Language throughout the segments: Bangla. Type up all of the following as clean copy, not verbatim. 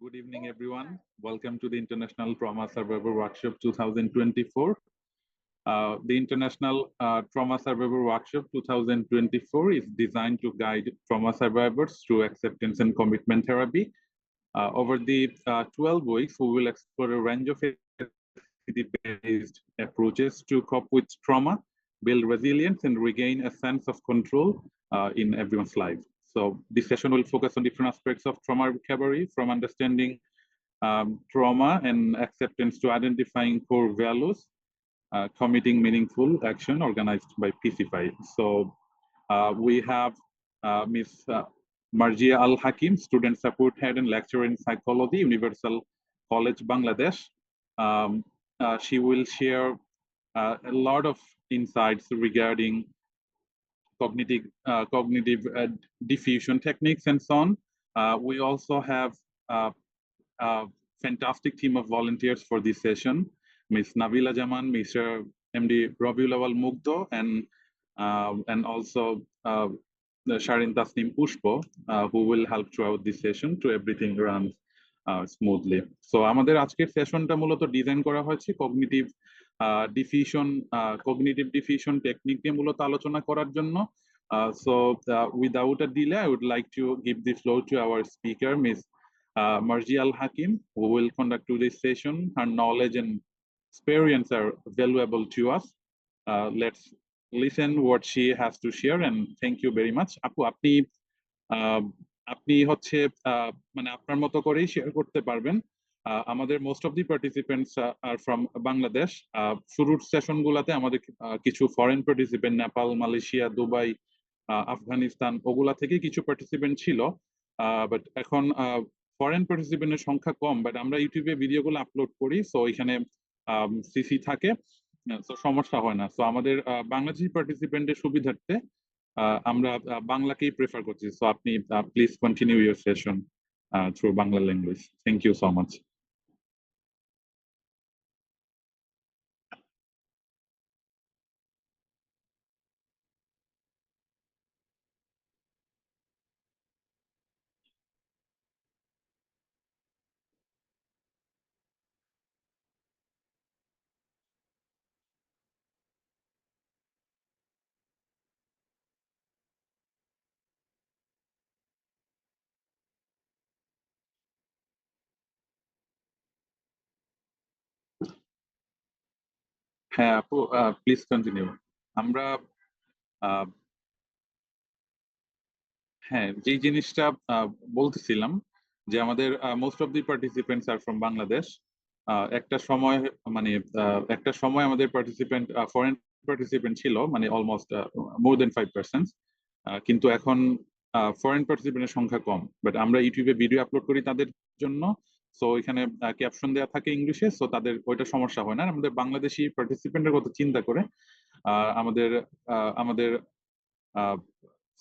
Good evening, everyone. Welcome to the International Trauma Survivor Workshop 2024. The International Trauma Survivor Workshop 2024 is designed to guide trauma survivors through acceptance and commitment therapy. Over the 12 weeks, we will explore a range of based approaches to cope with trauma, build resilience, and regain a sense of control in everyone's life. So this session will focus on different aspects of trauma recovery, from understanding trauma and acceptance to identifying core values, committing meaningful action organized by Peacify. So we have Ms. Marjia Al Hakim, Student Support Head and Lecturer in Psychology, Universal College, Bangladesh. She will share a lot of insights regarding cognitive diffusion techniques and so on. We also have a fantastic team of volunteers for this session: Ms. Nabila Jaman, Mr. MD Rabiul Awal Mugdo, and also Sharin Tasnim Pushpo, who will help throughout this session to everything runs smoothly. So আমাদের আজকের সেশনটা মূলত ডিজাইন করা হয়েছে কগনিটিভ ডিফিউশন টেকনিক নিয়ে মূলত আলোচনা করার জন্য। So without a delay, I would like to give the floor to our speaker, Ms. Marjia Al Hakim, who will conduct today's session. Her knowledge and experience are valuable to us. Let's listen what she has to share, and thank you very much. আপু, আপনি হচ্ছে মানে আপনার মতো করেই শেয়ার করতে পারবেন। আমাদের most of the participants are from Bangladesh. শুরুর সেশন গুলাতে আমাদের কিছু foreign participant, Nepal, Malaysia, Dubai, Afghanistan, ওগুলা থেকে কিছু পার্টিসিপেন্ট ছিল। বাট এখন ফরেন পার্টিসিপেন্টের সংখ্যা কম, বাট আমরা ইউটিউবে ভিডিওগুলো আপলোড করি, সো এখানে সিসি থাকে, সো সমস্যা হয় না। সো আমাদের বাংলাদেশি পার্টিসিপেন্টের সুবিধার্থে আমরা বাংলাকেই প্রেফার করছি। সো আপনি please continue your session through Bangla language. Thank you so much. হ্যাঁ আপু, প্লিজ কন্টিনিউ। আমরা হ্যাঁ, যেই জিনিসটা বলতেছিলাম যে আমাদের most of the participants are from Bangladesh. একটা সময় মানে একটা সময় আমাদের পার্টিসিপেন্ট ফরেন পার্টিসিপেন্ট ছিল মানে অলমোস্ট মোর দেন 5%, কিন্তু এখন ফরেন পার্টিসিপেন্টের সংখ্যা কম। বাট আমরা ইউটিউবে ভিডিও আপলোড করি তাদের জন্য, সো এখানে ক্যাপশন দেওয়া থাকে ইংলিশে, সো তাদের ওইটা সমস্যা হয় না। আমাদের বাংলাদেশি পার্টিসিপেন্টের কথা চিন্তা করে আমাদের আমাদের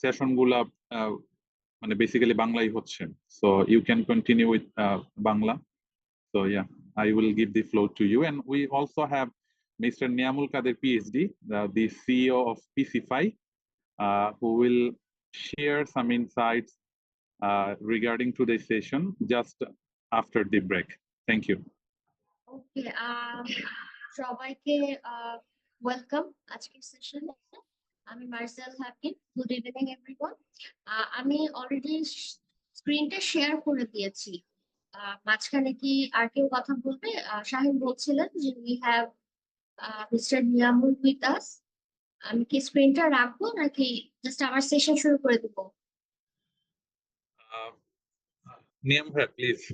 সেশন গুলা মানে বেসিক্যালি বাংলাই হচ্ছে। So you can continue with Bangla. So yeah, I will give the floor to you. And we also have Mr. Niamul Kader, PhD, the CEO of Peacify, who will share some insights regarding today's session just after the break. Thank you. Okay, সবাইকে ওয়েলকাম আজকের সেশনে। আমি Marzia Hakim. Good evening everyone. আমি অলরেডি স্ক্রিনটা শেয়ার করে দিয়েছি। মাঝখানে কি আর কেউ কথা বলবে? শাহিন বলছিলেন যে we have mister Niamul with us. আমি কি স্ক্রিনটা রাখবো নাকি জাস্ট আমার সেশন শুরু করে দেব? Niam, please.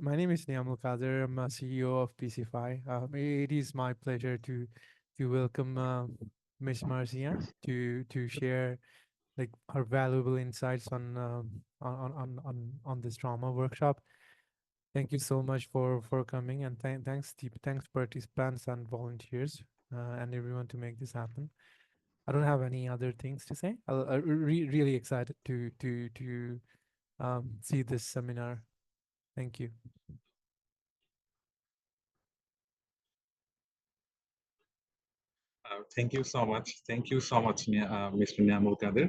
My name is Niamul Kader. I'm a CEO of Peacify. It is my pleasure to welcome Ms. Marcia to share like her valuable insights on this trauma workshop. Thank you so much for coming, and thanks participants and volunteers and everyone to make this happen. I don't have any other things to say. I'm really excited to see this seminar. Thank you. Thank you so much. Thank you so much, Mr. Niamul Kader.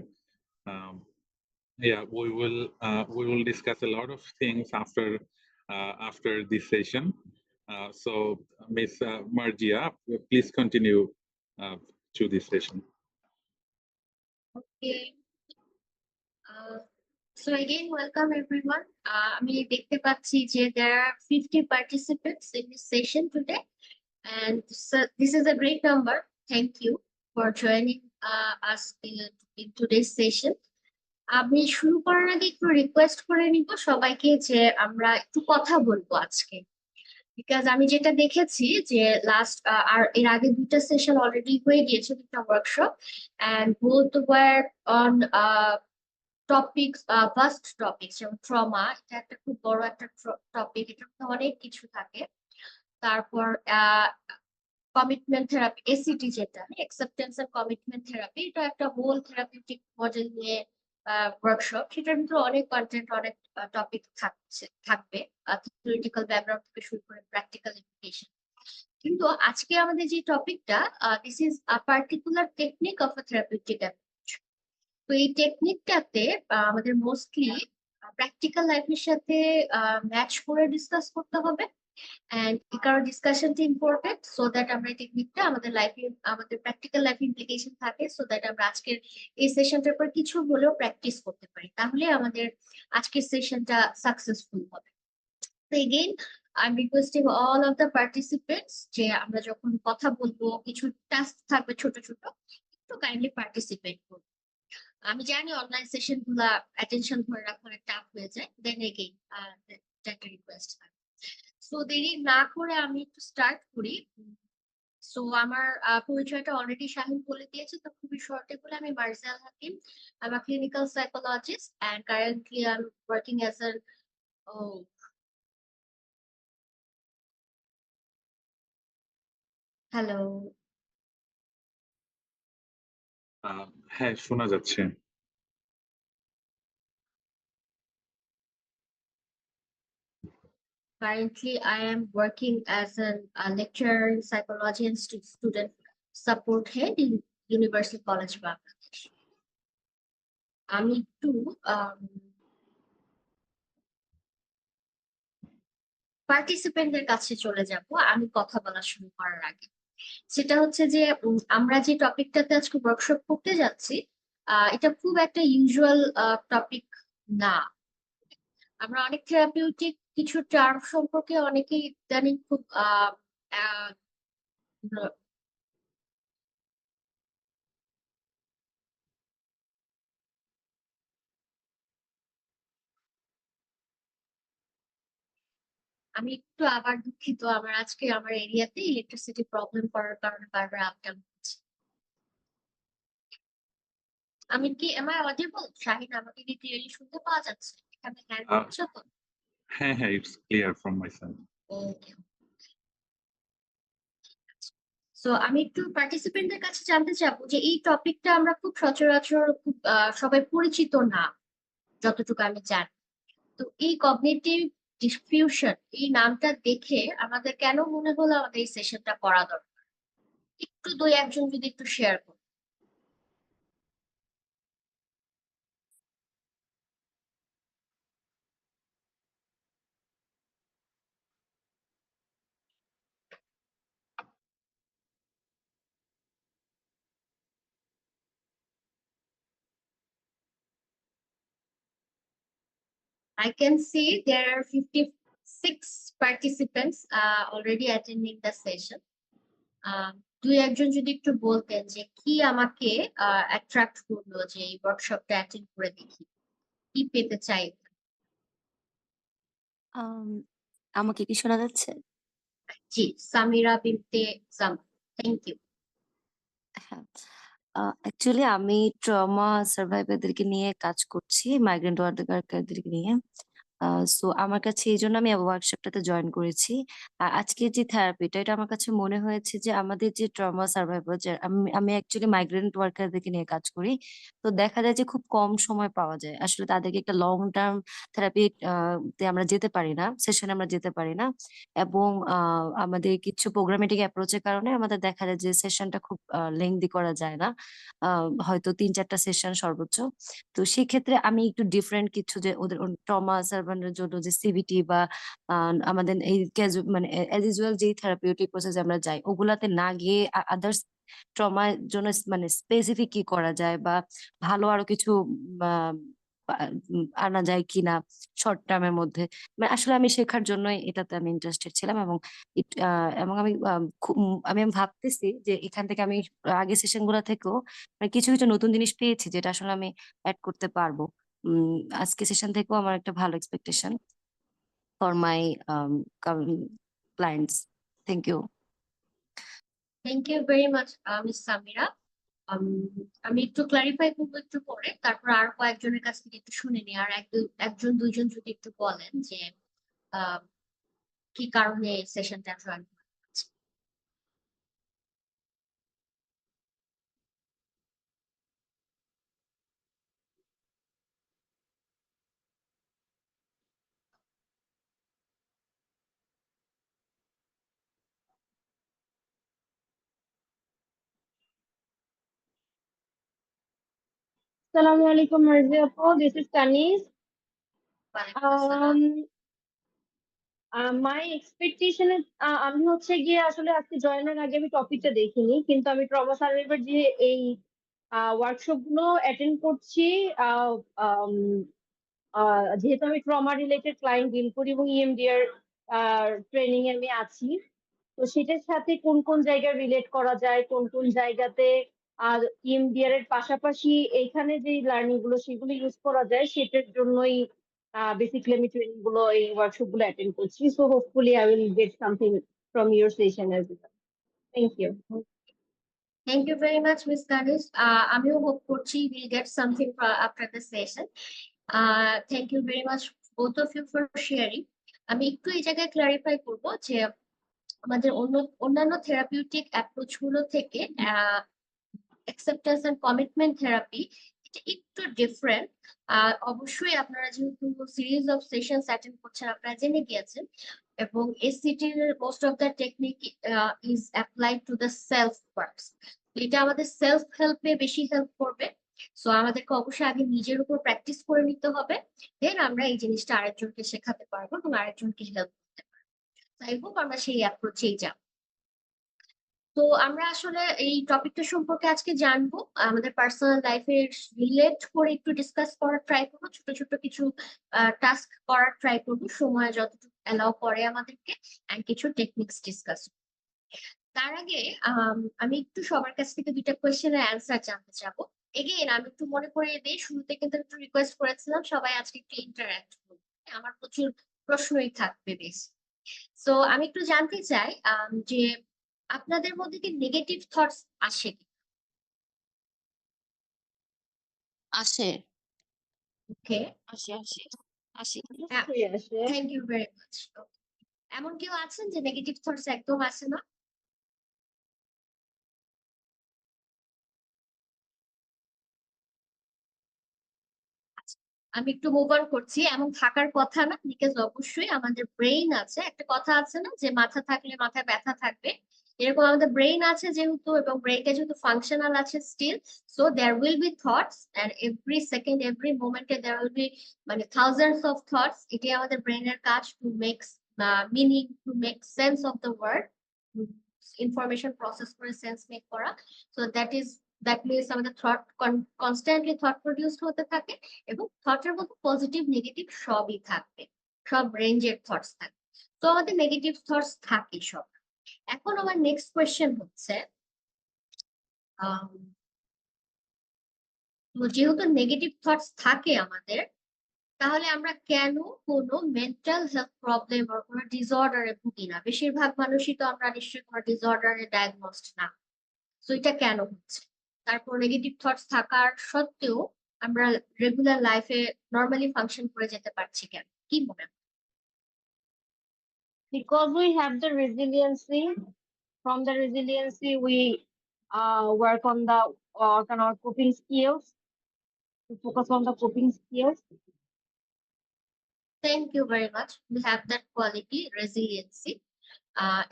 Yeah, we will discuss a lot of things after this session. So, Ms. Margia, please continue to this session. Okay. So again, welcome everyone. আমি দেখতে পাচ্ছি যে there are 50 participants in this session today, and so this is a great number. Thank you for joining us in today's session. আমি শুরু করার আগে একটু রিকোয়েস্ট করে নিব সবাইকে যে আমরা একটু কথা বলবো আজকে, বিকজ আমি যেটা দেখেছি যে লাস্ট আর এর আগে দুটো সেশন অলরেডি হয়ে গিয়েছে, দুটো workshop, and both were on topics, vast topics, যেমন ট্রমা, এটা একটা খুব বড় একটা টপিক, এটার মধ্যে অনেক কিছু থাকে। তারপর কমিটমেন্ট থেরাপি, এসিটি যেটা অ্যাকসেপ্টেন্স এন্ড কমিটমেন্ট থেরাপি, এটা একটা হোল থেরাপিউটিক মডেল নিয়ে ওয়ার্কশপ, সেটার ভিতরে অনেক কন্টেন্ট, অনেক টপিক থাকবে, থিওরিটিক্যাল ব্যাকগ্রাউন্ড থেকে শুরু করে প্র্যাকটিক্যাল ইমপ্লিকেশন। কিন্তু আজকে আমাদের যে টপিকটা, this is a particular technique of a therapeutic approach. তো এই টেকনিকটাতে আমাদের মোস্টলি প্র্যাকটিক্যাল লাইফের সাথে ম্যাচ করে ডিসকাস করতে হবে, এন্ড এই কারণে ডিসকাশনটা ইম্পর্টেন্ট, সো দ্যাট আমরা এই টেকনিকটা আমাদের লাইফে, আমাদের প্র্যাকটিক্যাল লাইফে ইমপ্লিকেশন থাকে, সো দ্যাট আমরা আজকের এই সেশনটার পর কিছু হলেও প্র্যাকটিস করতে পারি, তাহলে আমাদের আজকের সেশনটা সাকসেসফুল হবে। তো again I'm requesting all of the participants যে আমরা যখন কথা বলবো, কিছু টাস্ক থাকবে ছোট ছোট, একটু কাইন্ডলি পার্টিসিপেট করবো। আমি জানি অনলাইন সেশন গুলা অ্যাটেনশন ধরে রাখা অনেক টাফ হয়ে যায়, দেন এগেইন একটা রিকোয়েস্ট থাকবে। সো দেরি না করে আমি একটু স্টার্ট করি। সো আমার পরিচয়টা অলরেডি শাহিন বলে দিয়েছে, তো খুবই শর্টে বলে, আমি মার্জাল হাকিম, I'm a clinical psychologist and currently I'm working as an hello. হ্যাঁ, শোনা যাচ্ছে। Currently, I am working as a lecturer in psychology and student support head in University College Bangladesh. আমি একটু পার্টিসিপেন্টদের কাছে চলে যাব আমি কথা বলা শুরু করার আগে। সেটা হচ্ছে যে আমরা যে টপিকটাতে আজকে ওয়ার্কশপ করতে যাচ্ছি, এটা খুব একটা ইউজুয়াল টপিক না। আমরা অনেক থেরাপিউটিক কিছু টার্ম সম্পর্কে অনেকেই ইদানিং খুব আমি একটু আবার দুঃখিত, আমার আজকে আমার এরিয়াতে ইলেকট্রিসিটি প্রবলেম করার কারণে বারবার আপ ডাউন হচ্ছে। আমি কি এম আই অডিবল? শাহিন, আমাকে কি ক্লিয়ারলি শুনতে পাওয়া যাচ্ছে? এখানে হ্যান্ড হচ্ছে তো? হ্যাঁ, it's clear from my side. Okay. So আমি একটু পার্টিসিপেন্টদের কাছে জানতে চাবো যে এই টপিকটা আমরা খুব সচরাচর খুব সবাই পরিচিত না, যতটুকু আমি জানি। তো এই কগনিটিভ ডিফিউশন, এই নামটা দেখে আমাদের কেন মনে হলো আমাদের এই সেশনটা করা দরকার? একটু দুই একজন যদি একটু শেয়ার করুন। I can see there are 56 participants already attending the session. দুই একজন যদি একটু বলতেন যে কি আমাকে অ্যাট্রাক্ট করলো যে এই ওয়ার্কশপটা অ্যাটেন্ড করে দেখি, কি পেতে চাই। আমাকে কি শোনা যাচ্ছে? জি, সামিরা বিনতে জামান, থ্যাংক ইউ। হ্যাঁ, অ্যাকচুয়ালি আমি ট্রমা সার্ভাইভারদেরকে নিয়ে কাজ করছি, মাইগ্রেন্ট ওয়ার্কারদেরকে নিয়ে। সো আমার কাছে এই জন্য আমি ওয়ার্কশপটাতে জয়েন করেছি। আর আজকের যে থেরাপিটা এটা আমার কাছে মনে হয়েছে যে আমাদের যে ট্রমা সার্ভাইভার, যে আমি অ্যাকচুয়ালি মাইগ্রেন্ট ওয়ার্কারদেরকে নিয়ে কাজ করি। তো দেখা যায় যে খুব কম সময় পাওয়া যায়, আসলে তাদেরকে একটা লং টার্ম থেরাপি তে আমরা যেতে পারি না, সেশনে আমরা যেতে পারি না। এবং আমাদের কিছু প্রোগ্রামেটিক অ্যাপ্রোচের কারণে আমাদের দেখা যায় যে সেশনটা খুব লেংদি করা যায় না, হয়তো 3-4টা সেশন সর্বোচ্চ। তো সেক্ষেত্রে আমি একটু ডিফারেন্ট কিছু, যে ওদের ট্রমা সার্ভাইভারের জন্য যে সিবিটি বা আমাদের এই মানে অ্যাজ ইউজুয়াল যে থেরাপিউটিক প্রসেসে আমরা যাই ওগুলাতে না গিয়ে আদার্স ট্রমার জন্য মানে স্পেসিফিক কি করা যায় বা ভালো আরো কিছু আহ, আনা যায় কিনা শর্ট টার্মের মধ্যে, মানে আসলে আমি শেখার জন্যই এটাতে আমি ইন্টারেস্টেড ছিলাম। এবং এবং আমি আমি ভাবতেছি যে এখান থেকে আমি আগে সেশন গুলা থেকেও মানে কিছু কিছু নতুন জিনিস পেয়েছি যেটা আসলে আমি অ্যাড করতে পারবো। আজকে সেশন থেকেও আমার একটা ভালো expectation for my clients. Thank you. Thank you very much miss Samira. আমি একটু ক্লারিফাই করবো একটু পরে, তারপর আর কয়েকজনের কাছ থেকে একটু শুনে নি। আর একজন দুইজন যদি একটু বলেন যে আহ, কি কারণে সেশনটা জয়েন করছে। Assalamu alaikum, Marziapo. This is Tanis. ওয়ালাইকুম আসসালাম। My expectation is আমি হচ্ছে গিয়ে আসলে আজকে জয়েনের আগে আমি টপিকটা দেখিনি, কিন্তু আমি ট্রমা সার্ভাইভার যে এই ওয়ার্কশপ গুলো অ্যাটেন্ড করছি, আহ, আম, যেহেতু আমি ট্রমা রিলেটেড ক্লায়েন্ট ডিল করি এবং ইএমডিআর ট্রেনিং এ আমি আছি, তো সেটার সাথে কোন কোন জায়গায় রিলেট করা যায়, কোন কোন জায়গাতে আর ইএমডিআর এর পাশাপাশি এইখানে যে লার্নিং গুলো সেগুলো ইউজ করা যায় সেটার জন্যই বেসিক্যালি আমি ট্রেনিং গুলো, এই ওয়ার্কশপ গুলো অ্যাটেন্ড করছি। So hopefully I will get something from your session as well. Thank you. Thank you very much miss Tanis. আমিও হোপ করছি will get something after the session. Thank you very much both of you for sharing. আমি একটু এই জায়গায় ক্লারিফাই করবো যে আমাদের অন্যান্য থেরাপিউটিক অ্যাপ্রোচ গুলো থেকে অ্যাকসেপ্টেন্স এন্ড কমিটমেন্ট থেরাপি এটা একটু ডিফারেন্ট। অবশ্যই আপনারা যেহেতু সিরিজ অফ সেশনস অ্যাটেন্ড করছেন আপনারা জেনে গিয়েছেন, এবং এসসিটির most of the technique is applied to the self works. এটা আমাদের সেলফ হেল্পে বেশি হেল্প করবে। সো আমাদেরকে অবশ্যই আগে নিজের উপর প্র্যাকটিস করে নিতে হবে, দেন আমরা এই জিনিসটা আরেকজনকে শেখাতে পারবো এবং আরেকজনকে হেল্প করতে পারবো। আই হোপ আমরা সেই অ্যাপ্রোচেই যাব। তো আমরা আসলে এই টপিকটা সম্পর্কে আজকে জানবো, আমাদের পার্সোনাল লাইফে রিলেট করে একটু ডিসকাস করার ট্রাই করবো, ছোট ছোট কিছু টাস্ক করার ট্রাই করবো সময় যতটুকু অ্যালাউ করে আমাদেরকে, এন্ড কিছু টেকনিক্স ডিসকাস। তার আগে আমি একটু সবার কাছ থেকে দুইটা কোয়েশ্চেনের অ্যান্সার জানতে চাবো। এগেইন আমি একটু মনে করিয়ে দিই, শুরুতে কিন্তু একটু রিকোয়েস্ট করেছিলাম সবাই আজকে একটু ইন্টারঅ্যাক্ট করবে, আমার প্রচুর প্রশ্নই থাকবে বেশ। সো আমি একটু জানতে চাই যে আপনাদের মধ্যে কি নেগেটিভ থটস আসে কি? আসে, ওকে, আসে, আসে, আসে। অবশ্যই আসে। Thank you very much. এমন কেউ আছেন যে নেগেটিভ থটস একদম আসে না? আমি একটু মুভ অন করছি, এমন থাকার কথা না, বিকজ অবশ্যই আমাদের ব্রেইন আছে, একটা কথা আছে না যে মাথা থাকলে মাথায় ব্যথা থাকবে, এরকম আমাদের ব্রেইন আছে যেহেতু, এবং ব্রেইনটা যেহেতু ফাংশনাল আছে still, so there will be thoughts and every second every মোমেন্টে দেয়ার উইল বি মানে থাউজেন্ডস অফ থটস। এটি আমাদের ব্রেইনের কাজ, to make meaning, to make sense of the world, information process করে সেন্স মেক করা। সো দ্যাট মিনস আমাদের থট কনস্ট্যান্টলি থট প্রডিউসড হতে থাকে, এবং থটের মধ্যে পজিটিভ নেগেটিভ সবই থাকবে, সব রেঞ্জের থটস থাকবে। তো আমাদের নেগেটিভ থটস থাকে সব। এখন আমার নেক্সট কোয়েশ্চেন হচ্ছে, তো যেহেতু নেগেটিভ থটস থাকে আমাদের, তাহলে আমরা কেন কোনো মেন্টাল হেলথ প্রবলেম বা কোনো ডিসঅর্ডারে ভুগি না? বেশিরভাগ মানুষই তো আমরা নিশ্চয়ই কোনো ডিসঅর্ডারে ডায়াগনোসড না। তো এটা কেন হচ্ছে? তারপর নেগেটিভ থটস থাকার সত্ত্বেও আমরা রেগুলার লাইফে নর্মালি ফাংশন করে যেতে পারছি কেন? কি মনে হয়? Because we have the resiliency, from the resiliency we work on the kind of coping skills, to focus on the coping skills. Thank you very much. We have that quality, resiliency.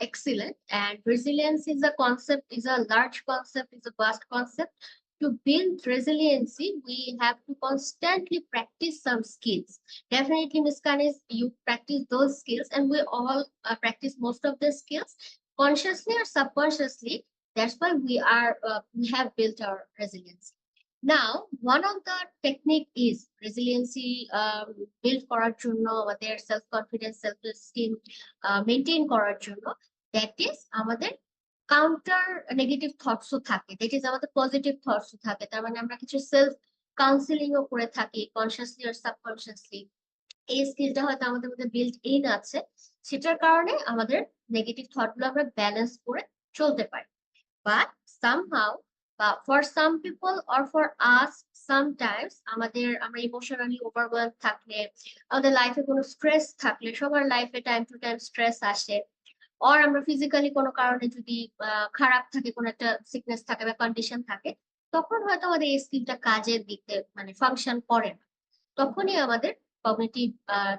Excellent. And resilience is a concept, is a large concept, is a vast concept. To build resiliency, we have to constantly practice some skills. Definitely, Ms. Kanis, you practice those skills, and we all practice most of the skills consciously or subconsciously. That's why we have built our resiliency. Now, one of the technique is resiliency build করার জন্য আমাদের self confidence, self esteem maintain করার জন্য, দ্যাট ইজ আমাদের কাউন্টার নেগেটিভ থটসও থাকে, দ্যাট ইজ আমাদের পজিটিভ থটসও থাকে। তার মানে আমরা কিছু সেলফ কাউন্সিলিংও করে থাকি কনসিয়াসলি আর সাবকনসিয়াসলি। এই স্কিলটা হয়তো আমাদের মধ্যে বিল্ট ইন আছে, সেটার কারণে আমাদের নেগেটিভ থটগুলো আমরা ব্যালেন্স করে চলতে পারি। But somehow for some people or for us sometimes আমরা ইমোশনালি ওভারওয়েলড থাকলে, আমাদের লাইফে কোনো স্ট্রেস থাকলে, সবার লাইফে টাইম টু টাইম স্ট্রেস আসে, আর আমরা ফিজিক্যালি কোনো কারণে যদি খারাপ থাকে, কোনো একটা সিকনেস থাকে বা কন্ডিশন থাকে, তখন হয়তো আমাদের এই স্কিলটা কাজের দিকে মানে ফাংশন করে না। তখনই আমাদের কগনিটিভ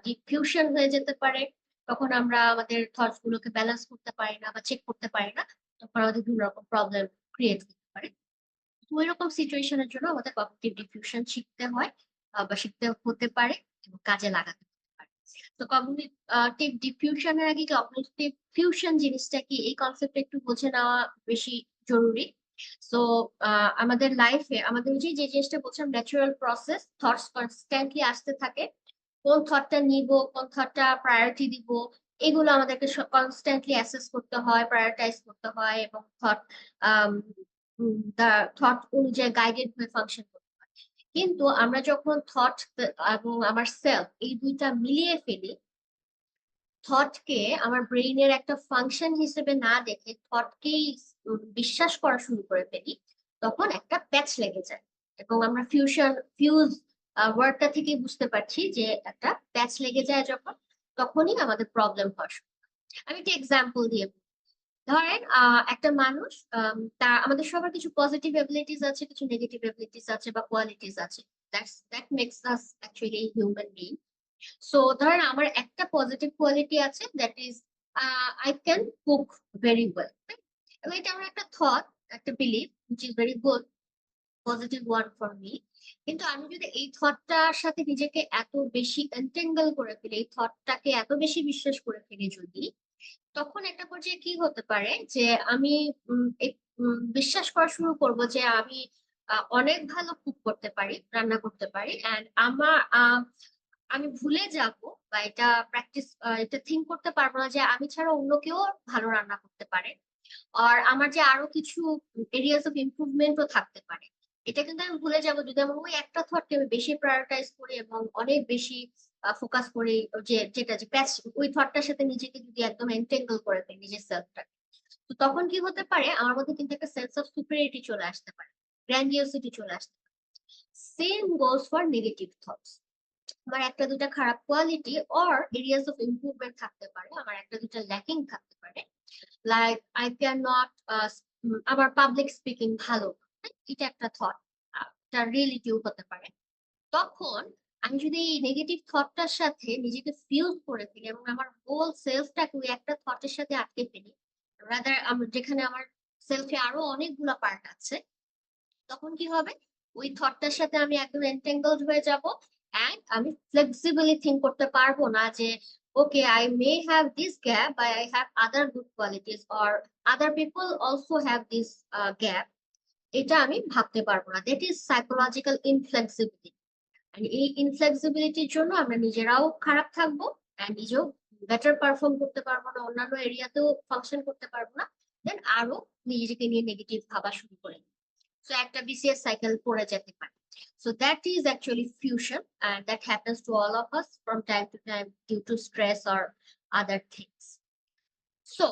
ডিফিউশন হয়ে যেতে পারে, তখন আমরা আমাদের থটস গুলোকে ব্যালেন্স করতে পারি না বা চেক করতে পারি না, তখন আমাদের বিভিন্ন রকম প্রবলেম ক্রিয়েট করতে পারে। ওই রকম সিচুয়েশনের জন্য আমাদের কগনিটিভ ডিফিউশন শিখতে হয় বা শিখতে হতে পারে এবং কাজে লাগাতে হতে পারে। তো কগনিটিভ ডিফিউশনের আগে কগনিটিভ ফিউশন জিনিসটা কি, এই কনসেপ্টটা একটু বুঝে নেওয়া বেশি জরুরি। সো আমাদের লাইফে আমাদের যে জিনিসটা বলছিলাম, ন্যাচারাল প্রসেস, থটস কনস্ট্যান্টলি আসতে থাকে, কোন থটটা নিব, কোন থটটা প্রায়োরিটি দিব, এগুলো আমাদেরকে কনস্ট্যান্টলি অ্যাসেস করতে হয়, প্রায়োরিটাইজ করতে হয়, এবং থট অনুযায়ী গাইডেড হয়ে ফাংশন করতে হয়। কিন্তু আমরা যখন থট এবং আমার সেলফ এই দুইটা মিলিয়ে ফেলি, থটকে আমার ব্রেইনের একটা ফাংশন হিসেবে না দেখে থটকেই বিশ্বাস করা শুরু করে ফেলি, তখন একটা প্যাচ লেগে যায়। এবং আমরা ফিউজ ওয়ার্ডটা থেকে বুঝতে পারছি যে একটা প্যাচ লেগে যায় যখন, তখনই আমাদের প্রবলেম হয়। আমি একটা এক্সাম্পল দিয়ে ধরেন একটা মানুষ, আমাদের সবার কিছু পজিটিভ এবিলিটিস আছে, কিছু নেগেটিভ এবিলিটিস আছে বা কোয়ালিটিস আছে, that makes us actually human being. So ধরেন আমার একটা পজিটিভ কোয়ালিটি আছে, that is I can cook very well. এবং এটা আমার একটা থট, একটা believe which is very good, positive one for me. কিন্তু আমি যদি এই থটটার সাথে নিজেকে এত বেশি এন্টেঙ্গল করে ফেলি, এই থটটাকে এত বেশি বিশ্বাস করে ফেলি যদি, তখন একটা পর্যায়ে কি হতে পারে যে আমি বিশ্বাস করা শুরু করব যে আমি অনেক ভালো কুক করতে পারি, রান্না করতে পারি, এন্ড আমি ভুলে যাব বা এটা থিঙ্ক করতে পারবো না যে আমি ছাড়া অন্য কেউ ভালো রান্না করতে পারে, আর আমার যে আরো কিছু এরিয়াস অফ ইমপ্রুভমেন্টও থাকতে পারে। এটা কিন্তু আমি ভুলে যাবো যদি আমি ওই একটা থটকে আমি বেশি প্রায়োরিটাইজ করি এবং অনেক বেশি ফোকাস করি, যেটা যে প্যাচ, ওই থটটার সাথে নিজেকে যদি একদম এন্টেঙ্গল করে ফেলি নিজের সেলফটা, তো তখন কি হতে পারে আমার মধ্যে কিন্তু একটা সেন্স অফ সুপিরিয়রিটি চলে আসতে পারে, গ্র্যান্ডিওসিটি চলে আসতে পারে। Same goes for negative thoughts. আমার একটা দুটা খারাপ quality or areas of improvement থাকতে পারে, আমার একটা দুটা ল্যাকিং থাকতে পারে, লাইক আই ক্যান নট, আমার পাবলিক স্পিকিং ভালো, এটা একটা থট, এটা রিয়েলিটিও হতে পারে। তখন আমি যদি এই নেগেটিভ থটটার সাথে নিজেকে ফিউজ করে ফেলি এবং আমার হোল সেলফটাকে ওই একটা থটের সাথে আটকে ফেলি, রাদার যেখানে আমার সেলফে আরো অনেকগুলা পার্ট আছে, তখন কি হবে, ওই থটটার সাথে আমি একদম এন্টেঙ্গলড হয়ে যাব, এন্ড আমি ফ্লেক্সিবলি থিঙ্ক করতে পারবো না যে okay I may have this gap but I have other good qualities or other people also have this gap. এটা আমি ভাবতে পারবো না, দ্যাট ইজ সাইকোলজিক্যাল ইনফ্লেক্সিবিলিটি। এই ইনফ্লেক্সিবিলিটির জন্য আমরা নিজেরাও খারাপ থাকবো, নিজেও বেটার পারফর্ম করতে পারবো না, অন্যান্য এরিয়াতেও ফাংশন করতে পারবো না, দেন আরো নিজেকে নিয়ে নেগেটিভ ভাবা শুরু করে। সো একটা বিসিএস সাইকেল পড়ে যেতে পারে। So that is actually fusion, and that happens to all of us from time to time due to stress or other things. So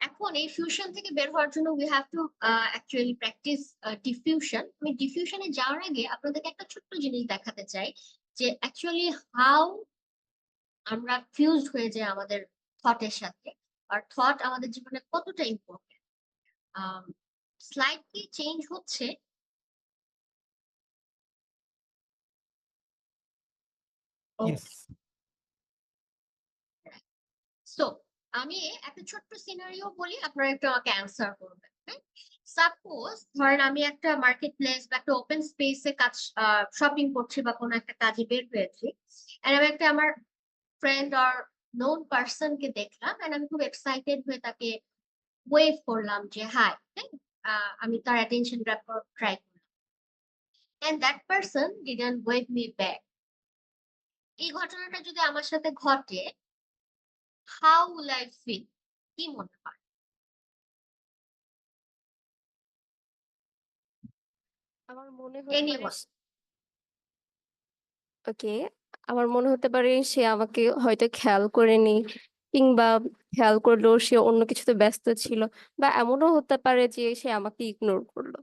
এখন এই ফিউশন থেকে বের হওয়ার জন্য we have to actually practice diffusion. আমি ডিফিউশনে যাওয়ার আগে আপনাদেরকে একটা ছোট্ট জিনিস দেখাতে চাই যে actually how আমরা ফিউজড হয়ে যাই আমাদের থটের সাথে, আর থট আমাদের জীবনে কতটা ইম্পর্টেন্ট। স্লাইড কি চেঞ্জ হচ্ছে? Yes. সো আমি একটা ছোট্ট সিনারিও বলি, আপনারা একটু আমাকে অ্যান্সার করবেন। সাপোজ ধরেন আমি একটা মার্কেট প্লেস বা একটা ওপেন স্পেসে কাজ শপিং করছি বা কোনো একটা কাজে বের হয়েছি, এন্ড আমি একটা আমার ফ্রেন্ড অর নোন পার্সনকে দেখলাম, এন্ড আমি খুব এক্সাইটেড হয়ে তাকে ওয়েভ করলাম যে হাই, আমি তার অ্যাটেনশন গ্র্যাব করার ট্রাই করলাম, and that person didn't wave me back. এই ঘটনাটা যদি আমার সাথে ঘটে, হাউ উইল আই ফিল? কি মনে হয়? আমার মনে হতে পারে এনিওয়ান? ওকে, আমার মনে হতে পারে সে আমাকে হয়তো খেয়াল করেনি, কিংবা খেয়াল করলেও সে অন্য কিছুতে ব্যস্ত ছিল, বা এমনও হতে পারে যে সে আমাকে ইগনোর করলো।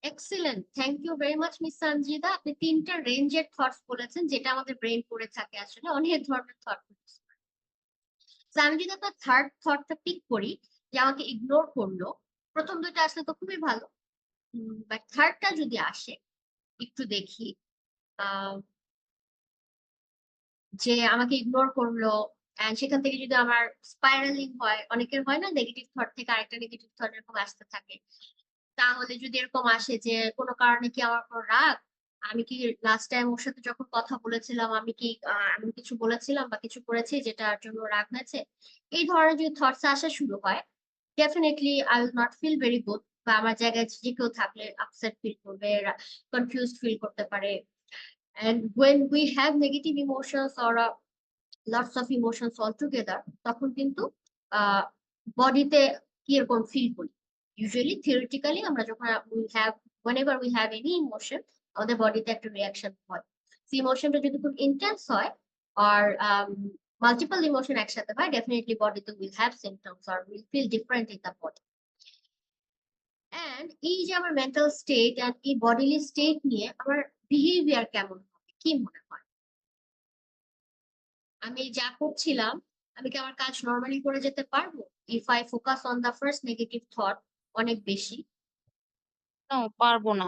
Excellent, thank you very much miss Sanjida. আপনি তিনটা রেঞ্জের থটস বলেছেন যেটা আমাদের ব্রেন করে থাকে, আসলে অনেক ধরনের থট। আমি যদি আপনার থার্ড থটটা পিক করি যে আমাকে ইগনোর করলো, প্রথম দুইটা আসলে তো খুবই ভালো, বাট থার্ডটা যদি আসে একটু দেখি, আহ, যে আমাকে ইগনোর করলো, and সেখান থেকে যদি আমার স্পাইরালিং হয়, অনেকের হয় না নেগেটিভ থট থেকে আরেকটা নেগেটিভ থট এরকম আসতে থাকে, তাহলে যদি এরকম আসে যে কোনো কারণে কি আমার কোনো রাগ, আমি কি লাস্ট টাইম ওর সাথে যখন কথা বলেছিলাম আমি কি এমন কিছু বলেছিলাম বা কিছু করেছি যেটার জন্য রাগ হয়েছে, এই ধরনের যদি থটস আসা শুরু হয়, definitely I will not feel very good, বা আমার জায়গায় যে কেউ থাকলে আপসেট ফিল করবে, কনফিউজড ফিল করতে পারে। And when we have negative emotions or lots of emotions all together, তখন কিন্তু বডিতে কি এরকম ফিল করি। ইউজুয়ালি থিওরিটিক্যালি আমরা যখন whenever we have any emotion, আমাদের বডিতে একটা রিয়াকশন হয়। ইমোশনটা যদি খুব ইন্টেন্স হয় আর মাল্টিপল ইমোশন একসাথে হয়, ডেফিনেটলি বডিতে will have symptoms or will feel different in the body. And এই যে আমার মেন্টাল স্টেট এন্ড এই বডিলি স্টেট নিয়ে আমার বিহেভিয়ার কেমন হবে, কি মনে হয়? আমি যা করছিলাম, আমি কি আমার কাজ নর্মালি করে যেতে পারবো if I focus on the first negative thought অনেক বেশি? পারবো না।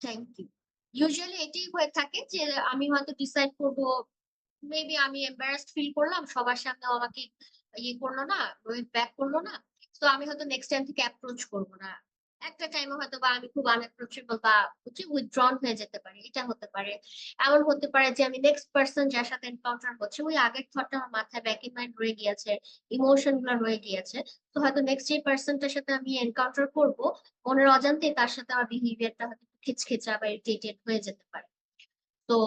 Thank you. ইউজুয়ালি এটাই হয়ে থাকে যে আমি হয়তো ডিসাইড করবো, মেবি আমি এম্বারাসড ফিল করলাম, সবার সামনে আমাকে ইয়ে করলো না, ব্যাক করলো না, তো আমি হয়তো নেক্সট টাইম থেকে অ্যাপ্রোচ করবো না। একটা টাইমে হয়তো বা আমি খুব আনঅ্যাপ্রোচেবল বা হচ্ছে উইথড্রন হয়ে যেতে পারি, এটা হতে পারে। এমন হতে পারে যে আমি নেক্সট পার্সন যার সাথে এনকাউন্টার হচ্ছে, ওই আগের থটটা আমার মাথায় ব্যাক ইন মাইন্ড রয়ে গিয়েছে, ইমোশন গুলো রয়ে গিয়েছে, তো হয়তো নেক্সট যে পার্সনটার সাথে আমি এনকাউন্টার করবো, মনের অজান্তেই তার সাথে আমার বিহেভিয়ারটা হয়তো খিচখিচা বা ইরিটেটেড হয়ে যেতে পারে। তো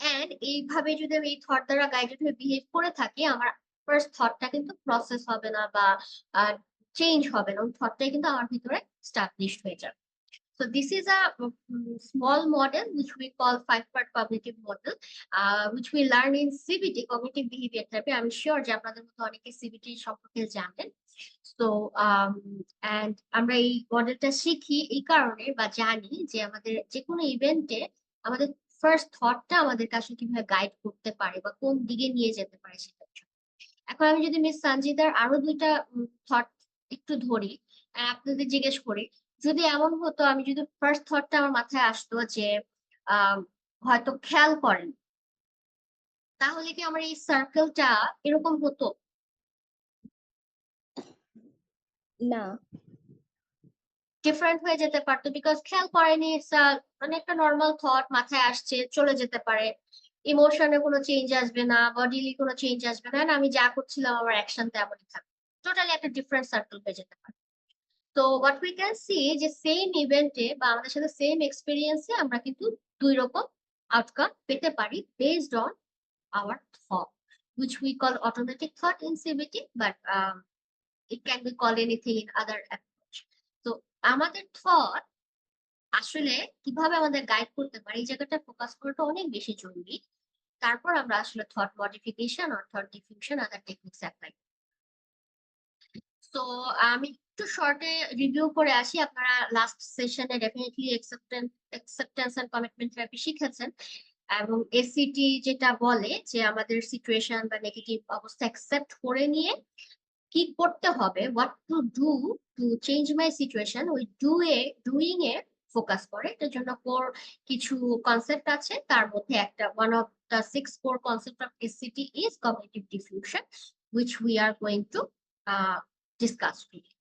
এন্ড এইভাবে যদি আমি এই থট দ্বারা গাইডেড হয়ে বিহেভ করে থাকি, আমার ফার্স্ট থটটা কিন্তু প্রসেস হবে না বা চেঞ্জ হবে না, ওই থটটাই কিন্তু আমার ভিতরে স্টাবলিশড হয়ে যাবে। So this is a small model which we call 5-part cognitive model, which we learn in CBT, cognitive behavior therapy. I'm sure যে আপনাদের মধ্যে অনেকে CBT সম্পর্কে জানেন। So and আমরা এই মডেলটা শিখি এই কারণে বা জানি যে আমাদের যে কোনো ইভেন্টে আমাদের ফার্স্ট থটটা আমাদেরকে আসলে কিভাবে গাইড করতে পারে বা কোন দিকে নিয়ে যেতে পারে সেটা। এখন আমি যদি মিস সঞ্জিদার আরো দুইটা থট একটু ধরি, আপনাদের জিজ্ঞেস করি, যদি এমন হতো আমি যদি ফার্স্ট থটটা আমার মাথায় আসতো যে হয়তো খেয়াল করেন, তাহলে কি আমার এই সার্কেলটা এরকম হতো? না, ডিফারেন্ট হয়ে যেতে পারতো, বিকজ খেয়াল করেনি, মানে একটা নর্মাল থট মাথায় আসছে, চলে যেতে পারে, ইমোশনে কোনো চেঞ্জ আসবে না, বডিলি কোনো চেঞ্জ আসবে না, আমি যা করছিলাম আমার অ্যাকশন তেমনই থাকবে, টোটালি একটা ডিফারেন্ট সার্কেল হয়ে যেতে পারে। তো হোয়াট উই ক্যান সি যে সেম ইভেন্টে বা আমাদের সাথে সেম এক্সপিরিয়েন্সে আমরা কিন্তু দুই রকম আউটকাম পেতে পারি based on our thought, which we call automatic thought in CBT, but it can be called anything in other approach. তো আমাদের থট আসলে কিভাবে আমাদের গাইড করতে পারে এই জায়গাটা ফোকাস করাটা অনেক বেশি জরুরি। তারপর আমরা আসলে থট মডিফিকেশন আর থট ডিফিউশন আদার টেকনিক্স অ্যাপ্লাই। তো আমি একটু শর্টে রিভিউ করে আসি। আপনারা লাস্ট সেশনে definitely acceptance and commitment therapy শিখেছেন, এবং এসিটি যেটা বলে যে আমাদের সিচুয়েশন বা নেগেটিভ অবস্থা অ্যাকসেপ্ট করে নিয়ে কি করতে হবে, what to do to change my situation, ওই ডুইং এ ফোকাস করে। এটার জন্য কোর কিছু কনসেপ্ট আছে, তার মধ্যে একটা one of the 6 core concept of ACT is cognitive defusion, which we are going to discuss today.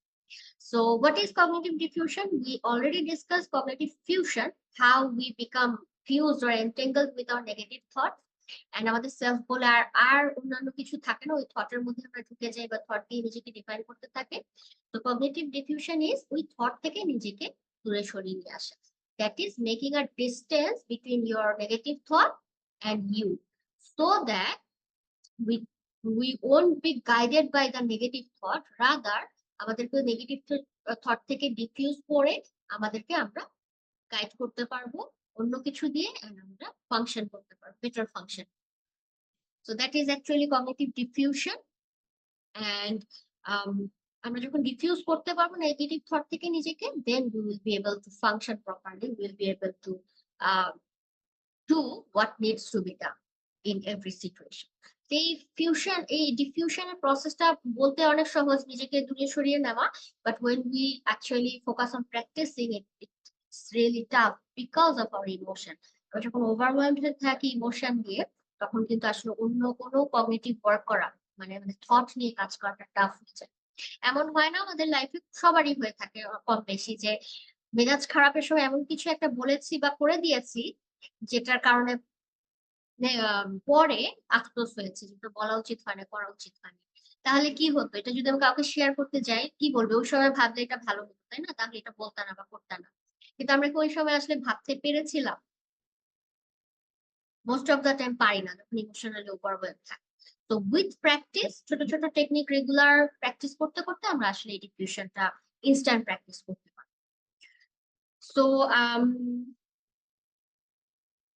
So what is cognitive diffusion? We already discussed cognitive fusion, how we become fused or entangled with our negative thoughts. And আমাদের সেলফ বলে আর অন্যান্য কিছু থাকে না, ওই থটের মধ্যে আমরা ঢুকে যাই বা থট দিয়ে নিজেকে ডিফাইন করতে থাকে। তো কগনিটিভ ডিফিউশন ইজ ওই থট থেকে নিজেকে দূরে সরিয়ে নিয়ে আসা, that is making a distance between your negative thought and you, so that we won't be guided by the negative thought, rather আমাদেরকে নেগেটিভ থট থেকে ডিফিউজ করে আমাদেরকে আমরা গাইড করতে পারবো অন্য কিছু দিয়ে, and আমরা ফাংশন করতে পারবো, better function. So that is actually cognitive defusion. And আমরা যখন ডিফিউজ করতে পারবো নেগেটিভ থট থেকে নিজেকে, then we will be able to function properly, we will be able to do what needs to be done in every situation. এই ডিফিউশনের প্রসেসটা বলতে অনেক সহজ, নিজেকে দূরে সরিয়ে নেওয়া, but when we actually focus on practicing it, it's really tough because of our emotion. আমরা যখন ওভারওয়েলমড হয়ে থাকি ইমোশন দিয়ে, তখন কিন্তু আসলে অন্য কোনো কগনিটিভ ওয়ার্ক করা, মানে আমাদের থট নিয়ে কাজ করাটা টাফ হয়ে যায়। এমন হয় না আমাদের লাইফে সবারই হয়ে থাকে কম বেশি, যে মেজাজ খারাপের সময় এমন কিছু একটা বলেছি বা করে দিয়েছি যেটার কারণে পরে আফসোস হয়েছে, যেটা বলা উচিত হয় না, করা উচিত হয়নি। তাহলে কি হতো, এটা যদি আমি কাউকে শেয়ার করতে যাই, কি বলবে, ওই সময় ভাবলে এটা ভালো হতো, তাই না? তাহলে এটা বলতাম না বা করতাম না। কিন্তু আমরা কি ওই সময় আসলে ভাবতে পেরেছিলাম? মোস্ট অফ দ্য টাইম পারি না, যখন ইমোশনালি ওভারওয়েলড থাকি। তো উইথ প্র্যাকটিস, ছোট ছোট টেকনিক রেগুলার প্র্যাকটিস করতে করতে আমরা আসলে এই ডিফিউশনটা ইনস্ট্যান্ট প্র্যাকটিস করতে পারি। সো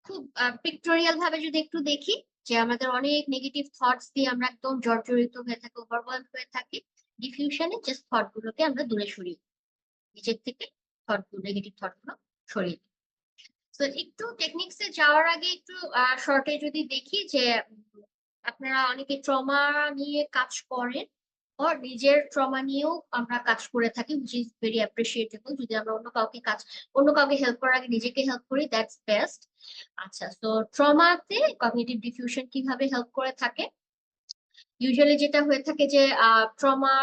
খুব পিক্টোরিয়াল ভাবে যদি একটু দেখি, যে আমাদের অনেক নেগেটিভ থটস দিয়ে আমরা একদম জর্জরিত হয়ে থাকি, ওভারওয়েলড হয়ে থাকি। ডিফিউশনে জাস্ট থট গুলোকে আমরা দূরে সরিয়ে নিজের থেকে নেগেটিভ থট গুলো সরিয়ে দিই। তো একটু টেকনিক্সে যাওয়ার আগে একটু শর্টে যদি দেখি, যে আপনারা অনেকে ট্রমা নিয়ে কাজ করেন, or নিজের ট্রমা নিয়েও আমরা কাজ করে থাকি, which is very appreciable. যদি আমরা অন্য কাউকে হেল্প করার আগে নিজেকে হেল্প করি, দ্যাটস বেস্ট। আচ্ছা, তো ট্রমাতে কগনিটিভ ডিফিউশন কিভাবে হেল্প করে থাকে? ইউজুয়ালি যেটা হয়ে থাকে যে ট্রমা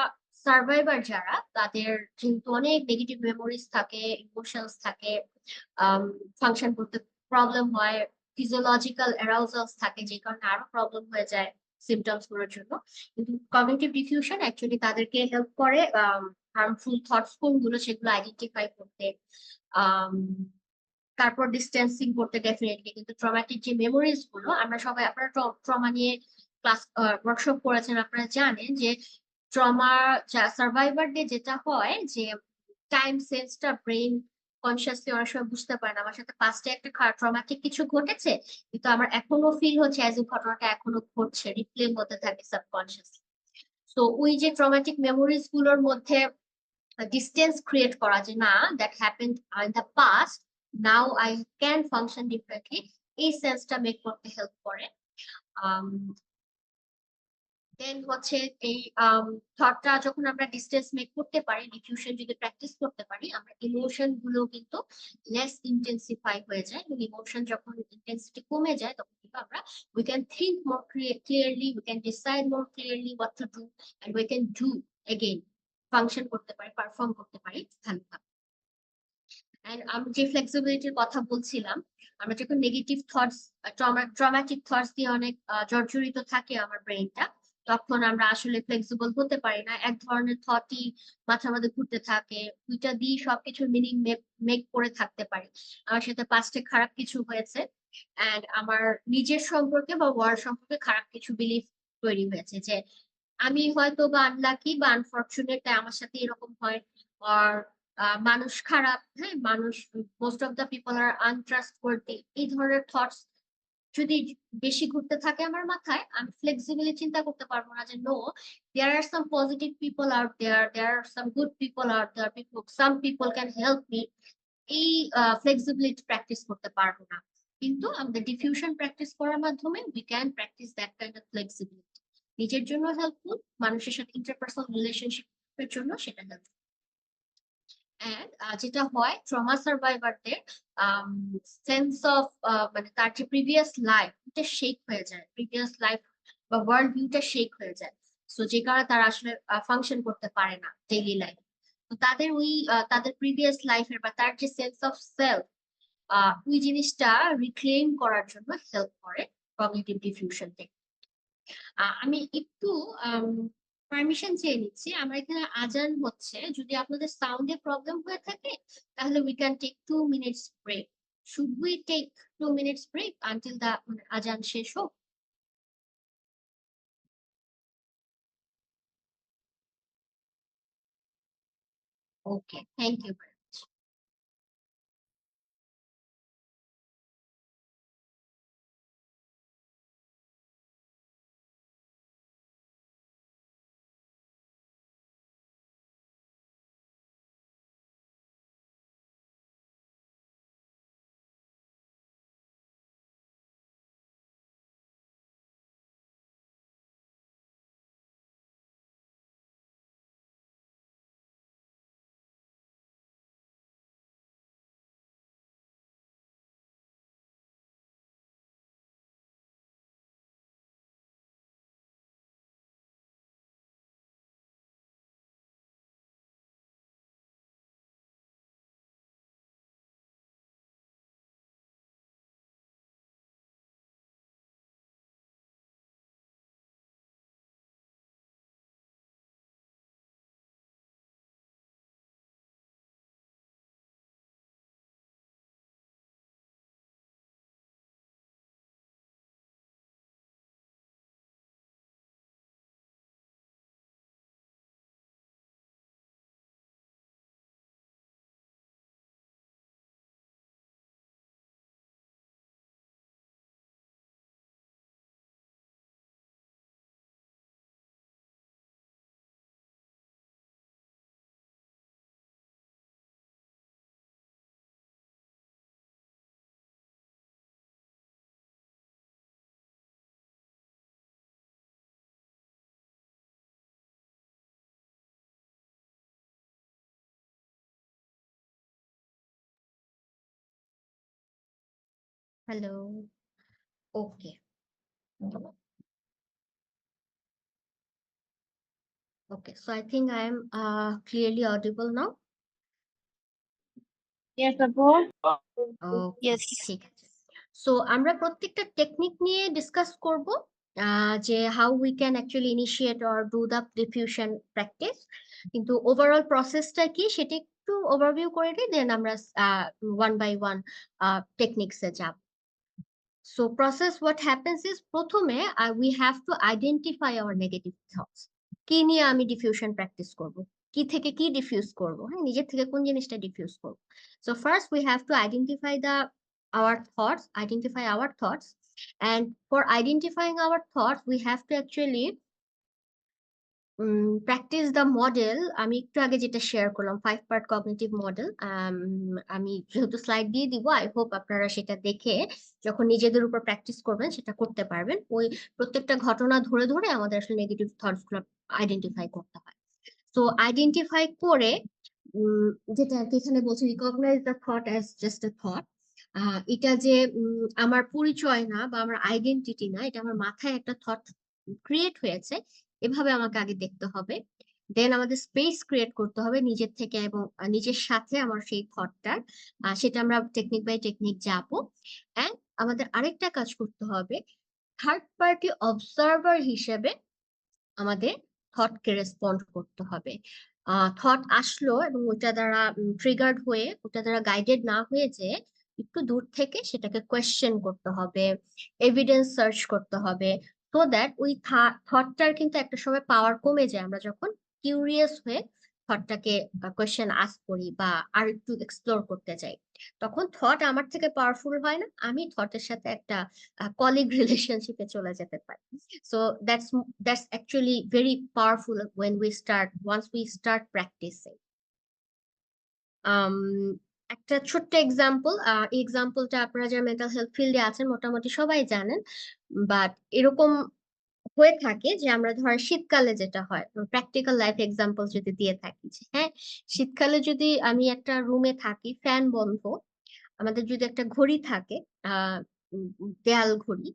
সার্ভাইভার যারা, তাদের কিন্তু অনেক নেগেটিভ মেমোরিজ থাকে, ইমোশনস থাকে, ফাংশন করতে প্রবলেম হয়, ফিজিওলজিক্যাল অ্যারাউজালস থাকে, যে কারণে আরো প্রবলেম হয়ে যায় সিমটমস গুলোর জন্য। কিন্তু কগনিটিভ ডিফিউশন অ্যাকচুয়ালি তাদেরকে হেল্প করে হার্মফুল থটস কোনগুলো সেগুলো আইডেন্টিফাই করতে, তারপর ডিস্টেন্সিং করতে ডেফিনেটলি। কিন্তু ট্রমাটিক যে মেমোরিজ গুলো, আমরা সবাই, আপনারা ট্রমা নিয়ে ক্লাস ওয়ার্কশপ করেছেন, আপনারা জানেন যে ট্রমা সার্ভাইভারদের যেটা হয়, যে টাইম সেন্সটা ব্রেন কনসিয়াসলি অনেক সময় বুঝতে পারে না। আমার সাথে পাস্টে একটা ট্রমাটিক কিছু ঘটেছে, কিন্তু আমার এখনো ফিল হচ্ছে অ্যাজ এ ঘটনাটা এখনো ঘটছে, রিপ্লে হতে থাকে সাবকনসিয়াসলি। তো ওই যে ট্রমাটিক মেমোরিজ গুলোর মধ্যে ডিস্টেন্স ক্রিয়েট করা, যে না, that happened in the past, now I can function differently, এই সেন্সটা মেক করতে হেল্প করে। দেন হচ্ছে এই থটটা যখন আমরা ডিস্টেন্স মেক করতে পারি, ডিফিউশন যদি প্র্যাকটিস করতে পারি, আমরা ইমোশন গুলো কিন্তু লেস ইন্টেন্সিফাই হয়ে যায়, এবং ইমোশন যখন ইন্টেন্সিটি কমে যায়, তখন কিন্তু আমরা we can think more clearly, we can decide more clearly what to do, and we can do again, function করতে পারি, পারফর্ম করতে পারি ভালোভাবে। এন্ড আমি যে ফ্লেক্সিবিলিটির কথা বলছিলাম, আমরা যখন নেগেটিভ থটস, ট্রমাটিক থটস দিয়ে অনেক জর্জরিত থাকে আমার ব্রেইনটা, তখন আমরা আসলে ফ্লেক্সিবল হতে পারি না। এক ধরনের থটই মাথার মধ্যে ঘুরতে থাকে, ওইটা দিয়ে সবকিছু মিনিং মেক করে থাকতে পারি। আমার সাথে পাস্টে খারাপ কিছু হয়েছে, এন্ড আমার নিজের সম্পর্কে বা ওয়ার্ল্ড সম্পর্কে খারাপ কিছু বিলিফ তৈরি হয়েছে, যে আমি হয়তো বা আনলাকি বা আনফরচুনেট, আমার সাথে এরকম হয়, আর মানুষ খারাপ, হ্যাঁ, মানুষ, মোস্ট অফ দ্য পিপল আর আনট্রাস্টওয়ার্দি, এই ধরনের থটস যদি বেশি ঘুরতে থাকে আমার মাথায়, আমি ফ্লেক্সিবলি চিন্তা করতে পারবো না যে no, there are some positive people out there, there are some good people out there, some people can help me. এই ফ্লেক্সিবিলিটি প্র্যাকটিস করতে পারবো না। কিন্তু আমাদের ডিফিউশন প্র্যাকটিস করার মাধ্যমে we can practice that kind of flexibility. নিজের জন্য হেল্পফুল, মানুষের সাথে ইন্টারপার্সোনাল রিলেশনশিপের জন্য সেটা হেল্পফুল। এন্ড যেটা হয় ট্রমা সার্ভাইভারদের সেন্স অফ মানে তার যে প্রিভিয়াস লাইফ এটা শেক হয়ে যায়, প্রিভিয়াস লাইফ বা ওয়ার্ল্ড ভিউটা শেক হয়ে যায়। সো যে কারণে তারা আসলে ফাংশন করতে পারে না ডেইলি লাইফ। তো তাদের ওই তাদের প্রিভিয়াস লাইফের বা তার যে সেন্স অফ সেলফ ওই জিনিসটা রিক্লেম করার জন্য হেল্প করে কগনিটিভ ডিফিউশন থেকে। আমি একটু পারমিশন চেয়ে নিচ্ছি, আমার এখানে আজান হচ্ছে, যদি আপনাদের সাউন্ডে প্রবলেম হয়ে থাকে তাহলে we can take 2 minutes break. Should we take 2 minutes break until the আজান শেষ হোক? Okay, thank you. Hello, okay. Okay, so I think I am clearly audible now. Yes, আপু। Okay, Yes. ঠিক আছে। সো আমরা প্রত্যেকটা টেকনিক নিয়ে ডিসকাস করব, যে how we can actually initiate or do the diffusion practice. কিন্তু ওভারঅল প্রসেসটা কি সেটা একটু ওভারভিউ করে দিই, দেন আমরা ওয়ান বাই ওয়ান টেকনিক্সে যাব। So process what happens is প্রথমে we have to identify our negative thoughts. কি নিয়ে আমি ডিফিউশন প্র্যাকটিস করব, কি থেকে কি ডিফিউজ করব, হ্যাঁ নিজের থেকে কোন জিনিসটা ডিফিউজ করব। So first we have to identify our thoughts, and for identifying our thoughts we have to actually practice the model. আমি একটু আগে যেটা শেয়ার করলাম 5 part কগনিটিভ মডেল, আমি যেহেতু স্লাইড দিয়ে দিব, আই হোপ আপনারা সেটা দেখে যখন নিজেদের উপর প্র্যাকটিস করবেন সেটা করতে পারবেন। ওই প্রত্যেকটা ঘটনা ধরে ধরে আমাদের আসলে নেগেটিভ থটস গুলো আইডেন্টিফাই করতে হয়। তো আইডেন্টিফাই করে যেটা আর কি এখানে বলছে recognise the thought as just a thought. এটা যে আমার পরিচয় না বা আমার আইডেন্টিটি না, এটা আমার মাথায় একটা থট ক্রিয়েট হয়েছে, এভাবে আমাকে আগে দেখতে হবে। দেন আমাদের স্পেস ক্রিয়েট করতে হবে নিজের থেকে এবং নিজের সাথে আমার সেই থটটার, সেটা আমরা টেকনিক বাই টেকনিক যাবো। অ্যান্ড আমাদের আরেকটা কাজ করতে হবে, থার্ড পার্টি অবজারভার হিসেবে আমাদের থটকে রেসপন্ড করতে হবে। থট আসলো এবং ওটা দ্বারা ট্রিগার্ড হয়ে, ওটা দ্বারা গাইডেড না হয়ে যে একটু দূর থেকে সেটাকে কোয়েশ্চেন করতে হবে, এভিডেন্স সার্চ করতে হবে, সো দ্যাট ওই থটটার কিন্তু একটা সময় পাওয়ার কমে যায় আমরা যখন কিউরিয়াস হয়ে থটটাকে কোয়েশ্চেন আস্ক করি বা আর একটু এক্সপ্লোর করতে চাই। তখন থট আমার থেকে পাওয়ারফুল হয় না, আমি থটের সাথে একটা কলিগ রিলেশনশিপে চলে যেতে পারি। So that's actually very powerful when once we start practicing. একটা ছোট্ট এক্সাম্পল, এই এক্সাম্পলটা আপনারা যারা মেন্টাল হেলথ ফিল্ডে আছেন মোটামুটি সবাই জানেন, বাট এরকম হয়ে থাকে যে আমরা ধর শীতকালে যেটা হয়, প্র্যাকটিক্যাল লাইফ এক্সাম্পল যদি দিয়ে থাকি যে হ্যাঁ, শীতকালে যদি আমি একটা রুমে থাকি, ফ্যান বন্ধ, আমাদের যদি একটা ঘড়ি থাকে, আহ দেয়াল ঘড়ি,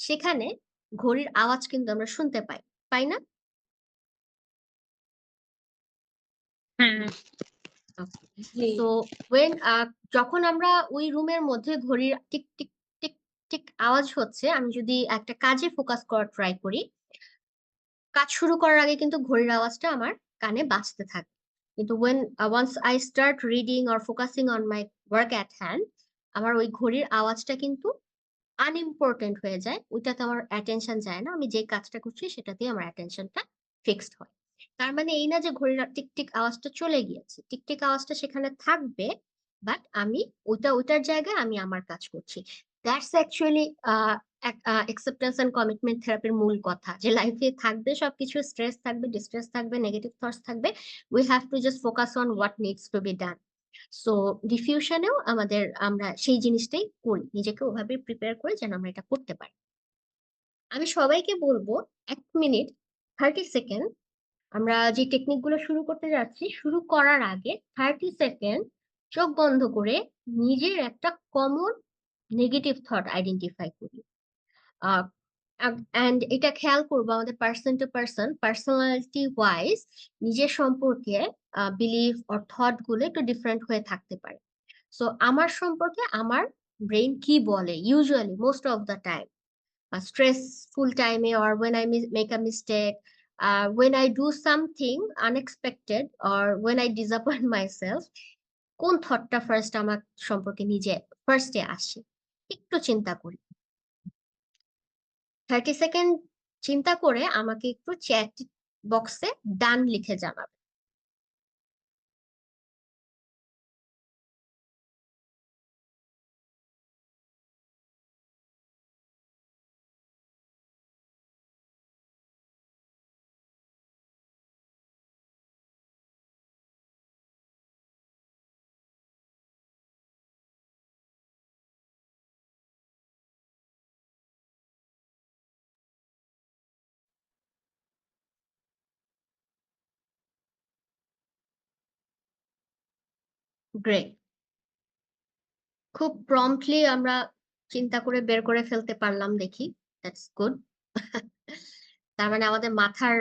সেখানে ঘড়ির আওয়াজ কিন্তু আমরা শুনতে পাই, পাই না? হ্যাঁ জি তো ওয়েন যখন আমরা ওই রুমের মধ্যে ঘড়ির টিক টিক টিক টিক আওয়াজ হচ্ছে, আমি যদি একটা কাজে ফোকাস করার ট্রাই করি, কাজ শুরু করার আগে কিন্তু ঘড়ির আওয়াজটা আমার কানে বাজতে থাকে। কিন্তু once I start reading or focusing on my work at hand, আমার ওই ঘড়ির আওয়াজটা কিন্তু আনইম্পর্টেন্ট হয়ে যায়, ওইটাতে আমার অ্যাটেনশন যায় না, আমি যে কাজটা করছি সেটাতেই আমার অ্যাটেনশনটা ফিক্সড হয়। তার মানে এই না যে ঘড়ির টিকটিক আওয়াজটা চলে গিয়েছে, টিকটিক আওয়াজটা সেখানে থাকবে, বাট আমি ওইটার জায়গায় আমি আমার কাজ করছি। That's actually acceptance and commitment থেরাপির মূল কথা, যে লাইফে থাকবে সবকিছু, স্ট্রেস থাকবে, ডিস্ট্রেস থাকবে, নেগেটিভ থটস থাকবে, we have to just focus on what needs to be done. So ডিফিউশনেও আমরা সেই জিনিসটাই করি, নিজেকে ওভাবে প্রিপেয়ার করে যেন আমরা এটা করতে পারি। আমি সবাইকে বলবো 1 মিনিট 30 সেকেন্ড, আমরা যে টেকনিক গুলো শুরু করতে যাচ্ছি, শুরু করার আগে 30 সেকেন্ড চোখ বন্ধ করে নিজের একটা কমন নেগেটিভ থট আইডেন্টিফাই করি। অ্যান্ড এটা খেয়াল করবো আমাদের person to person, personality wise নিজের সম্পর্কে বিলিফ অর থট গুলো একটু ডিফারেন্ট হয়ে থাকতে পারে। সো আমার সম্পর্কে আমার ব্রেন কি বলে usually most of the time, stressful time or when I make a mistake, when I do something unexpected or when I disappoint myself, কোন থটটা ফার্স্ট আমার সম্পর্কে নিজে ফার্স্টে আসে, একটু চিন্তা করি। 30 সেকেন্ড চিন্তা করে আমাকে একটু চ্যাট বক্সে ডান লিখে জানাবে। গ্রেট, খুব প্রম্পটলি আমরা চিন্তা করে বের করে ফেলতে পারলাম, দেখি দ্যাটস গুড। তার মানে আমাদের মাথার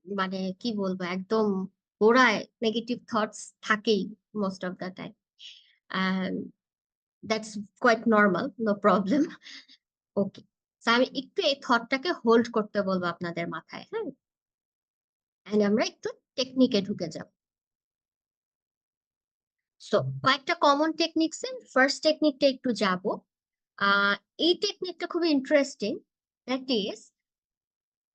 মানে কি বলবো একদম গোড়ায় নেগেটিভ থটস থাকেই most of the time, and that's quite normal, no problem. ওকে, আমি একটু এই থটটাকে হোল্ড করতে বলবো আপনাদের মাথায়, হ্যাঁ, and আমরা একটু টেকনিকে ঢুকে যাব। সো কয়েকটা কমন টেকনিক্স, ফার্স্ট টেকনিকটা একটু যাব। এই টেকনিকটা খুবই ইন্টারেস্টিং, দ্যাট ইজ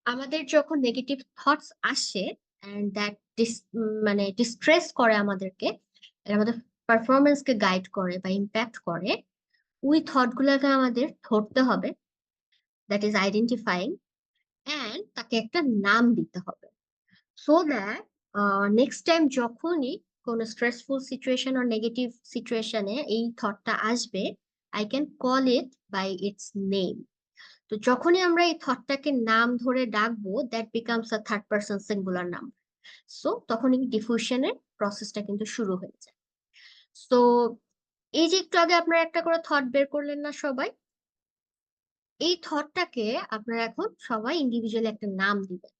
আমাদের যখন নেগেটিভ থটস আসে এন্ড দ্যাট মানে ডিস্ট্রেস করে আমাদেরকে, আমাদের পারফরমেন্সকে গাইড করে বা ইম্প্যাক্ট করে, ওই থট গুলাকে আমাদের ধরতে হবে, দ্যাট ইজ আইডেন্টিফাইং, এন্ড তাকে একটা নাম দিতে হবে, সো দ্যাট নেক্সট টাইম যখনই কোনো স্ট্রেসফুল সিচুয়েশন আর নেগেটিভ সিচুয়েশনে এই থটটা আসবে, I can call it by its name. তো যখনই আমরা এই থটটাকে নাম ধরে ডাকবো, that becomes a third person singular number. So তখন এই ডিফিউশনের প্রসেসটা কিন্তু শুরু হয়ে যায়। সো এই যে একটু আগে আপনারা একটা করে থট বের করলেন না সবাই, এই থটটাকে আপনারা এখন সবাই ইন্ডিভিজুয়ালি একটা নাম দিবেন।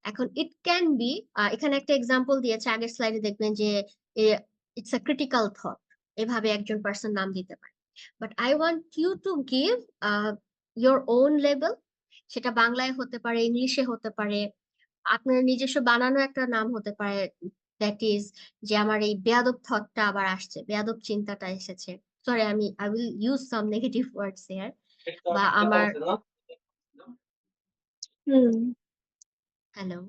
এখন ইট ক্যান বি, এখানে একটা এক্সাম্পল দিয়েছে, আগের স্লাইডে দেখবেন যে ইটস আ ক্রিটিক্যাল থট, এভাবে একজন পার্সন নাম দিতে পারে। But I want you to give your own label, সেটা বাংলায় হতে পারে, ইংলিশে হতে পারে, আপনার নিজস্ব বানানো একটা নাম হতে পারে, দ্যাট ইজ যে আমার এই বেয়াদব থটটা আবার আসছে, বেয়াদব চিন্তাটা এসেছে, sorry I will use some negative words here, বা আমার হ্যালো,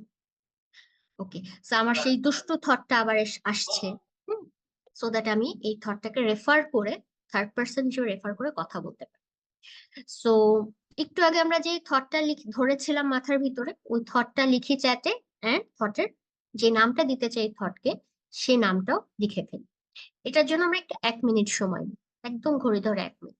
ওকে, সো আমার সেই দুষ্টু থটটা আবার আসছে, সো দ্যাট আমি এই থটটাকে রেফার করে, থার্ড পার্সন হিসেবে রেফার করে কথা বলতে পারি। সো একটু আগে আমরা যে থটটা ধরেছিলাম মাথার ভিতরে, ওই থটটা লিখি চ্যাটে, এন্ড থটের যে নামটা দিতে চাই থটকে, সে নামটাও লিখে ফেলি। এটার জন্য আমরা একটা 1 মিনিট সময় নিই, একদম ঘড়ি ধরে 1 মিনিট।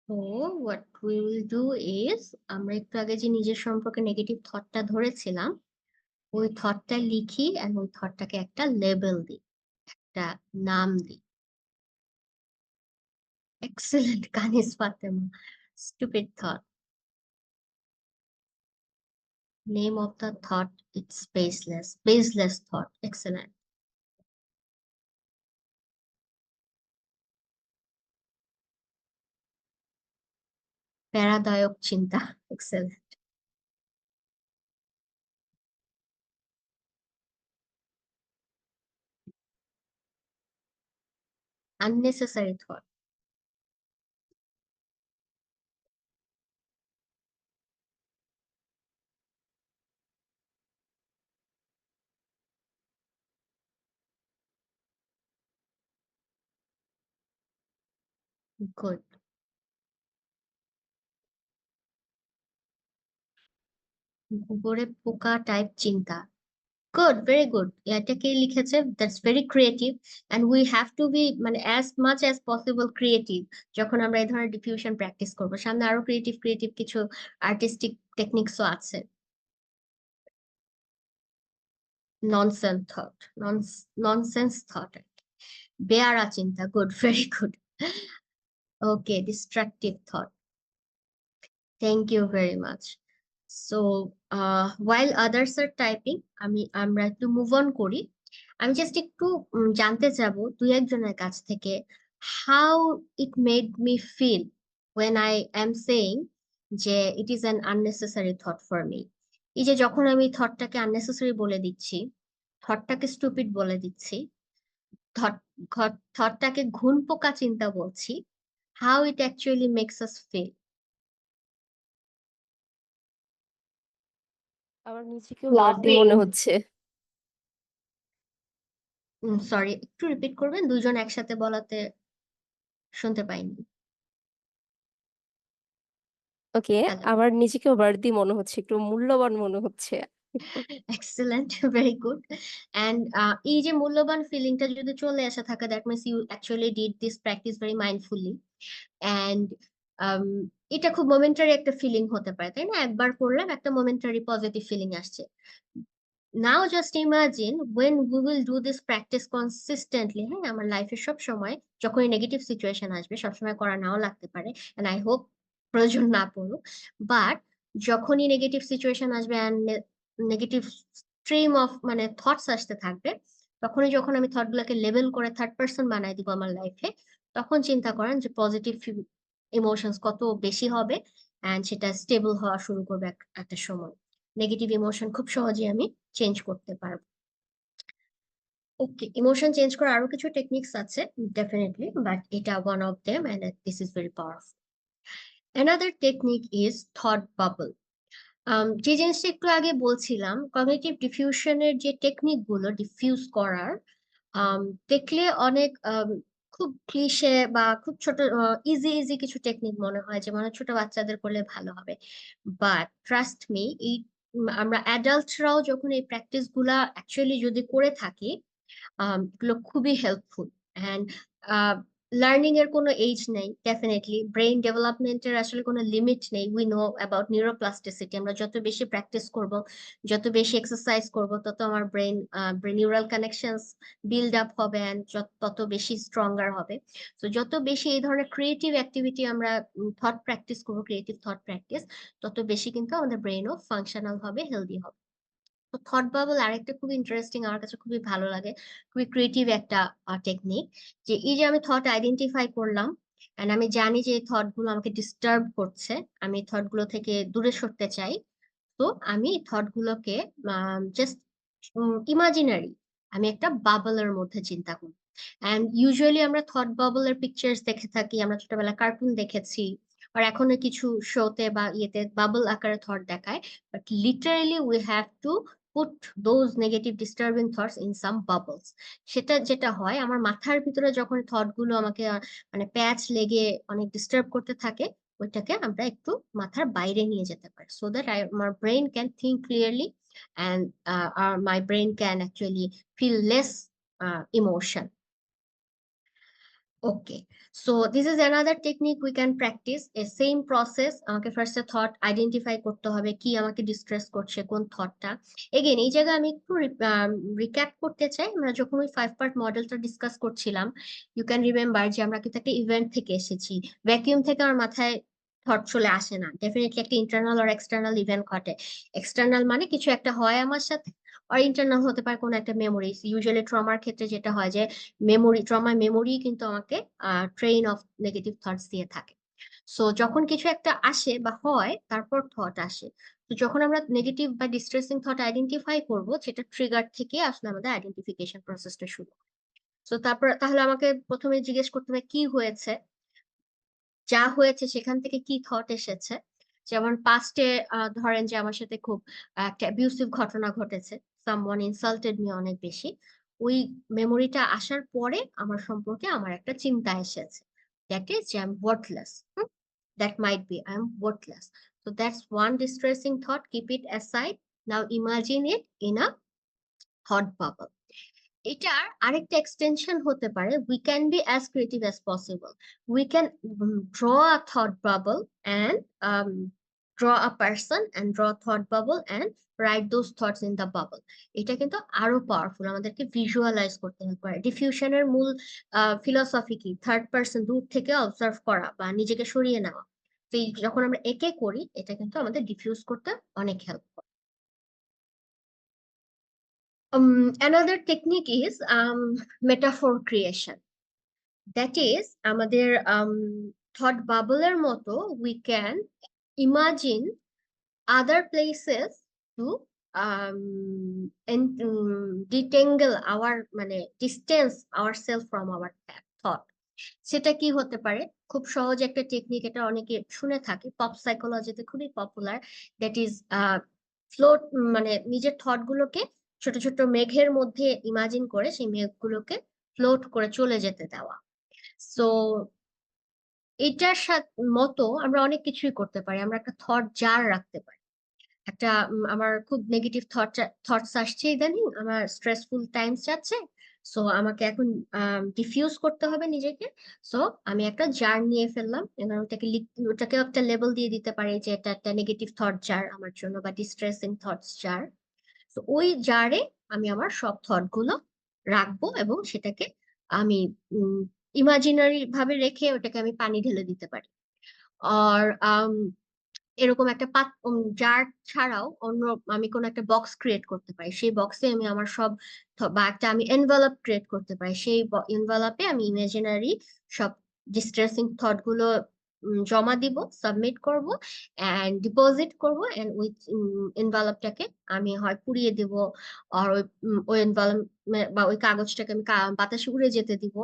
তো what we will do is আমরা একটু আগে যে নিজের সম্পর্কে নেগেটিভ থটটা ধরেছিলাম, ওই থটটা লিখি আর ওই থটটাকে একটা লেবেল দিই, একটা নাম দিই। Excellent Kanis Fatema, stupid thought. Name of the thought, it's baseless thought. Excellent. প্যারাদায়ক চিন্তা। Excellent. Unnecessary thought. Good. গোবরে পোকা টাইপ চিন্তা। Good, very good. এটা কে লিখেছে? That's very creative and we have to be মানে as much as possible creative যখন আমরা এই ধরনের ডিফিউশন প্র্যাকটিস করব। সামনে আরো ক্রিয়েটিভ কিছু আর্টিস্টিক টেকনিক্সও আছে। ননসেন্স থট, ননসেন্স থট, বেয়ারা চিন্তা। Good, very good. Okay, destructive thought. Thank you very much. So, while others are typing, আমরা একটু মুভ অন করি। আমি জাস্ট একটু জানতে চাবো দুই একজনের কাছ থেকে, how it made me feel when I am saying যে it is an unnecessary thought for me. এই যে যখন আমি থটটাকে unnecessary বলে দিচ্ছি, থটটাকে স্টুপিড বলে দিচ্ছি, থটটাকে ঘুণ পোকা চিন্তা বলছি, how it actually makes us feel. আমার নিজেকেও বাড়তি মনে হচ্ছে। সরি, একটু রিপিট করবেন, দুইজন একসাথে বলাতে শুনতে পাইনি। ওকে, Hello. আমার নিজেকেও বাড়তি মনে হচ্ছে, একটু মূল্যবান মনে হচ্ছে। Excellent, very good. এন্ড এই যে মূল্যবান ফিলিংটা যদি চলে আসা থাকে, that means you actually did this practice very mindfully. And এটা খুব মোমেন্টারি একটা ফিলিং হতে পারে, তাই না? একবার করলাম, একটা মোমেন্টারি পজিটিভ ফিলিং আসছে। Now just imagine when we will do this practice consistently, হ্যাঁ, আমার লাইফের সব সময় যখনই নেগেটিভ সিচুয়েশন আসবে, সবসময় করা নাও লাগতে পারে, এন্ড আই হোপ প্রয়োজন না পড়ুক, বাট যখনই নেগেটিভ সিচুয়েশন আসবে এন্ড নেগেটিভ স্ট্রিম অফ মানে থটস আসতে থাকবে, তখনই যখন আমি থট গুলাকে লেবেল করে থার্ড পার্সন বানাই দিব আমার লাইফে, তখন চিন্তা করেন যে পজিটিভ ইমোশনস কত বেশি হবে এন্ড সেটা স্টেবল হওয়া শুরু করবে একটা সময়। নেগেটিভ ইমোশন খুব সহজে আমি চেঞ্জ করতে পারবো। ওকে, ইমোশন চেঞ্জ করার আরো কিছু টেকনিক্স আছে ডেফিনেটলি, বাট এটা one of them and this is very powerful. Another technique is thought bubble. যে জিনিসটা একটু আগে বলছিলাম, কগনিটিভ ডিফিউশনের যে টেকনিক গুলো ডিফিউজ করার, দেখলে অনেক খুব ক্লিশে বা খুব ছোট ইজি কিছু টেকনিক মনে হয় যে মনে হয় ছোট বাচ্চাদের করলে ভালো হবে, বাট ট্রাস্ট মি, এই আমরা অ্যাডাল্টরাও যখন এই প্র্যাকটিস গুলা অ্যাকচুয়ালি যদি করে থাকি, এগুলো খুবই হেল্পফুল। অ্যান্ড লার্নিং এর কোনো এজ নেই, ডেফিনেটলি ব্রেইন ডেভেলপমেন্টের আসলে কোনো লিমিট নেই। We know about neuroplasticity. আমরা যত বেশি প্র্যাকটিস করব, যত বেশি এক্সারসাইজ করব, তত আমার নিউরাল কানেকশনস বিল্ড আপ হবে অ্যান্ড তত বেশি স্ট্রঙ্গার হবে। তো যত বেশি এই ধরনের ক্রিয়েটিভ অ্যাক্টিভিটি আমরা থট প্র্যাকটিস করবো, ক্রিয়েটিভ থট প্র্যাকটিস, তত বেশি কিন্তু আমাদের ব্রেইনও ফাংশনাল হবে, হেলদি হবে। তো থট বাবল আরেকটা খুব ইন্টারেস্টিং, আমার কাছে খুবই ভালো লাগে, খুবই ক্রিয়েটিভ একটা টেকনিক। যে এই যে আমি থট আইডেন্টিফাই করলাম, এন্ড আমি জানি যে এই থট গুলো আমাকে ডিস্টার্ব করছে, আমি এই থট গুলো থেকে দূরে সরতে চাই। তো আমি থট গুলোকে জাস্ট ইমাজিনারি আমি একটা বাবলের মধ্যে চিন্তা করি। এন্ড ইউজুয়ালি আমরা থট বাবলের পিকচার্স দেখে থাকি, আমরা ছোটবেলায় কার্টুন দেখেছি, আর এখনো কিছু শোতে বা ইয়েতে বাবল আকারে থট দেখায়, but literally we have to put those negative disturbing thoughts in some bubbles. সেটা যেটা হয়, আমার মাথার ভিতরে যখন থট গুলো আমাকে মানে প্যাচ লেগে অনেক ডিস্টার্ব করতে থাকে, ওইটাকে আমরা একটু মাথার বাইরে নিয়ে যেতে পারি, সো দ্যাট আমার brain can think clearly and my brain can actually feel less emotion. Okay, so this is another technique we can practice. A same process, আমাকে ফার্স্টে থট আইডেন্টিফাই করতে হবে কি আমাকে ডিস্ট্রেস করছে, কোন থটটা। এগেন এই জায়গায় আমি একটু রিক্যাপ করতে চাই, আমরা যখন ওই 5 পার্ট মডেলটা ডিসকাস করছিলাম, ইউ ক্যান রিমেম্বার যে আমরা কিন্তু একটা ইভেন্ট থেকে এসেছি, ভ্যাকিউম থেকে আমার মাথায় থট চলে আসে না, ডেফিনেটলি একটা ইন্টারনাল আর এক্সটার্নাল ইভেন্ট ঘটে। এক্সটার্নাল মানে কিছু একটা হয় আমার সাথে, আর ইন্টারনাল হতে পারে কোনো একটা মেমোরি। ইউজুয়ালি ট্রমার ক্ষেত্রে যেটা হয় যে ট্রমার মেমোরি কিন্তু আমাকে ট্রেইন অফ নেগেটিভ থটস দিয়ে থাকে। সো যখন কিছু একটা আসে বা হয়, তারপর থট আসে। তো যখন আমরা নেগেটিভ বা ডিস্ট্রেসিং থট আইডেন্টিফাই করব, সেটা ট্রিগার থেকে আসলে আমাদের আইডেন্টিফিকেশন প্রসেসটা শুরু। সো তারপর তাহলে আমাকে প্রথমে জিজ্ঞেস করতে হবে কি হয়েছে, যা হয়েছে সেখান থেকে কি থট এসেছে। যেমন পাস্টে ধরেন যে আমার সাথে খুব একটা অ্যাবিউসিভ ঘটনা ঘটেছে, সামওয়ান ইনসাল্টেড মি অনেক বেশি, ওই মেমোরিটা আসার পরে আমার সম্পর্কে আমার একটা চিন্তা এসেছে, দ্যাট ইজ যে I M worthless. That might be I am worthless. So that's one distressing thought. Keep it aside. Now imagine it in a thought bubble. এটার আরেকটা এক্সটেনশন হতে পারে, we can be as creative as possible. We can draw a thought bubble and draw a person and draw thought bubble and right those thoughts in the bubble. এটা কিন্তু আরো পাওয়ারফুল, আমাদেরকে ভিজুয়ালাইজ করতে হেল্প করে। ডিফিউশনের মূল ফিলসফি কি? থার্ড পার্সন, দূর থেকে অবজার্ভ করা বা নিজেকে সরিয়ে নেওয়া। তো যখন আমরা একে করি, এটা কিন্তু আমাদের ডিফিউজ করতে অনেক হেল্প করে। Another technique is metaphor creation. That is, আমাদের thought bubble এর মতো we can imagine other places to detangle our মানে distance ourselves from our thought. সেটা কি হতে পারে? খুব সহজ একটা টেকনিক, এটা অনেকে শুনে থাকে, পপ সাইকোলজিতে খুবই পপুলার। দ্যাট ইজ ফ্লোট, মানে নিজের থট গুলোকে ছোট ছোট মেঘের মধ্যে ইমাজিন করে সেই মেঘগুলোকে ফ্লোট করে চলে যেতে দেওয়া। সো এটার সাথে মতো আমরা অনেক কিছুই করতে পারি। আমরা একটা থট জার রাখতে পারি। একটা আমার খুব নেগেটিভ থটস আসছে ইদানিং, আমার স্ট্রেসফুল টাইমস যাচ্ছে, সো আমাকে এখন ডিফিউজ করতে হবে নিজেকে। সো আমি একটা জার নিয়ে ফেললাম, এবং ওটাকে একটা লেবেল দিয়ে দিতে পারি যে এটা একটা নেগেটিভ থট জার আমার জন্য, বা ডিস্ট্রেসিং থটস জার। তো ওই জারে আমি আমার সব থট গুলো রাখবো, এবং সেটাকে আমি ইমাজিনারি ভাবে রেখে ওটাকে আমি পানি ঢেলে দিতে পারি। আর এরকম একটা জার ছাড়াও অন্য আমি কোনো একটা বক্স ক্রিয়েট করতে পারি, সেই বক্সে আমি আমার সব বা একটা আমি এনভেলপ ক্রিয়েট করতে পারি, সেই এনভেলপে আমি ইমাজিনারি সব ডিস্ট্রেসিং থট গুলো জমা দিব, সাবমিট করব এন্ড ডিপোজিট করব, এন্ড ওই এনভেলপটাকে আমি হয় পুড়িয়ে দিব, আর ওই এনভেলপ বা ওই কাগজটাকে আমি বাতাসে উড়ে যেতে দিব।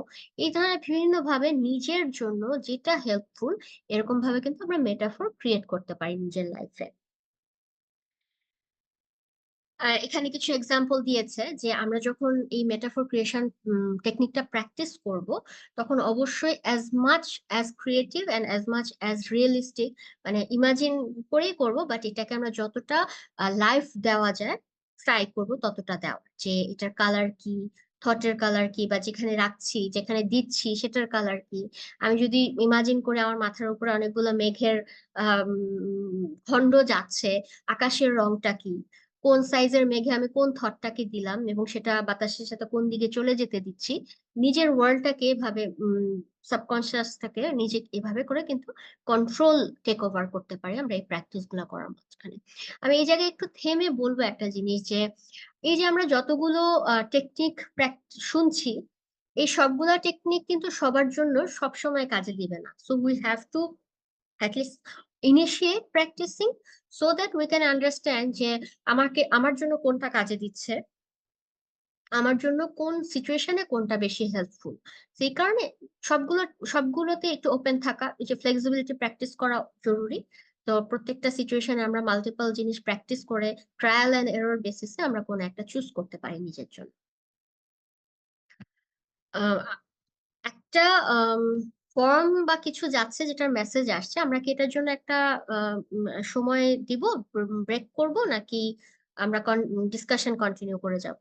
এই ধরনের বিভিন্ন ভাবে নিজের জন্য যেটা হেল্পফুল, এরকম ভাবে কিন্তু আমরা মেটাফোর ক্রিয়েট করতে পারি নিজের লাইফে। এখানে কিছু এক্সাম্পল দিয়েছে যে আমরা যখন এই মেটাফোর ক্রিয়েশন টেকনিকটা প্র্যাকটিস করব, তখন অবশ্যই as much as creative and as much as realistic, মানে ইমাজিন করেই করব, বাট এটাকে আমরা যতটা লাইফ দেওয়া যায় ট্রাই করব ততটা দেওয়া, যে এটার কালার কি, থটের কালার কি, বা যেখানে রাখছি যেখানে দিচ্ছি সেটার কালার কি। আমি যদি ইমাজিন করে আমার মাথার উপরে অনেকগুলো মেঘের খণ্ড যাচ্ছে, আকাশের রংটা কি, কোন সাইজের মেঘে আমি কোন থটটাকে দিলাম, এবং সেটা বাতাসের সাথে কোন দিকে চলে যেতে দিচ্ছি, নিজের ওয়ার্ল্ডটাকে এভাবে সাবকনসিয়াস থেকে নিজে এভাবে করে কিন্তু কন্ট্রোল টেক ওভার করতে পারি আমরা এই প্র্যাকটিস গুলো করার মাঝখানে। আমি এই জায়গায় একটু থেমে বলবো একটা জিনিস, যে এই যে আমরা যতগুলো টেকনিক শুনছি, এই সবগুলা টেকনিক কিন্তু সবার জন্য সবসময় কাজে দিবে না, so we have two at least initiate practicing so that we can understand যে আমার জন্য কোনটা কাজে দিচ্ছে, আমার জন্য কোন সিচুয়েশনে কোনটা বেশি হেল্পফুল। সেই কারণে সবগুলোতে একটু ওপেন থাকা, এই যে ফ্লেক্সিবিলিটি প্র্যাকটিস করা জরুরি। তো প্রত্যেকটা সিচুয়েশনে আমরা মাল্টিপল জিনিস প্র্যাকটিস করে ট্রায়াল এন্ড এরর বেসিসে আমরা কোনো একটা চুজ করতে পারি নিজের জন্য। একটা ফর্ম বা কিছু যাচ্ছে যেটার মেসেজ আসছে, আমরা কি এটার জন্য একটা সময় দিব, ব্রেক করব, নাকি আমরা ডিসকাশন কন্টিনিউ করে যাব?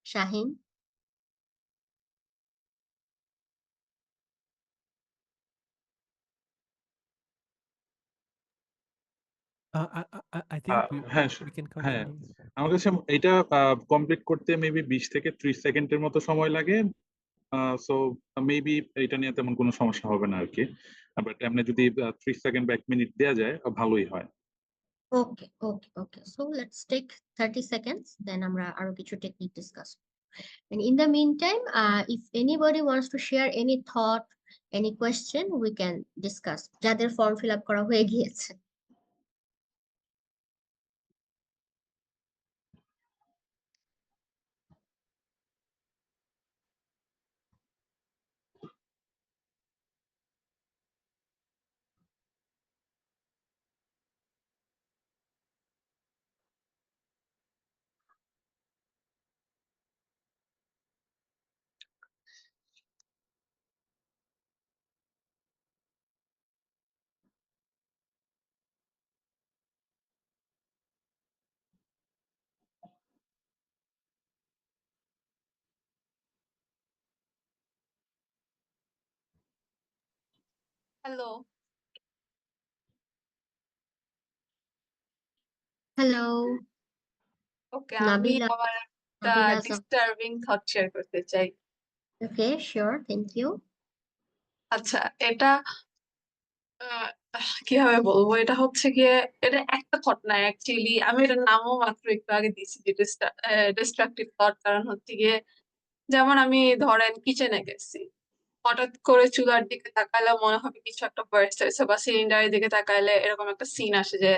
শাহিন? I think হ্যাঁ we can হ্যাঁ, continue. আমার কাছে এটা কমপ্লিট করতে মেবি 20 থেকে 30 সেকেন্ডের মতো সময় লাগে। সো মেবি এটা নিয়ে তেমন কোনো সমস্যা হবে না আর কি। বাট এমনি যদি 30 সেকেন্ড বা 1 মিনিট দেওয়া যায় ভালোই হয়। ওকে ওকে ওকে, সো লেটস টেক 30 seconds, দেন আমরা আরো কিছু technique discuss. And in the meantime, if anybody wants to share any thought, any question, we can discuss. যাদের ফর্ম ফিল আপ করা হয়ে গিয়েছে। হ্যালো। হ্যালো ওকে, আমি নাবিলা। আমার একটা নাবিলা ডিস্টার্বিং থট শেয়ার করতে চাই। ওকে, শিওর, থ্যাংক ইউ। আচ্ছা, এটা কিভাবে বলবো, এটা হচ্ছে গিয়ে এটা একটা থট না অ্যাকচুয়ালি, আমি এটার নামও মাত্র একটু আগে দিয়েছি যে ডিস্ট্রাকটিভ থট। কারণ হচ্ছে গিয়ে যেমন আমি ধরেন কিচেনে গেছি, হঠাৎ করে চুলার দিকে তাকাইলে মনে হবে কিছু একটা বার্স্ট হয়েছে, বা সিলিন্ডারের দিকে তাকাইলে এরকম একটা সিন আসে যে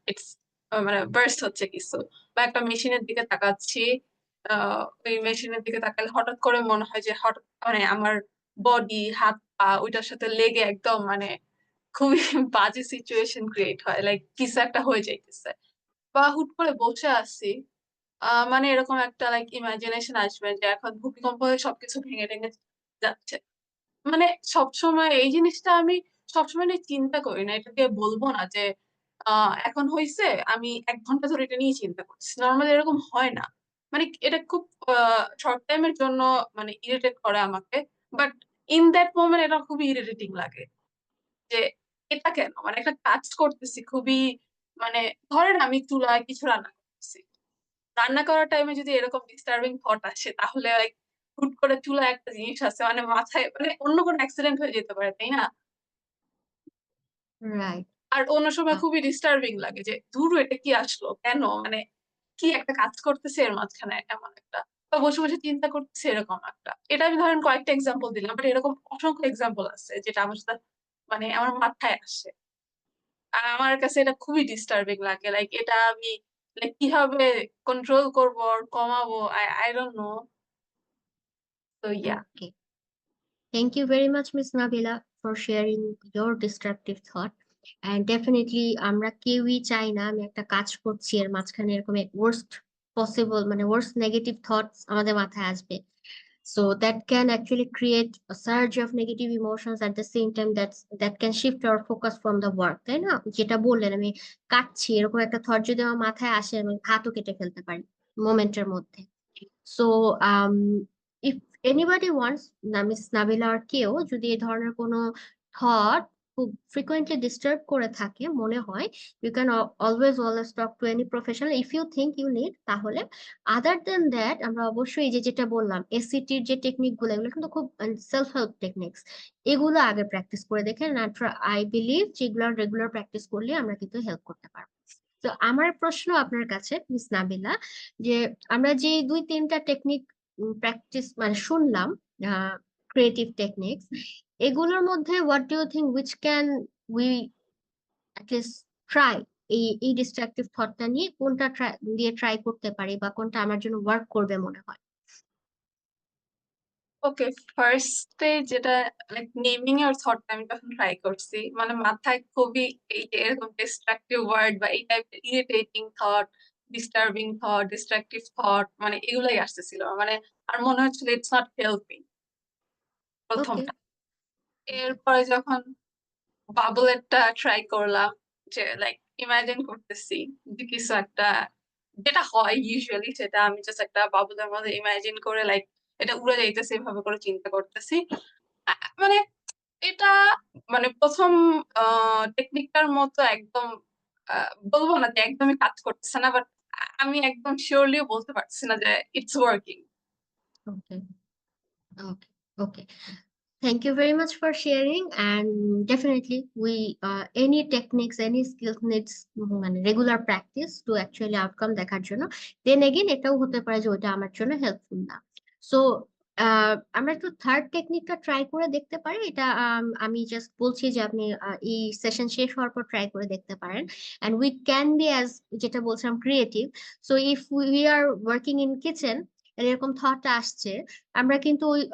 ইটস মানে বার্স্ট হচ্ছে কিছু, বা একটা মেশিনের দিকে তাকাচ্ছি, ওই মেশিনের দিকে তাকালে হঠাৎ করে মনে হয় যে হঠাৎ মানে আমার বডি হাত পা ওইটার সাথে লেগে একদম মানে খুবই বাজে সিচুয়েশন ক্রিয়েট হয়, লাইক কিছু একটা হয়ে যাইতেছে। বা হুট করে বসে আছি, মানে এরকম একটা লাইক ইমাজিনেশন আসবে যে এখন ভূমিকম্প হয়ে সবকিছু ভেঙে ভেঙে যাচ্ছে। মানে সবসময় এই জিনিসটা আমি সবসময় নিয়ে চিন্তা করি না, এটাকে বলবো না যে এখন হয়েছে আমি 1 ঘন্টা ধরে এটা নিয়ে চিন্তা করছি, নর্মালি এরকম হয় না। মানে এটা খুব শর্ট টাইমের জন্য মানে ইরিটেট করে আমাকে, বাট ইন দ্যাট মোমেন্ট এটা খুবই ইরিটেটিং লাগে যে এটা কেন, মানে একটা কাজ করতেছি খুবই মানে ধরেন আমি চুলায় কিছু রান্না করতেছি, রান্না করার টাইমে যদি এরকম ডিস্টার্বিং থট আসে তাহলে like হুট করে চুলায় একটা জিনিস আছে মানে মাথায় মানে অন্য কোনো অ্যাক্সিডেন্ট হয়ে যেতে পারে, তাই না? রাইট। আর অন্য সময় খুবই ডিস্টার্বিং লাগে যে ধুর এটা কি আসলো কেন, মানে কি একটা কাজ করতেছে এর মাঝখানে এমন একটা, বা বসে বসে চিন্তা করতেছে এরকম একটা। এটা আমি ধরেন কয়েকটা এক্সাম্পল দিলাম, বাট এরকম অসংখ্য এক্সাম্পল আছে যেটা আমার সাথে মানে আমার মাথায় আসে। আর আমার কাছে এটা খুবই ডিস্টার্বিং লাগে, লাইক এটা আমি লাইক কিভাবে কন্ট্রোল করবো আর কমাবো, আই ডোন্ট নো। তো ইয়া। Okay. Thank you very much, Miss Nabila, for sharing your destructive thought. And definitely আমরা কেউই চাই না আমি একটা কাজ করছি এর মাঝখানে এরকম worst possible মানে worst negative thoughts আমাদের মাথায় আসবে। So that can actually create a surge of negative emotions at the same time that can shift our focus from the work, তাই না? যেটা বললেন আমি কাটছি এরকম একটা থট যদি আমার মাথায় আসে আমি হাতও কেটে ফেলতে পারি মোমেন্টের মধ্যে। So if anybody wants, miss Nabila আর কেউ যদি এই ধরনের কোনো থট খুব ফ্রিকোয়েন্টলি ডিস্টার্ব করে থাকে মনে হয়, you can always talk to any professional if you think you need. তাহলে আদার দেন দ্যাট আমরা অবশ্যই যেটা বললাম এসিটির যে টেকনিক গুলো এগুলো কিন্তু খুব সেলফ হেল্প টেকনিক্স, এগুলো আগে প্র্যাকটিস করে দেখেন। আই বিলিভ যেগুলো রেগুলার প্র্যাকটিস করলে আমরা কিন্তু হেল্প করতে পারবো। তো আমার প্রশ্ন আপনার কাছে মিস নাবিলা, যে আমরা যে 2-3টা টেকনিক প্র্যাকটিস মানে শুনলাম, ক্রিয়েটিভ টেকনিক্স, এগুলোর মধ্যে what do you think which can we at least try, এই ডিস্ট্রাকটিভ থটটা নিয়ে কোনটা দিয়ে ট্রাই করতে পারি বা কোনটা আমার জন্য ওয়ার্ক করবে মনে হয়? ওকে, ফার্স্টে যেটা লাইক নেমিং এর থটটা আমি তখন ট্রাই করছি, মানে মাথায় খুবই এই যে এরকম ডিস্ট্রাকটিভ ওয়ার্ড বা এই টাইপের ইরিটেটিং থট, ডিস্ট্রাকটিভ থট, মানে এগুলাই আসতেছিল, মানে আর মনে হচ্ছিল ইটস নট হেল্পিং ওকে, প্রথমটা। এরপরে যখন বাবলেরটা ট্রাই করলাম, যে লাইক ইমাজিন করতেছি যে কিছু একটা, যেটা হয় ইউজুয়ালি, সেটা আমি জাস্ট একটা বাবলের মধ্যে ইমাজিন করে লাইক এটা উড়ে যাইতেছে এভাবে করে চিন্তা করতেছি। মানে এটা মানে প্রথম টেকনিকটার মতো একদম বলবো না যে একদমই কাজ করতেছে না, বাট আমি একদম শিওরলিও বলতে পারছি না যে it's working. Okay, okay, okay. Thank you very much for sharing, and definitely we any techniques, any skills needs মানে regular practice to actually outcome দেখার জন্য। Then again এটাও হতে পারে যে ওটা আমার জন্য হেল্পফুল না। সো আমরা একটু থার্ড টেকনিকটা ট্রাই করে দেখতে পারি। এটা আমি জাস্ট বলছি যে আপনি এই সেশন শেষ হওয়ার পর ট্রাই করে দেখতে পারেন। And we can be as যেটা বলছিলাম creative. So if we are working in kitchen, এরকম থট আসছে,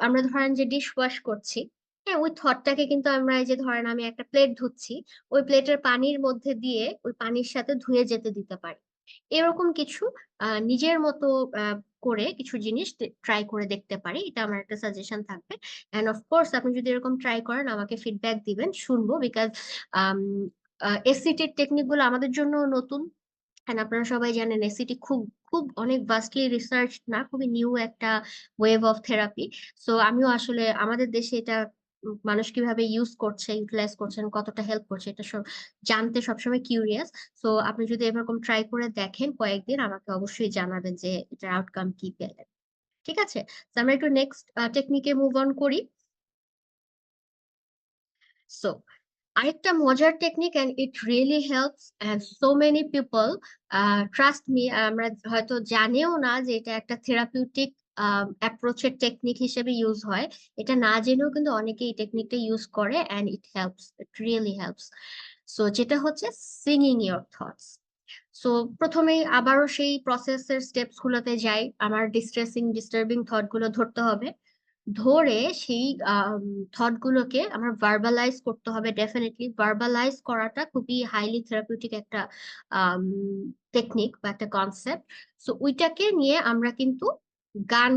আমরা ধরেন যে ডিশ ওয়াশ করছি, হ্যাঁ, ওই থটটাকে কিন্তু আমরা এই যে ধরেন আমি একটা প্লেট ধুচ্ছি, ওই প্লেটের পানির মধ্যে দিয়ে ওই পানির সাথে ধুয়ে যেতে দিতে পারি। এরকম কিছু নিজের মতো করে কিছু জিনিস ট্রাই করে দেখতে পারি, এটা আমার একটা সাজেশন থাকবে। এন্ড অফকোর্স আপনি যদি এরকম ট্রাই করেন আমাকে ফিডব্যাক দিবেন, শুনবো, বিকজ এসিটির টেকনিক গুলো আমাদের জন্য নতুন। And আপনারা সবাই জানেন এসিটি খুব খুব অনেক ভাস্টলি রিসার্চ না, খুবই নিউ একটা ওয়েভ অফ থেরাপি। সো আমিও আসলে আমাদের দেশে এটা মানুষ কিভাবে ইউজ করছে, ইউটিলাইজ করছেন, কতটা হেল্প করছে, এটা সব জানতে সবসময় কিউরিয়াস। সো আপনি যদি এরকম ট্রাই করে দেখেন কয়েকদিন, আমাকে অবশ্যই জানাবেন যে এটার আউটকাম কি পেলেন। ঠিক আছে, তো আমরা একটু নেক্সট টেকনিকে মুভ অন করি। সো আরেকটা মজার technique, and it really helps and so many people trust me, আমরা হয়তো জানেও না যে এটা একটা থেরাপিউটিক অ্যাপ্রোচের টেকনিক হিসেবে ইউজ হয়। এটা না জেনেও কিন্তু অনেকে এই টেকনিকটা ইউজ করে, and it helps, it really helps. So যেটা হচ্ছে সিঙ্গিং ইয়োর থটস। সো প্রথমেই আবারও সেই প্রসেসের স্টেপস গুলোতে যাই। আমার ডিস্টার্বিং থট গুলো ধরতে হবে, ধরে সেই থট গুলোকে আমার ভার্বালাইজ করতে হবে। ডেফিনেটলি ভার্বালাইজ করাটা খুবই হাইলি থেরাপিউটিক একটা টেকনিক বা একটা কনসেপ্ট। সো ওইটাকে নিয়ে আমরা কিন্তু গান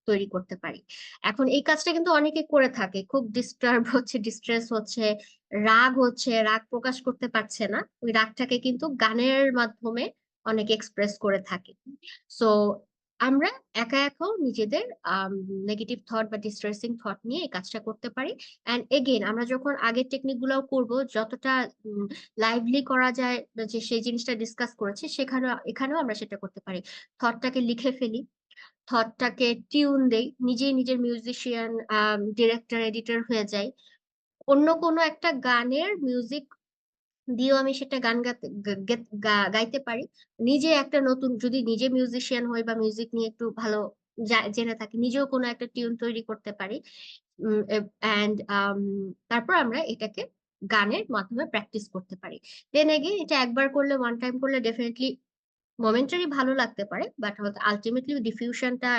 তৈরি করতে পারি। এখন এই কাজটা কিন্তু অনেকে করে থাকে, খুব ডিস্টার্ব হচ্ছে, ডিস্ট্রেস হচ্ছে, রাগ প্রকাশ করতে পারছে না, ওই রাগটাকে কিন্তু গানের মাধ্যমে অনেকে এক্সপ্রেস করে থাকে। সো আমরা একা একাও নিজেদের নেগেটিভ থট বা ডিস্ট্রেসিং থট নিয়ে এই কাজটা করতে পারি। অ্যান্ড এগেন আমরা যখন আগের টেকনিক গুলাও করবো, যতটা লাইভলি করা যায়, যে সেই জিনিসটা ডিসকাস করেছি, এখানেও আমরা সেটা করতে পারি। থটটাকে লিখে ফেলি, থটটাকে টিউন দেই, নিজেই নিজের মিউজিশিয়ান, ডিরেক্টর, এডিটর হয়ে যাই। অন্য কোনো একটা গানের মিউজিক দিয়েও আমি সেটা গান গাইতে পারি। নিজে একটা নতুন, যদি নিজে মিউজিশিয়ান হই বা মিউজিক নিয়ে একটু ভালো জেনে থাকি, নিজেও কোনো একটা টিউন তৈরি করতে পারি। অ্যান্ড তারপর আমরা এটাকে গানের মাধ্যমে প্র্যাকটিস করতে পারি। দেন এগেইন এটা একবার করলে, ওয়ান টাইম করলে ডেফিনেটলি মোমেন্টারি ভালো লাগতে পারে, বাট আলটিমেটলি ডিফিউশনটা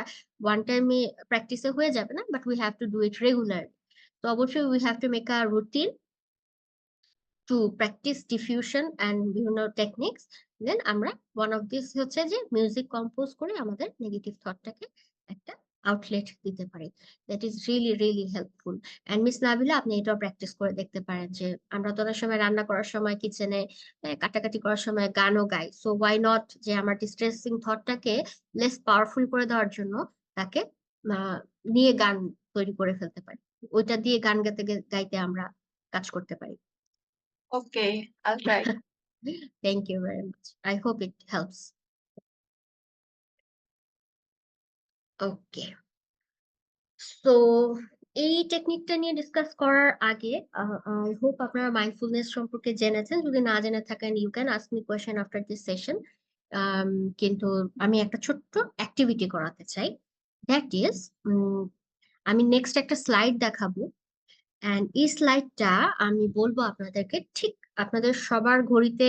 ওয়ান টাইমে প্র্যাকটিসে হয়ে যাবে না, but we have to do it regularly. তো অবশ্যই we have to make a routine to practice defusion and বিভিন্ন টেকনিক্স। দেন আমরা ওয়ান অফ দিস হচ্ছে যে মিউজিক কম্পোজ করে আমাদের নেগেটিভ থটটাকে একটা আউটলেট দিতে পারি। That is really really helpful. And miss Nabila, আপনি এটাও প্র্যাকটিস করে দেখতে পারেন, যে আমরা তো অনেক সময় রান্না করার সময়, কিচেনে কাটাকাটি করার সময় গানও গাই। সো ওয়াই নট যে আমার ডিস্ট্রেসিং থটটাকে লেস পাওয়ারফুল করে দেওয়ার জন্য তাকে নিয়ে গান তৈরি করে ফেলতে পারি, ওইটা দিয়ে গান গাইতে আমরা কাজ করতে পারি। Okay, I'll try. Thank you very much. I hope it helps. Okay. So এই টেকনিকটা নিয়ে ডিসকাস করার আগে আই হোপ আপনারা মাইন্ডফুলনেস সম্পর্কে জেনেছেন। যদি না জেনে থাকেন, you can ask me question after this session. কিন্তু আমি একটা ছোট্ট অ্যাক্টিভিটি করাতে চাই। দ্যাট ইজ, আমি নেক্সট একটা স্লাইড দেখাবো, অ্যান্ড এই স্লাইডটা আমি বলবো আপনাদেরকে, ঠিক আপনাদের সবার ঘড়িতে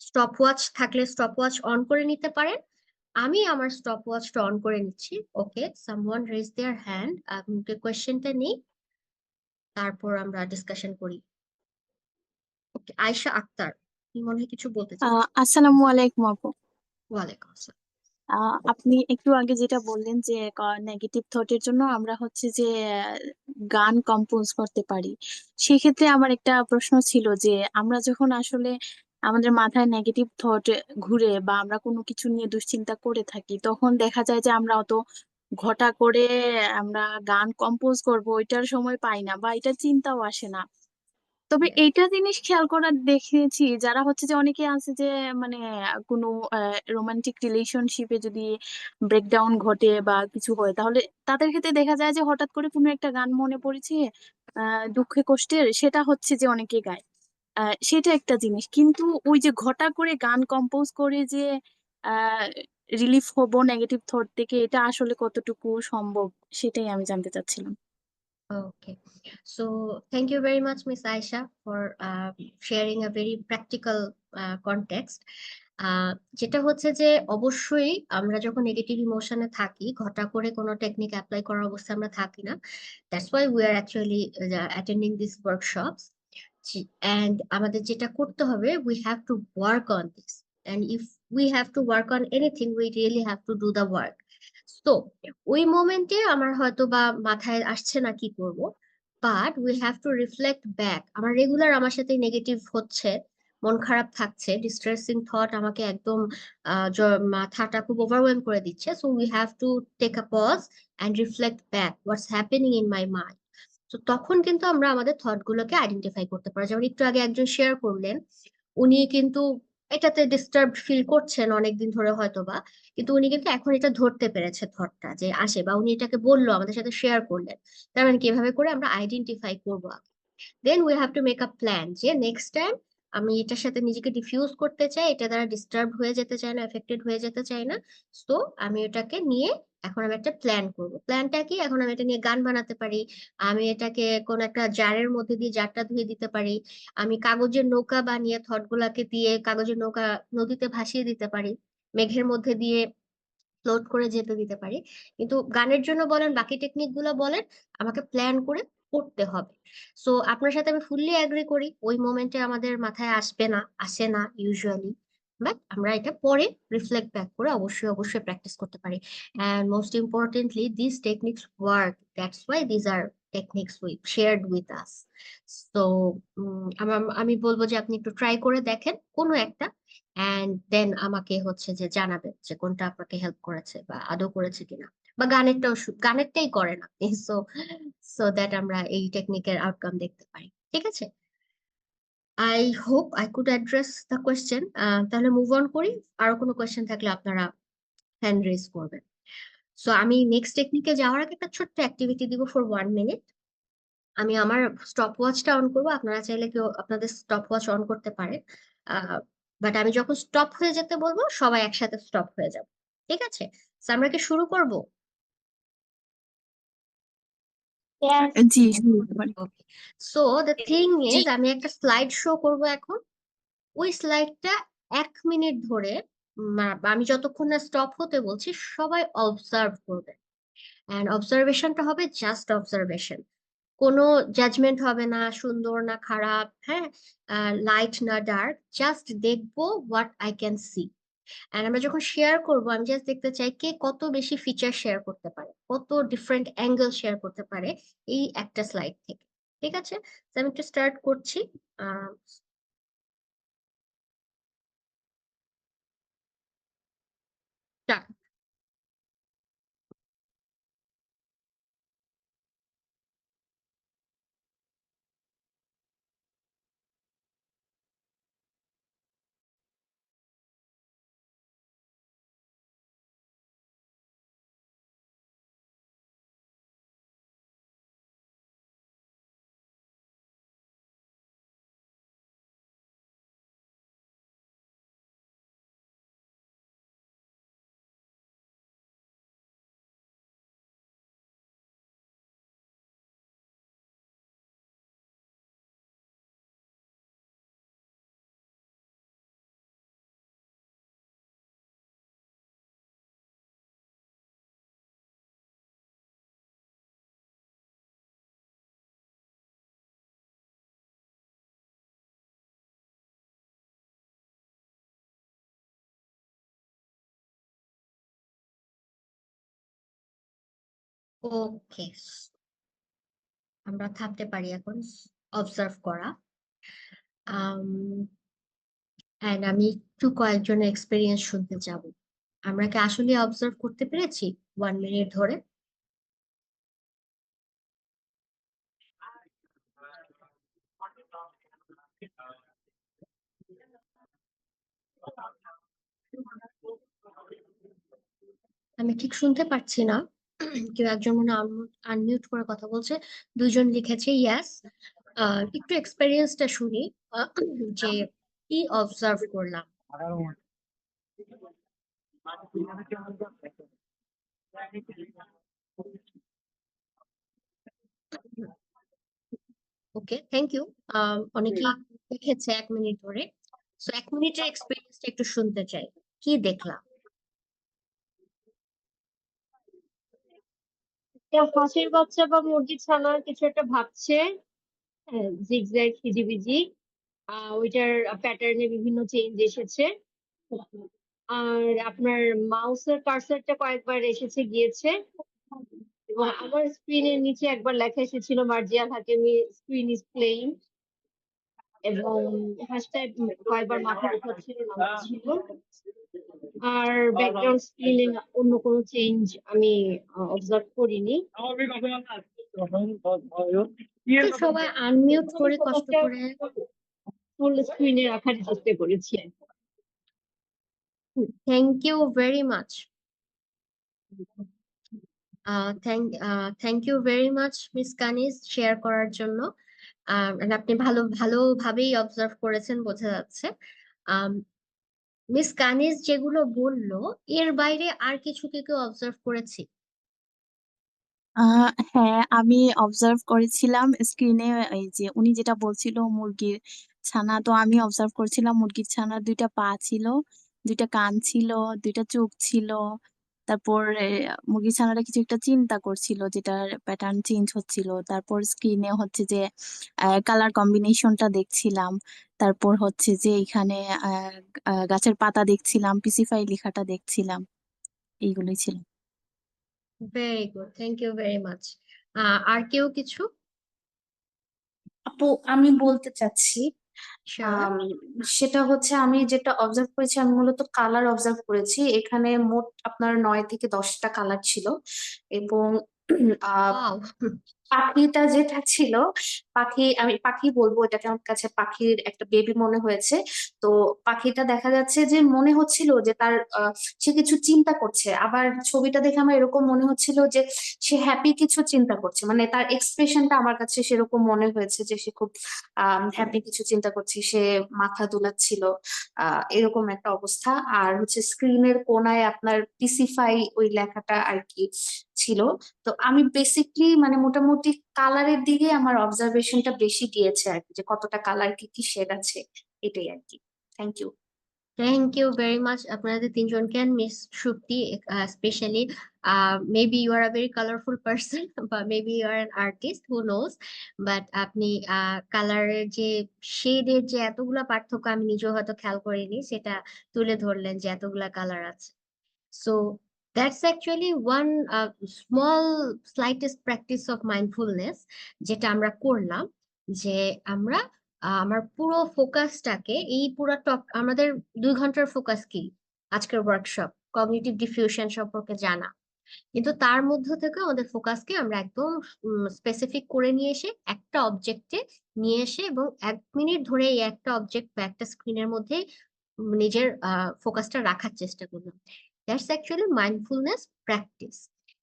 স্টপ ওয়াচ থাকলে স্টপ ওয়াচ অন করে নিতে পারেন। আমি আমার স্টপ ওয়াচটা অন করে নিচ্ছি। ওকে, সামওয়ান রেজ দেয়ার হ্যান্ড। আমি কোয়েশ্চেনটা নিই, তারপর আমরা ডিসকাশন করি। ওকে, আয়শা আক্তার, তুমি মনে হয় কিছু বলতে চাচ্ছ। আসসালামু আলাইকুম আপু। ওয়ালাইকুম আসসালাম। আপনি একটু আগে যেটা বললেন যে নেগেটিভ থটের জন্য আমরা হচ্ছে যে গান কম্পোজ করতে পারি, সেক্ষেত্রে আমার একটা প্রশ্ন ছিল যে আমরা যখন আসলে আমাদের মাথায় নেগেটিভ থট ঘুরে বা আমরা কোনো কিছু নিয়ে দুশ্চিন্তা করে থাকি, তখন দেখা যায় যে আমরা অত ঘটা করে আমরা গান কম্পোজ করব ওইটার সময় পাই না বা এটার চিন্তাও আসে না। তবে Yes. এইটা জিনিস খেয়াল করা দেখেছি, যারা হচ্ছে যে অনেকে আছে যে মানে কোনো রোমান্টিক রিলেশনশিপে যদি ব্রেকডাউন ঘটে বা কিছু হয়, তাহলে তাদের ক্ষেত্রে দেখা যায় যে হঠাৎ করে কোনো একটা গান মনে পড়েছে দুঃখে কষ্টের, সেটা হচ্ছে যে অনেকে গায়। সেটা একটা জিনিস, কিন্তু ওই যে ঘটা করে গান কম্পোজ করে যে আহ রিলিফ হবো নেগেটিভ থট থেকে, এটা আসলে কতটুকু সম্ভব সেটাই আমি জানতে চাচ্ছিলাম। Okay. So thank you very much, Miss Aisha, for sharing a very practical context. যেটা হচ্ছে যে অবশ্যই আমরা যখন নেগেটিভ ইমোশনে থাকি, ঘটা করে কোনো টেকনিক অ্যাপ্লাই করার অবস্থায় আমরা থাকি না। That's why we are actually attending this workshops. And আমাদের যেটা করতে হবে, we have to work on this. And if we have to work on anything, we really have to do the work. তো ওই মোমেন্টে আমার হয়তো বা মাথায় আসছে না কি করব, but we have two reflect back. আমার রেগুলার আমার সাথে নেগেটিভ হচ্ছে, মন খারাপ থাকছে, ডিস্ট্রেসিং থট আমাকে একদম মাথাটা খুব ওভারওয়েলম করে দিচ্ছে। So we have to take a pause and reflect back what's happening in my mind. তো তখন কিন্তু আমরা আমাদের থট গুলোকে আইডেন্টিফাই করতে পারি। যেমন একটু আগে একজন শেয়ার করলেন, উনি কিন্তু এটাতে ডিস্টার্ব ফিল করছেন অনেকদিন ধরে হয়তোবা, কিন্তু উনি কিন্তু এখন এটা ধরতে পেরেছে থটটা যে আসে, বা উনি এটাকে বললো, আমাদের সাথে শেয়ার করলেন। তার মানে কিভাবে করে আমরা আইডেন্টিফাই করবো, then we have to make a plan যে নেক্সট টাইম আমি এটার সাথে নিজেকে ডিফিউজ করতে চাই, এটা দ্বারা ডিস্টার্ব হয়ে যেতে চাই না, এফেক্টেড হয়ে যেতে চাই না। তো আমি এটাকে নিয়ে এখন আমি একটা প্ল্যান করব। প্ল্যানটা কি? এখন আমি এটা নিয়ে গান বানাতে পারি, আমি এটাকে কোন একটা জারের মধ্যে দিয়ে জারটা ধুয়ে দিতে পারি, আমি কাগজের নৌকা বানিয়ে থট গুলাকে দিয়ে কাগজের নৌকা নদীতে ভাসিয়ে দিতে পারি, মেঘের মধ্যে দিয়ে ফ্লোট করে যেতে দিতে পারি। কিন্তু গানের জন্য বলেন, বাকি টেকনিক গুলো বলেন, আমাকে প্ল্যান করে করতে হবে। সো আপনার সাথে আমি ফুললি এগ্রি করি, ওই মোমেন্টে আমাদের মাথায় আসবে না, আসে না ইউজুয়ালি, বাট আমরা এটা পরে রিফ্লেক্ট ব্যাক করে অবশ্যই অবশ্যই প্র্যাকটিস করতে পারি। And most importantly this techniques work, that's why these are techniques we shared with us. তো আমি বলবো যে আপনি একটু ট্রাই করে দেখেন কোনো একটা, অ্যান্ড দেন আমাকে হচ্ছে যে জানাবেন যে কোনটা আপনাকে হেল্প করেছে বা আদৌ করেছে কিনা, বা গানেরটাই করেন আপনি। সো সো দ্যাট আমরা এই টেকনিকের আউটকাম দেখতে পাই। ঠিক আছে, I hope I could address the question. তাহলে মুভ অন করি, আরো কোনো কোয়েশ্চেন থাকলে আপনারা হ্যান্ড রেজ করবেন। সো আমি নেক্সট টেকনিকে যাওয়ার আগে একটা ছোট্ট অ্যাক্টিভিটি দিব ফর 1 মিনিট। আমি আমার স্টপ ওয়াচটা অন করবো, আপনারা চাইলে কেউ আপনাদের স্টপ ওয়াচ অন করতে পারেন, বাট আমি যখন স্টপ হয়ে যেতে বলবো সবাই একসাথে স্টপ হয়ে যাবে। ঠিক আছে, So আমরা কি শুরু করব? জি, শুরু করতে পারি। ওকে, সো দ্য থিং ইজ, আমি একটা স্লাইড শো করব এখন। ওই স্লাইডটা 1 মিনিট ধরে, আমি যতক্ষণ না স্টপ হতে বলছি সবাই অবজার্ভ করবে। অ্যান্ড অবজারভেশনটা হবে জাস্ট অবজারভেশন, কোনো জাজমেন্ট হবে না, সুন্দর না খারাপ, হ্যাঁ, লাইট না ডার্ক, জাস্ট দেখবো what I can see. And আমরা যখন শেয়ার করব, আমি জাস্ট দেখতে চাই কে কত বেশি ফিচার শেয়ার করতে পারে, কত ডিফারেন্ট অ্যাঙ্গেল শেয়ার করতে পারে এই একটা স্লাইড থেকে। ঠিক আছে, তো আমি একটু স্টার্ট করছি। আহ start. ওকে, আমরা থাকতে পারি এখন অবজার্ভ করা। এন্ড আমি একটু কয়েকজনের এক্সপিরিয়েন্স শুনতে যাব। আমরা কি আসলে অবজার্ভ করতে পেরেছি 1 মিনিট ধরে? আমি ঠিক শুনতে পাচ্ছি না। কেউ একজন মনে আনমিউট করে কথা বলছে। দুজন লিখেছে ইয়েস। একটু এক্সপেরিয়েন্সটা শুনি, যে কি অবজার্ভ করলাম। ওকে, থ্যাংক ইউ। অনেকেই লিখেছে 1 মিনিট ধরে। সো 1 মিনিটের এক্সপেরিয়েন্সটা একটু শুনতে চাই, কি দেখলাম? হাঁসের বাচ্চা বা মুরগির ছানা কিছু একটা ভাবছে, জিগজ্যাগ হিজিবিজি। ওইটার প্যাটার্নে বিভিন্ন চেঞ্জ এসেছে। আর আপনার মাউসের কার্সারটা কয়েকবার এসেছে গিয়েছে, এবং আমার স্ক্রিনের নিচে একবার লেখা এসেছিল মার্জিয়াল হাকিমি স্ক্রিন ইজ প্লেইং, এবং হ্যাশট্যাগ কয়েকবার মাথা উঠাচ্ছিল, নামাচ্ছিল। আর ব্যাকগ্রাউন্ড স্ক্রিনে অন্য কোনো চেঞ্জ আমি অবজার্ভ করিনি। তো সবাই আনমিউট করে কষ্ট ফোকাসটা করে। ফুল স্ক্রিনে রাখার চেষ্টা করেছি। Thank you very much. Thank you very much miss Kaniz share করার জন্য। and আপনি ভালোভাবেই অবজার্ভ করেছেন বোঝা যাচ্ছে। মিস কানিজ যেগুলো বললো এর বাইরে আর কিছু কি কেউ অবজার্ভ করেছি? হ্যাঁ, আমি অবজার্ভ করেছিলাম স্ক্রিনে এই যে উনি যেটা বলছিল মুরগির ছানা, তো আমি অবজার্ভ করেছিলাম মুরগির ছানার 2টা পা ছিল, 2টা কান ছিল, 2টা চোখ ছিল। তারপর মুরগির ছানাটা কিছু একটা চিন্তা করছিল, যেটার প্যাটার্ন চেঞ্জ হচ্ছিল। তারপর স্ক্রিনে হচ্ছে যে কালার কম্বিনেশনটা দেখছিলাম। তারপর হচ্ছে যে এখানে গাছের পাতা দেখছিলাম, পিসিফাই লেখাটা দেখছিলাম। এইগুলোই ছিল। Very good, thank you very much. আর কেউ কিছু? আপু আমি বলতে চাচ্ছি, শিওর। আম, সেটা হচ্ছে আমি যেটা অবজার্ভ করেছি, আমি মূলত কালার অবজার্ভ করেছি। এখানে মোট আপনার 9 থেকে 10টা কালার ছিল, এবং আহ ওয়াও, পাখিটা যেটা ছিল, আমি পাখি বলবো এটাকে, আমার কাছে পাখির একটা বেবি মনে হয়েছে। তো পাখিটা দেখা যাচ্ছে যে মনে হচ্ছিল যে তার সে কিছু চিন্তা করছে, আবার ছবিটা দেখে আমার এরকম মনে হচ্ছিল যে সে হ্যাপি কিছু চিন্তা করছে, মানে তার এক্সপ্রেশনটা আমার কাছে সেরকম মনে হয়েছে যে সে খুব হ্যাপি কিছু চিন্তা করছে, সে মাথা দুলাচ্ছিল, এরকম একটা অবস্থা। আর হচ্ছে স্ক্রিনের কোনায় আপনার পিসিফাই ওই লেখাটা আর কি ছিল। তো আমি বেসিকলি মানে মোটামুটি কালারের দিকে আমার অবজারভেশনটা বেশি গিয়েছে আর কি, যে কতটা কালার কি কি শেড আছে, এটাই আর কি। Thank you. Thank you very much আপনাদের তিনজনকে, and miss Shukti specially. Maybe you are a very colourful person বা maybe you are an artist, who knows. But আপনি কালারের যে শেডের যে এতগুলা পার্থক্য আমি নিজেও হয়তো খেয়াল করিনি, সেটা তুলে ধরলেন যে এতগুলা কালার আছে। So that's actually one small slightest practice of mindfulness যেটা আমরা করলাম, যে আমরা আমার পুরো ফোকাসটাকে এই পুরো আমাদের 2 ঘন্টার ফোকাস কি আজকের ওয়ার্কশপ কগনিটিভ ডিফিউশন সম্পর্কে জানা, কিন্তু তার মধ্য থেকে আমাদের ফোকাসকে আমরা একদম স্পেসিফিক করে নিয়ে এসে একটা অবজেক্টে নিয়ে এসে এবং 1 মিনিট ধরে এই একটা অবজেক্ট বা একটা স্ক্রিনের মধ্যে নিজের ফোকাসটা রাখার চেষ্টা করলাম। That's actually mindfulness practice.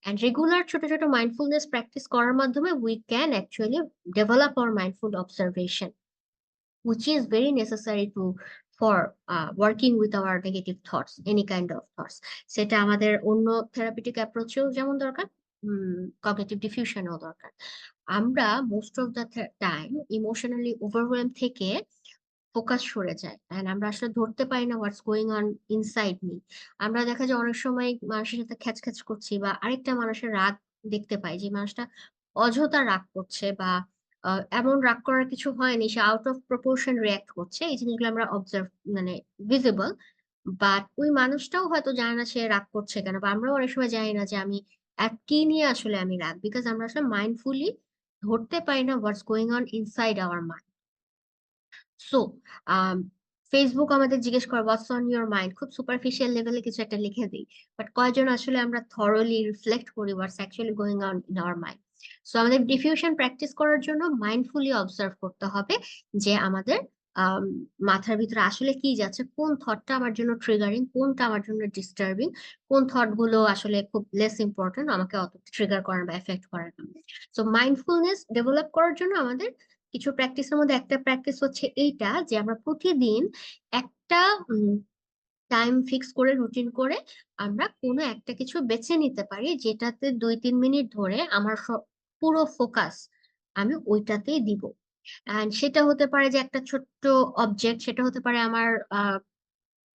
And regular ছোট ছোট মাইন্ডফুলনেস প্র্যাকটিস করার মাধ্যমে we can actually develop hour mindful observation, which is very necessary to for working with our negative thoughts, any kind of thoughts. সেটা আমাদের অন্য থেরাপিউটিক অ্যাপ্রোচেও যেমন দরকার, কগনিটিভ ডিফিউশনেও দরকার। আমরা most of the time emotionally overwhelm থেকে ফোকাস সরে যায়, এন্ড আমরা আসলে ধরতে পারি না what's going on inside me. আমরা দেখা যায় অনেক সময় মানুষের সাথে খ্যাচখ্যাচ করছি বা আরেকটা মানুষের রাগ দেখতে পাই, যে মানুষটা অযথা রাগ করছে বা এমন রাগ করার কিছু হয়নি, সে আউট অফ প্রপোর্শন রিয়াক্ট করছে, এই জিনিসগুলো আমরা অবজার্ভ মানে ভিজিবল। বাট ওই মানুষটাও হয়তো জানে না সে রাগ করছে কেন, বা আমরাও অনেক সময় জানি না যে আমি কি নিয়ে আসলে আমি রাগ, বিকজ আমরা আসলে মাইন্ডফুলি ধরতে পারি না what's going on inside hour mind. So Facebook আমাদের জিজ্ঞেস করে হোয়াটস অন ইউর মাইন্ড, খুব সুপারফিশিয়াল লেভেলে কিছু একটা লিখে দিই, বাট কয়জন আসলে আমরা থরলি রিফ্লেক্ট করি what's actually going on in our mind. So আমাদের ডিফিউশন প্র্যাকটিস করার জন্য মাইন্ডফুলি অবজার্ভ করতে হবে যে আমাদের মাথার ভিতরে আসলে কি যাচ্ছে, কোন থটটা আমার জন্য ট্রিগারিং, কোনটা আমার জন্য ডিস্টার্বিং, কোন থট গুলো আসলে খুব লেস ইম্পর্টেন্ট, আমাকে অত ট্রিগার করার বা এফেক্ট করার না। সো মাইন্ডফুলনেস ডেভেলপ করার জন্য আমাদের কিছু প্র্যাকটিসের মধ্যে একটা প্র্যাকটিস হচ্ছে এইটা, যে আমরা প্রতিদিন একটা টাইম ফিক্স করে রুটিন করে আমরা কোনো একটা কিছু বেছে নিতে পারি, যেটাতে 2-3 মিনিট ধরে আমার পুরো ফোকাস আমি ওইটাতেই দিব। এন্ড সেটা হতে পারে যে একটা ছোট্ট অবজেক্ট, সেটা হতে পারে আমার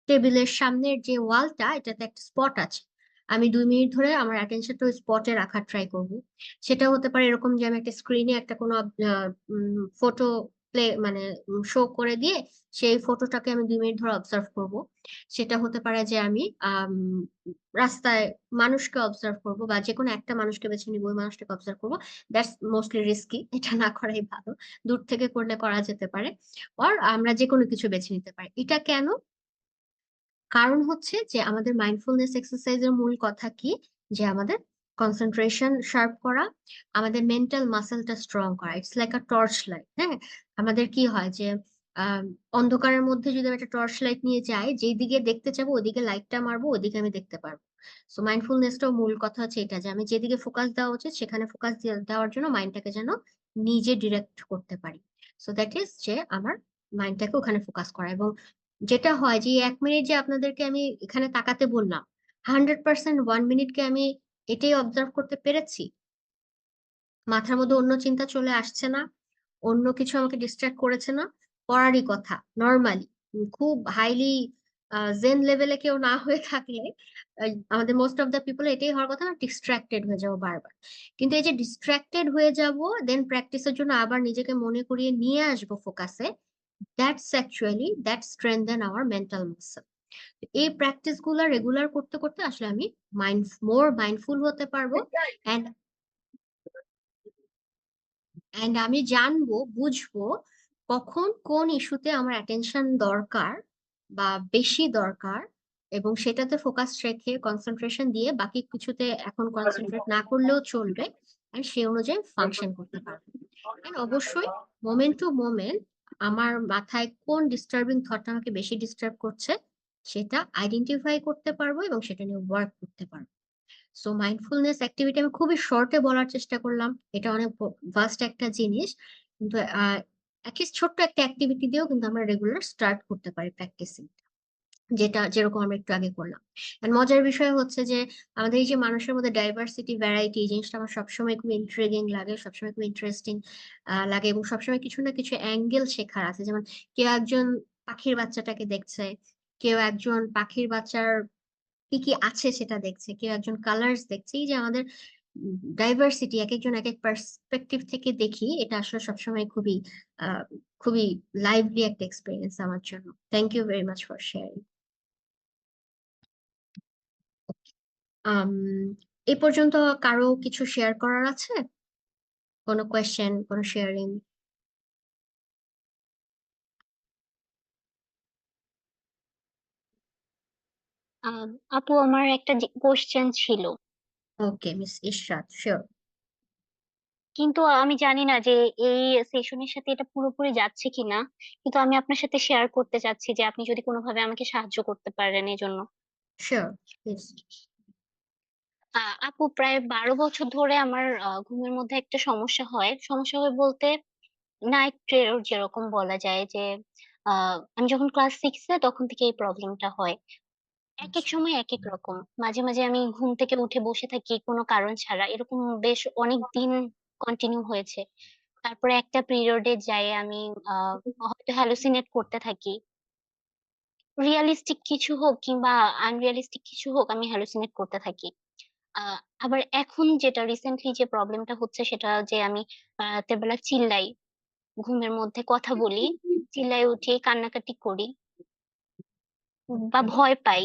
টেবিলের সামনের যে ওয়ালটা, এটাতে একটা স্পট আছে, আমি 2 মিনিট ধরে আমার অ্যাটেনশনটা ওই স্পটে রাখার ট্রাই করব। সেটা হতে পারে এরকম যে আমি একটা স্ক্রিনে একটা কোনো ফটো প্লে মানে শো করে দিয়ে সেই ফটোটাকে আমি 2 মিনিট ধরে অবজার্ভ করব। সেটা হতে পারে যে আমি রাস্তায় মানুষকে অবজার্ভ করব, বা যে কোনো একটা মানুষকে বেছে নিব, ওই মানুষটাকে অবজার্ভ করবো। দ্যাটস মোস্টলি রিস্কি, এটা না করাই ভালো। দূর থেকে করলে করা যেতে পারে, আর আমরা যে কোনো কিছু বেছে নিতে পারি। এটা কেন? কারণ হচ্ছে যে আমাদের মাইন্ডফুলনেস এক্সারসাইজের মূল কথা কি, যে আমাদের কনসেন্ট্রেশন শার্প করা, আমাদের মেন্টাল মাসেলটা স্ট্রং করা। It's like a torch light. হ্যাঁ, আমাদের কি হয় যে আহ, অন্ধকারের মধ্যে যদি আমি একটা টর্চ লাইট নিয়ে যাই, যেই দিকে দেখতে চাবো ওদিকে লাইটটা মারবো, ওদিকে আমি দেখতে পারবো। সো মাইন্ডফুলনেসটাও মূল কথা হচ্ছে এটা, যে আমি যেদিকে ফোকাস দেওয়া উচিত সেখানে ফোকাস দেওয়ার জন্য মাইন্ডটাকে যেন নিজে ডিরেক্ট করতে পারি। সো দ্যাট ইজ যে আমার মাইন্ডটাকে ওখানে ফোকাস করা। এবং যেটা হয় যে 1 মিনিট যে আপনাদেরকে আমি এখানে তাকাতে বললাম, 100% 1 মিনিটকে আমি এটাই অবজার্ভ করতে পেরেছি, মাথার মধ্যে অন্য চিন্তা চলে আসছে না, অন্য কিছু আমাকে ডিস্ট্রাক্ট করেছে না, করারই কথা নর্মালি। খুব হাইলি জেন লেভেলে কেউ না হয়ে থাকলে আমাদের মোস্ট অফ দ্য পিপল এটাই হওয়ার কথা না, ডিস্ট্রাক্টেড হয়ে যাবো বারবার। কিন্তু এই যে ডিস্ট্রাক্টেড হয়ে যাব, দেন প্র্যাকটিসের জন্য আবার নিজেকে মনে করিয়ে নিয়ে আসবো ফোকাসে, that strengthen our mental muscle. এই প্র্যাকটিস গুলা রেগুলার করতে করতে আসলে আমি মোর মাইন্ডফুল হতে পারবো। এন্ড এন্ড আমি জানবো, বুঝবো কখন কোন ইস্যুতে আমার অ্যাটেনশন দরকার বা বেশি দরকার, এবং সেটাতে ফোকাস রেখে কনসেন্ট্রেশন দিয়ে বাকি কিছুতে এখন কনসেন্ট্রেট না করলেও চলবে, আর সেই অনুযায়ী ফাংশন করতে পারবো। এন্ড অবশ্যই মোমেন্ট টু মোমেন্ট আমার মাথায় কোন ডিস্টার্বিং থটটা আমাকে বেশি ডিস্টার্ব করছে সেটা আইডেন্টিফাই করতে পারবো এবং সেটা নিয়ে ওয়ার্ক করতে পারবো। সো মাইন্ডফুলনেস অ্যাক্টিভিটি আমি খুবই শর্টে বলার চেষ্টা করলাম, এটা অনেক ভাস্ট একটা জিনিস, কিন্তু অ্যাটলিস্ট ছোট্ট একটা অ্যাক্টিভিটি দিয়েও কিন্তু আমরা রেগুলার স্টার্ট করতে পারি প্র্যাকটিসিং, যেটা যেরকম আমরা একটু আগে করলাম। আর মজার বিষয় হচ্ছে যে আমাদের এই যে মানুষের মধ্যে ডাইভার্সিটি, ভ্যারাইটি, এই জিনিসটা আমার সবসময় খুব ইন্ট্রিগিং লাগে, সবসময় খুব ইন্টারেস্টিং লাগে, এবং সবসময় কিছু না কিছু অ্যাঙ্গেল শেখার আছে। যেমন কেউ একজন পাখির বাচ্চাটাকে দেখছে, কেউ একজন পাখির বাচ্চার কি কি আছে সেটা দেখছে, কেউ একজন কালার্স দেখছে। এই যে আমাদের ডাইভার্সিটি, এক একজন এক এক পার্সপেক্টিভ থেকে দেখি, এটা আসলে সবসময় খুবই আহ খুবই লাইভলি একটা এক্সপিরিয়েন্স আমার জন্য। Thank you very much for sharing. এই পর্যন্ত কারো কিছু শেয়ার করার আছে? কোনো কোয়েশ্চেন, কোনো শেয়ারিং? আপু আমার একটা কোশ্চেন ছিল, ওকে মিস ইশরাত, শিওর। কিন্তু আমি জানি না যে এই সেশনের সাথে এটা পুরোপুরি যাচ্ছে কিনা, কিন্তু আমি আপনার সাথে শেয়ার করতে চাচ্ছি যে আপনি যদি কোনোভাবে আমাকে সাহায্য করতে পারেন এই জন্য। Sure, please. আপু প্রায় 12 বছর ধরে আমার ঘুমের মধ্যে একটা সমস্যা হয়। সমস্যা হয় বলতে নাইট টেরর যেরকম বলা যায়, যে আমি যখন ক্লাস 6-এ তখন থেকে এই প্রবলেমটা হয়। এক এক সময় এক এক রকম, মাঝে মাঝে আমি ঘুম থেকে উঠে বসে থাকি কোনো কারণ ছাড়া, এরকম বেশ অনেক দিন কন্টিনিউ হয়েছে। তারপরে একটা পিরিয়ডে যাই আমি হয়তো হ্যালুসিনেট করতে থাকি, রিয়েলিস্টিক কিছু হোক কিংবা আনরিয়েলিস্টিক কিছু হোক, আমি হ্যালুসিনেট করতে থাকি। আবার এখন যেটা রিসেন্টলি যে প্রবলেমটা হচ্ছে সেটা যে আমি রাতের বেলা চিল্লাই, ঘুমের মধ্যে কথা বলি, চিল্লাই উঠি, কান্নাকাটি করি বা ভয় পাই।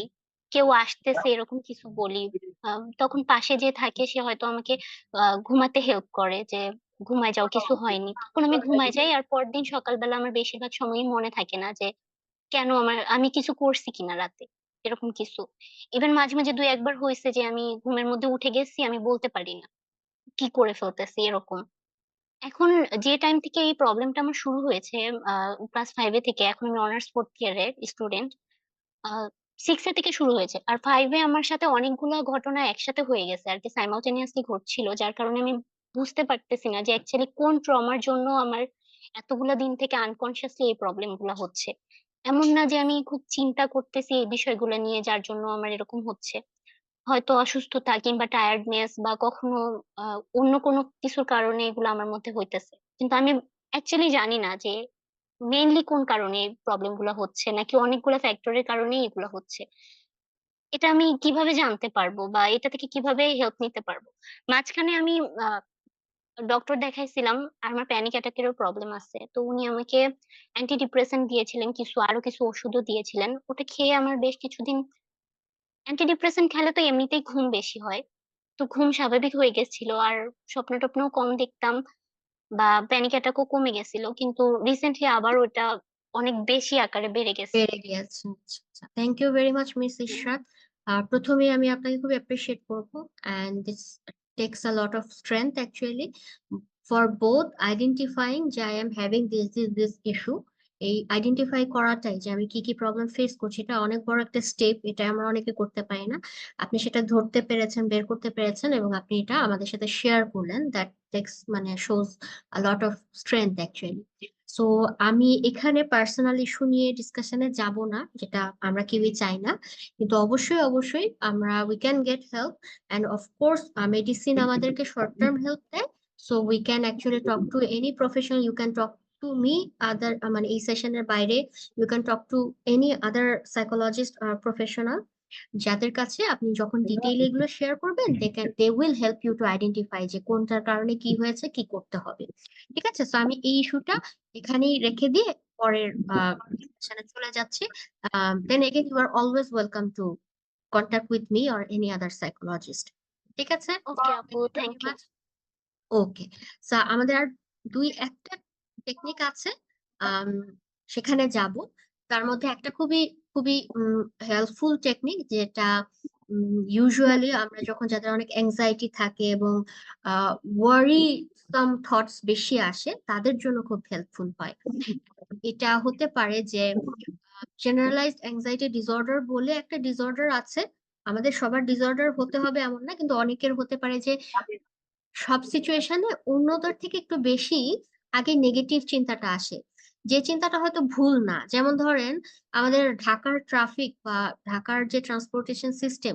কেউ আসতেছে এরকম কিছু বলি, তখন পাশে যে থাকে সে হয়তো আমাকে ঘুমাতে হেল্প করে যে ঘুমায় যাও, কিছু হয়নি। তখন আমি ঘুমায় যাই, আর পরদিন সকালবেলা আমার বেশিরভাগ সময়ই মনে থাকে না যে কেন আমি কিছু করছি কিনা রাতে, এরকম কিছু। ইভেন মাঝে মাঝে দুই একবার হয়েছে যে আমি ঘুমের মধ্যে উঠে গেছি, আমি বলতে পারি না কি করে ফেলতেছি এরকম। এখন যে টাইম থেকে এই প্রবলেমটা আমার শুরু হয়েছে, ক্লাস 5 থেকে, এখন আমি অনার্স 4th ইয়ারের স্টুডেন্ট। 6 থেকে শুরু হয়েছে, আর 5 আমার সাথে অনেকগুলো ঘটনা একসাথে হয়ে গেছে আর কি, সাইমালটেনিয়াসলি ঘটছিল, যার কারণে আমি বুঝতে পারতেছি না যে অ্যাকচুয়ালি কোন ট্রমার জন্য আমার এতগুলা দিন থেকে আনকনসিয়াসলি এই প্রবলেম গুলা হচ্ছে। এমন না যে আমি খুব চিন্তা করতেছি এই বিষয়গুলো নিয়ে যার জন্য আমার এরকম হচ্ছে, হয়তো অসুস্থতা কিংবা টায়ার্ডনেস বা কখনো অন্য কোনো কিছুর কারণে এগুলো আমার মধ্যে হইতেছে, কিন্তু আমি অ্যাকচুয়ালি জানি না যে মেইনলি কোন কারণে প্রবলেম গুলো হচ্ছে, নাকি অনেকগুলো ফ্যাক্টরের কারণেই এগুলো হচ্ছে। এটা আমি কিভাবে জানতে পারবো বা এটা থেকে কিভাবে হেল্প নিতে পারবো? মাঝখানে আমি ডক্টর দেখাইছিলাম, আর আমার প্যানিক অ্যাটাকেরও প্রবলেম আছে, তো উনি আমাকে অ্যান্টি ডিপ্রেসেন্ট দিয়েছিলেন, আরো কিছু ওষুধও দিয়েছিলেন। ওটা খেয়ে আমার বেশ কিছুদিন, অ্যান্টি ডিপ্রেসেন্ট খেলে তো এমনিতেই ঘুম বেশি হয়, তো ঘুম স্বাভাবিক হয়ে গেছিল, আর স্বপ্ন টপ্নও কম দেখতাম, বা প্যানিক অ্যাটাকও কমে গেছিল। কিন্তু রিসেন্টলি আবার ওটা অনেক বেশি আকারে বেড়ে গেছে। বেড়ে গিয়েছে। আচ্ছা আচ্ছা, thank you very much miss Ishrat. প্রথমে আমি আপনাকে খুব অ্যাপ্রিসিয়েট করবো, and this takes a lot of strength actually for both identifying যে I am having this issue. এই আইডেন্টিফাই করাটাই যে আমি কি কি প্রবলেম ফেস করছি, এটা অনেক বড় একটা স্টেপ, এটা আমরা অনেকে করতে পারি না। আপনি সেটা ধরতে পেরেছেন, বের করতে পেরেছেন, এবং আপনি এটা আমাদের সাথে শেয়ার করলেন, দ্যাট টেক্স মানে shows a lot of strength actually. So আমি এখানে পার্সোনাল ইস্যু নিয়ে ডিসকাশনে যাব না, যেটা আমরা কেউই চাই না, কিন্তু অবশ্যই অবশ্যই আমরা we can get help, and of course medicine আমাদেরকে শর্ট টার্ম হেল্প দেয়। So we can actually talk to any professional, you can talk to me other, মানে এই সেশনের বাইরে you can talk to any other psychologist professional, যাদের কাছে আপনি যখন ডিটেইল এগুলো শেয়ার করবেন they will help you to identify যে কোনটার কারণে কি হয়েছে, কি করতে হবে। ঠিক আছে, তো আমি এই ইস্যুটা এখানেই রেখে দিয়ে পরের সেশনে চলে যাচ্ছি। Then again you are always welcome to contact with me or any other psychologist. ঠিক আছে, ওকে আপু, থ্যাংক ইউ। ওকে। আমাদের আর একটা টেকনিক আছে, আম, সেখানে যাব। তার মধ্যে একটা খুবই খুবই হেল্পফুল টেকনিক, যেটা ইউজুয়ালি আমরা যখন যাদের অনেক অ্যাংজাইটি থাকে এবং ওয়ারিসাম থটস বেশি আসে, তাদের জন্য খুব হেল্পফুল হয়। এটা হতে পারে যে জেনারেলাইজড অ্যাংজাইটি ডিসঅর্ডার বলে একটা ডিসঅর্ডার আছে। আমাদের সবার ডিসঅর্ডার হতে হবে এমন না, কিন্তু অনেকের হতে পারে যে সব সিচুয়েশনে অন্যদের থেকে একটু বেশি আগে নেগেটিভ চিন্তাটা আসে, যে চিন্তাটা হয়তো ভুল না। যেমন ধরেন আমাদের ঢাকার ট্রাফিক বা ঢাকার যে ট্রান্সপোর্টেশন সিস্টেম,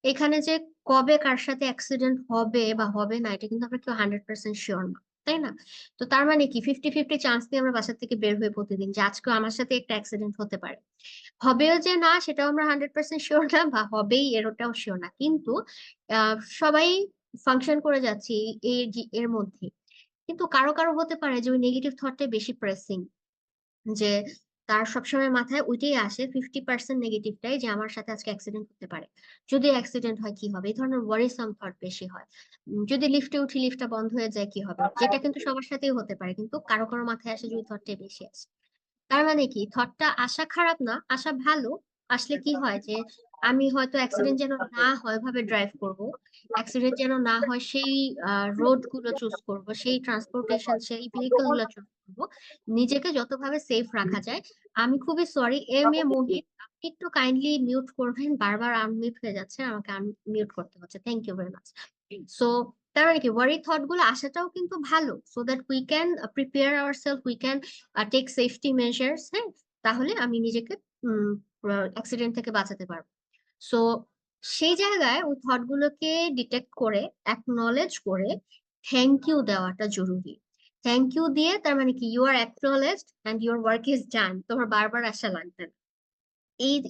এখানে যে কবে কার সাথে অ্যাক্সিডেন্ট হবে বা হবে না, এটা কিন্তু আমরা কেউ 100% শিওর না, তাই না? তো তার মানে কি 50-50 চান্স দিয়ে আমরা বাসা থেকে বের হয়ে প্রতিদিন, যে আজকে আমার সাথে একটা অ্যাক্সিডেন্ট হতে পারে, হবেও যে না সেটাও আমরা 100% শিওর না, বা হবেই এরটাও শিওর না, কিন্তু সবাই ফাংশন করে যাচ্ছি এর মধ্যে। কিন্তু কারো কারো হতে পারে যে ওই নেগেটিভ থটটা বেশি প্রেসিং, যে তার সবসময় মাথায় ওইটাই আসে 50% নেগেটিভটাই, যে আমার সাথে আজকে অ্যাক্সিডেন্ট হতে পারে, যদি অ্যাক্সিডেন্ট হয় কি হবে, এই ধরনের ওয়ারিসাম থট বেশি হয়। যদি লিফটে উঠি, লিফটটা বন্ধ হয়ে যায় কি হবে, যেটা কিন্তু সবার সাথেই হতে পারে, কিন্তু কারো কারো মাথায় আসে যে ওই থটটাই বেশি আসে। তার মানে কি থটটা আসা খারাপ না, আসা ভালো। আসলে কি হয় যে আমি হয়তো অ্যাক্সিডেন্ট যেন না হয় ভাবে ড্রাইভ করব, অ্যাক্সিডেন্ট যেন না হয় সেই রোড গুলো চুজ করব, সেই ট্রান্সপোর্টেশন, সেই ভেহিকল গুলো চুজ করব, নিজেকে যতভাবে সেফ রাখা যায়। আমি খুবই সরি, মোহিত, আপনি একটু কাইন্ডলি মিউট করবেন, বারবার আনমিউট হয়ে যাচ্ছে, আমাকে আনমিউট করতে হচ্ছে। Thank you very much. So তার মানে কি ওয়ারি থট গুলো আসাটাও কিন্তু ভালো, so that we can prepare ourselves, we can take safety measures. হ্যাঁ, তাহলে আমি নিজেকে অ্যাক্সিডেন্ট থেকে বাঁচাতে পারবো। সো সেই জায়গায় ওই থট গুলোকে ডিটেক্ট করে, অ্যাকনলেজ করে থ্যাংক ইউ দেওয়াটা জরুরি। থ্যাংক ইউ দিয়ে তার মানে কি you are acknowledged and your work is done, তোমার বারবার আসা লাগবে না।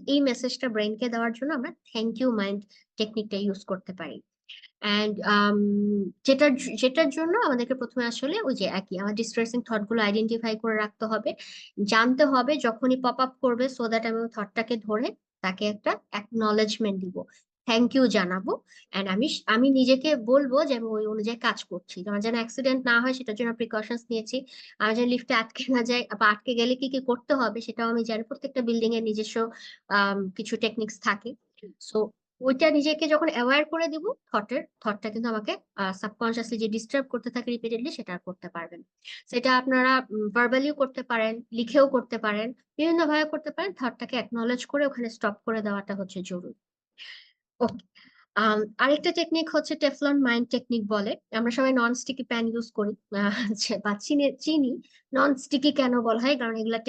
এই মেসেজটা ব্রেনকে দেওয়ার জন্য আমরা থ্যাংক ইউ মাইন্ড টেকনিকটা ইউজ করতে পারি। অ্যান্ড যেটার জন্য আমাদেরকে প্রথমে আসলে ওই যে একই আমার ডিস্ট্রেসিং থট গুলো আইডেন্টিফাই করে রাখতে হবে, জানতে হবে যখনই পপ আপ করবে, সো দ্যাট আমি ওই থটটাকে ধরে তাকে একটা অ্যাকনলেজমেন্ট দিব, থ্যাংক ইউ জানাবো। এন্ড আমি নিজেকে বলবো যে আমি ওই অনুযায়ী কাজ করছি, আমার যেন অ্যাক্সিডেন্ট না হয় সেটার জন্য প্রিকশনস নিয়েছি। আমার যেন লিফটে আটকে না যায়, বা আটকে গেলে কি কি করতে হবে সেটাও আমি জানি। প্রত্যেকটা বিল্ডিং এর নিজস্ব কিছু টেকনিক্স থাকে। সো ওইটা নিজেকে যখন অ্যাওয়্যার করে দিব, থটটা কিন্তু আমাকে সাবকনসিয়াসলি যে ডিস্টার্ব করতে থাকে রিপিটেডলি, সেটা আর করতে পারবেন। সেটা আপনারা ভার্বালিও করতে পারেন, লিখেও করতে পারেন, বিভিন্ন ভাবে করতে পারেন। থটটাকে অ্যাকনলেজ করে ওখানে স্টপ করে দেওয়াটা হচ্ছে জরুরি। ওকে, আরেকটা টেকনিক হচ্ছে টেফলন মাইন্ড টেকনিক বলে। আমরা সবাই নন স্টিকি প্যান ইউজ করি বা চিনি। নন স্টিকি কেন বলা হয়? কারণ এগুলা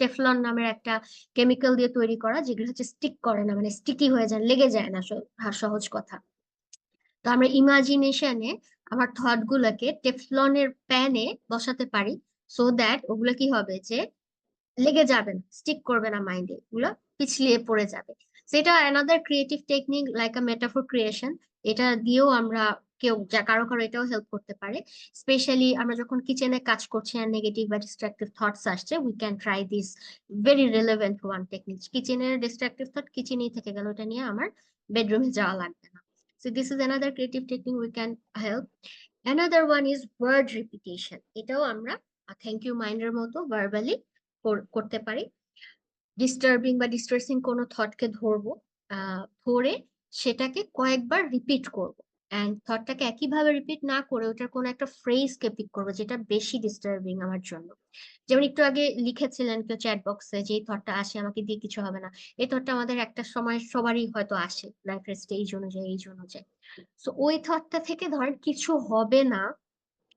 টেফলন নামের একটা কেমিক্যাল দিয়ে তৈরি করা, যেগুলো হচ্ছে স্টিক করে না, মানে স্টিকি হয়ে যায়, লেগে যায় না, সহজ কথা। তো আমরা ইমাজিনেশনে আমার থট গুলাকে টেফলনের প্যানে বসাতে পারি, সো দ্যাট ওগুলো কি হবে যে লেগে যাবে না, স্টিক করবে না মাইন্ডে, এগুলো পিছলিয়ে পড়ে যাবে। সেটা অ্যানাদার ক্রিয়েটিভ টেকনিক লাইক আ মেটাফর ক্রিয়েশন। এটা দিয়েও আমরা কারো কারো এটাও হেল্প করতে পারে। স্পেশালি আমরা যখন কিচেনে কাজ করছি আর নেগেটিভ বা ডিস্ট্রাকটিভ থটস আসছে, we can try this very relevant one technique. কিচেনের ডিস্ট্রাকটিভ থট কিচেনেই থেকে গেল, ওটা নিয়ে আমার বেডরুমে যাওয়া লাগবে না। So this is another creative technique we can help. Another one is word repetition. এটাও আমরা থ্যাংক ইউ মাইন্ডের মতো ভার্বালি করতে পারি। ডিস্টার্বিং বা ডিস্ট্রেসিং কোনো থটকে ধরবো, ধরে সেটাকে কয়েকবার রিপিট করব। এন্ড থটটাকে একইভাবে রিপিট না করে ওটার কোনো একটা ফ্রেজকে পিক করবো যেটা বেশি ডিস্টার্বিং আমার জন্য। যেমন একটু আগে লিখেছিলেন কেউ চ্যাট বক্সে যে এই থটটা আসে, আমাকে দিয়ে কিছু হবে না। এই থটটা আমাদের একটা সময় সবারই হয়তো আসে লাইফের স্টেজ অনুযায়ী, এইজ অনুযায়ী। সো ওই থটটা থেকে ধরেন কিছু হবে না,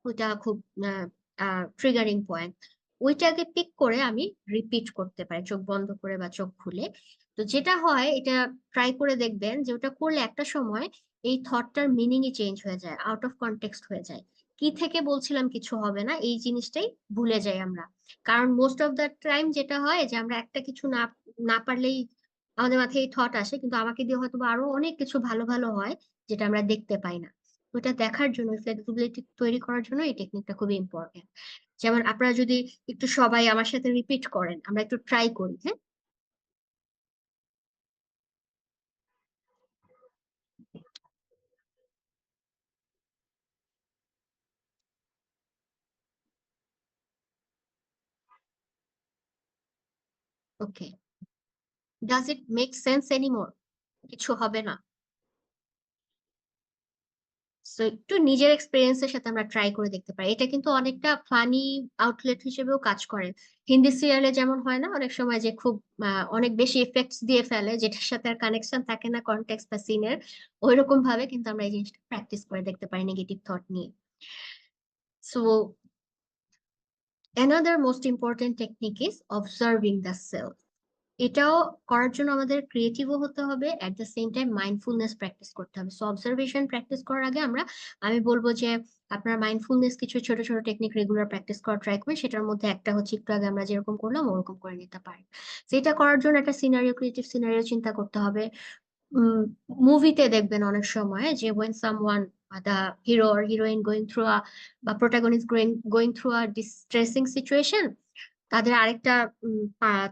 ওটা খুব ট্রিগারিং পয়েন্ট। ওইটাকে পিক করে আমি রিপিট করতে পারি চোখ বন্ধ করে বা চোখ খুলে। তো যেটা হয়, এটা ট্রাই করে দেখবেন যে ওটা করলে একটা সময় এই থটটার মিনিংই চেঞ্জ হয়ে যায়, আউট অফ কনটেক্সট হয়ে যায়। কি থেকে বলছিলাম কিছু হবে না, এই জিনিসটাই ভুলে যাই আমরা। কারণ মোস্ট অফ দ্য টাইম যেটা হয় যে আমরা একটা কিছু না না পারলেই আমাদের মাথায় এই থট আসে, কিন্তু আমাকে দিয়ে হয়তো বা আরো অনেক কিছু ভালো ভালো হয় যেটা আমরা দেখতে পাই না। ওটা দেখার জন্য, ফ্লেক্সিবিলিটি তৈরি করার জন্য এই টেকনিকটা খুবই ইম্পর্টেন্ট। যেমন আপনারা যদি একটু সবাই আমার সাথে রিপিট করেন, আমরা একটু ট্রাই করি, হ্যাঁ? Okay, does it make sense anymore? কিছু হবে না। সো একটু নিজের এক্সপিরিয়েন্সের সাথে আমরা ট্রাই করে দেখতে পারি। এটা কিন্তু অনেকটা ফানি আউটলেট হিসেবেও কাজ করে। হিন্দি সিরিয়ালে যেমন হয় না অনেক সময় যে খুব অনেক বেশি এফেক্টস দিয়ে ফেলে, যেটার সাথে আর কানেকশন থাকে না কনটেক্সট বা সিনের, ওইরকম ভাবে কিন্তু আমরা এই জিনিসটা প্র্যাকটিস করে দেখতে পারি নেগেটিভ থট নিয়ে। So another most important technique is observing the self. এটাও করার জন্য আমাদের ক্রিয়েটিভও হতে হবে, at the same time mindfulness practice করতে হবে। সো অবজারভেশন প্র্যাকটিস করার আগে আমি বলবো যে আপনার মাইন্ডফুলনেস কিছু ছোট ছোট টেকনিক রেগুলার প্র্যাকটিস করা ট্রাই করবেন। সেটার মধ্যে একটা হচ্ছে একটু আগে আমরা যেরকম করলাম ওরকম করে নিতে পারেন। সেটা করার জন্য একটা সিনারিও, ক্রিয়েটিভ সিনারিও চিন্তা করতে হবে। মুভিতে দেখবেন অনেক সময় যে when someone, the hero or heroine going through a বা protagonist going through a distressing situation, তাদের আরেকটা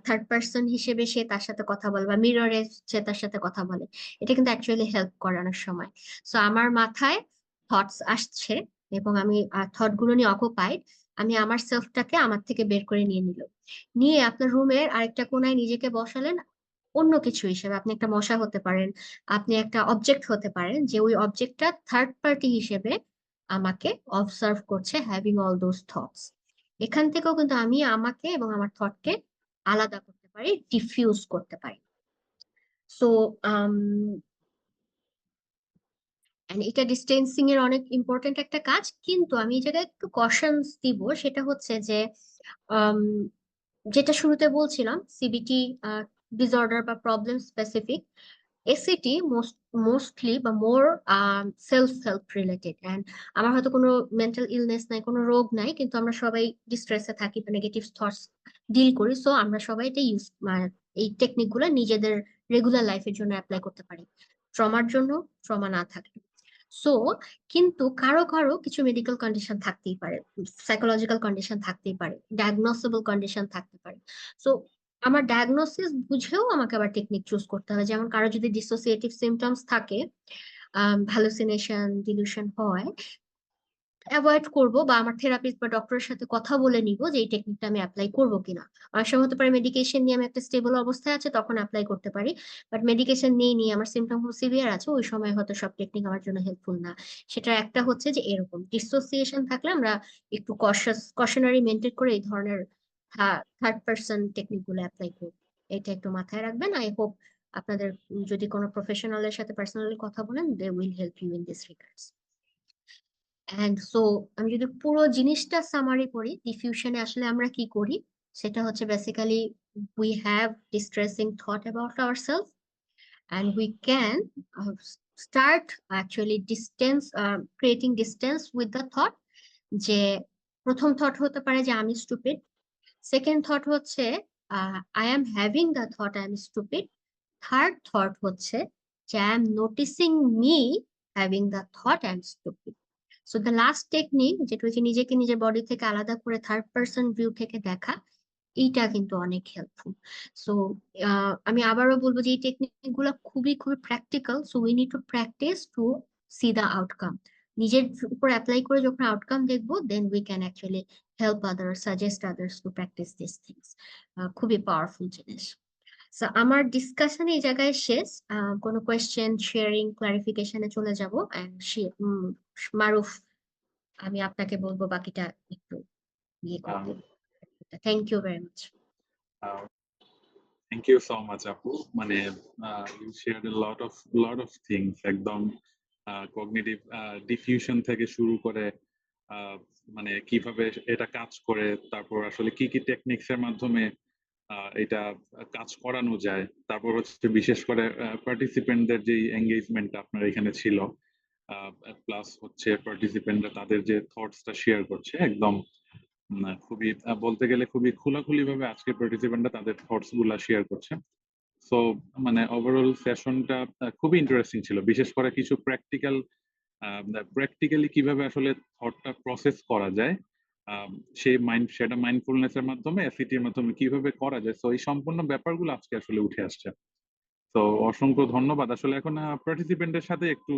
থার্ড পার্সন হিসেবে সে তার সাথে কথা বলে বা মিররে সে তার সাথে কথা বলে। এটা কিন্তু অ্যাকচুয়ালি হেল্প করে অনেক সময়। সো আমার মাথায় থটস আসছে এবং আমি থট গুলো নিয়ে অকুপাইড, আমি আমার সেলফটাকে আমার থেকে বের করে নিয়ে নিয়ে আপনার রুমের আরেকটা কোনায় নিজেকে বসালেন অন্য কিছু হিসেবে। আপনি একটা মশা হতে পারেন, আপনি একটা অবজেক্ট হতে পারেন, যে ওই অবজেক্টটা থার্ড পার্টি হিসেবে আমাকে অবজার্ভ করছে, হ্যাভিং অল দোজ থটস। এখান থেকেও কিন্তু আমি আমাকে এবং আমার থটকে আলাদা করতে পারি, ডিফিউজ করতে পারি। সো এটা ডিস্টেন্সিং এর অনেক ইম্পর্টেন্ট একটা কাজ, কিন্তু আমি এই জায়গায় একটু কশনস দিব। সেটা হচ্ছে যে আম, যেটা শুরুতে বলছিলাম, সিবিটি ডিসঅর্ডার বা প্রবলেম স্পেসিফিক, এসিটি মোস্টলি বা মোর সেলফ হেল্প রিলেটেড। অ্যান্ড আমার হয়তো কোনো মেন্টাল ইলনেস নাই, কোনো রোগ নাই, কিন্তু আমরা সবাই ডিস্ট্রেসে থাকি বা নেগেটিভ থটস ডিল করি। সো আমরা সবাই এটা এই টেকনিক গুলো নিজেদের রেগুলার লাইফের জন্য অ্যাপ্লাই করতে পারি, ট্রমার জন্য, ট্রমা না থাকলে। সো কিন্তু কারো কারো কিছু মেডিকেল কন্ডিশন থাকতেই পারে, সাইকোলজিক্যাল কন্ডিশন থাকতেই পারে, ডায়াগনোসেবল কন্ডিশন থাকতে পারে। সো আমার ডায়াগনোসিস বুঝেও আমাকে আবার টেকনিক চুজ করতে হবে। যেমন কারো যদি ডিসোসিয়েটিভ সিমটমস থাকে, হ্যালুসিনেশন, ডিলুশন হয়, অ্যাভয়েড করব, বা আমার থেরাপিস্ট বা ডক্টরের সাথে কথা বলে নিব যে এই টেকনিকটা আমি অ্যাপ্লাই করব কিনা। অনেক সময় হতে পারে মেডিকেশন নিয়ে আমি একটা স্টেবল অবস্থায় আছে, তখন অ্যাপ্লাই করতে পারি। বাট মেডিকেশন নিয়ে আমার সিমটম খুব সিভিয়ার আছে, ওই সময় হয়তো সব টেকনিক আমার জন্য হেল্পফুল না। সেটা একটা হচ্ছে যে এরকম ডিসোসিয়েশন থাকলে আমরা একটু কশনারি মেনটেন করে এই ধরনের থার্ড পার্সন টেকনিক গুলো অ্যাপ্লাই করব। এটা একটু মাথায় রাখবেন। আই হোপ আপনাদের যদি কোনো প্রফেশনালের সাথে পার্সোনালি কথা বলেন, they will help you in this regards. And so আমি যদি পুরো জিনিসটা সামারি করি, ডিফিউশনে আসলে আমরা কি করি, সেটা হচ্ছে basically we have distressing thought about ourselves and we can start actually creating distance with the thought, যে প্রথম থট হতে পারে যে আমি স্টুপিড, সেকেন্ড থট হচ্ছে I am having the thought I am stupid, third thought হচ্ছে যে I M noticing me having the thought I am stupid. So the last technique, যেটা হচ্ছে নিজেকে নিজের বডি থেকে আলাদা করে থার্ড পার্সন ভিউ থেকে দেখা, এইটা কিন্তু অনেক হেল্পফুল। সো আমি আবারও বলবো যে এই টেকনিক গুলো খুবই খুবই practical. So we need to practice to see the outcome. নিজের উপর অ্যাপ্লাই করে যখন আউটকাম দেখবো, then we can actually help others, suggest others to practice this things. খুবই পাওয়ারফুল জিনিস। সো আমার ডিসকাশন এই জায়গায় শেষ। কোনো কোয়েশ্চেন, শেয়ারিং, ক্লারিফিকেশনে চলে যাব। মারুফ, আমি আপনাকে বলবো বাকিটা একটু ইয়ে করতে। Thank you very much. Thank you so much আপু। মানে you shared a lot of things, একদম কগনিটিভ ডিফিউশন থেকে শুরু করে মানে কিভাবে এটা কাজ করে, তারপর আসলে কি কি টেকনিক্স এর মাধ্যমে এটা কাজ করানো যায়, তারপর হচ্ছে বিশেষ করে পার্টিসিপেন্টদের যে এঙ্গেজমেন্টটা আপনার এখানে ছিল, প্লাস হচ্ছে পার্টিসিপেন্টরা তাদের যে থটসটা শেয়ার করছে, একদম খুবই বলতে গেলে খুবই খোলাখুলি ভাবে আজকে পার্টিসিপেন্টরা তাদের থটস গুলা শেয়ার করছে। সো মানে ওভারঅল সেশনটা খুবই ইন্টারেস্টিং ছিল, বিশেষ করে কিছু প্র্যাকটিক্যালি কিভাবে আসলে থটটা প্রসেস করা যায়, সেটা মাইন্ডফুলনেস এর মাধ্যমে, এসিটির মাধ্যমে কিভাবে করা যায়। তো এই সম্পূর্ণ ব্যাপারগুলো আজকে আসলে উঠে আসছে। তো অসংখ্য ধন্যবাদ। আসলে এখন পার্টিসিপেন্টের সাথে একটু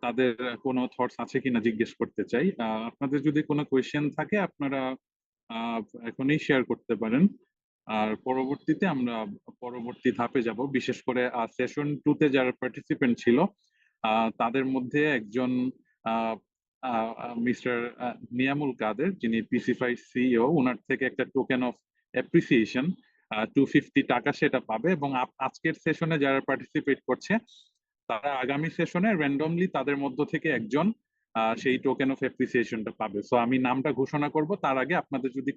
তাদের কোনো থটস আছে কিনা জিজ্ঞেস করতে চাই। আপনাদের যদি কোনো কোয়েশ্চেন থাকে আপনারা এখনই শেয়ার করতে পারেন, আর পরবর্তীতে আমরা পরবর্তী ধাপে যাব। বিশেষ করে সেশন 2 তে যারা পার্টিসিপেন্ট ছিল তাদের মধ্যে একজন মিস্টার নিয়ামুল কাদের, যিনি পিসিফাই সিইও, ওনার থেকে একটা টোকেন অফ অ্যাপ্রিসিয়েশন 250 টাকা সেটা পাবে। এবং আজকের সেশনে যারা পার্টিসিপেট করছে তারা আগামী সেশনে র্যান্ডমলি তাদের মধ্য থেকে একজন সেই টোকেন অফ অ্যাপ্রিসিয়েশনটা পাবে। সো আমি নামটা ঘোষণা করব, তার আগে আপনাদের যদি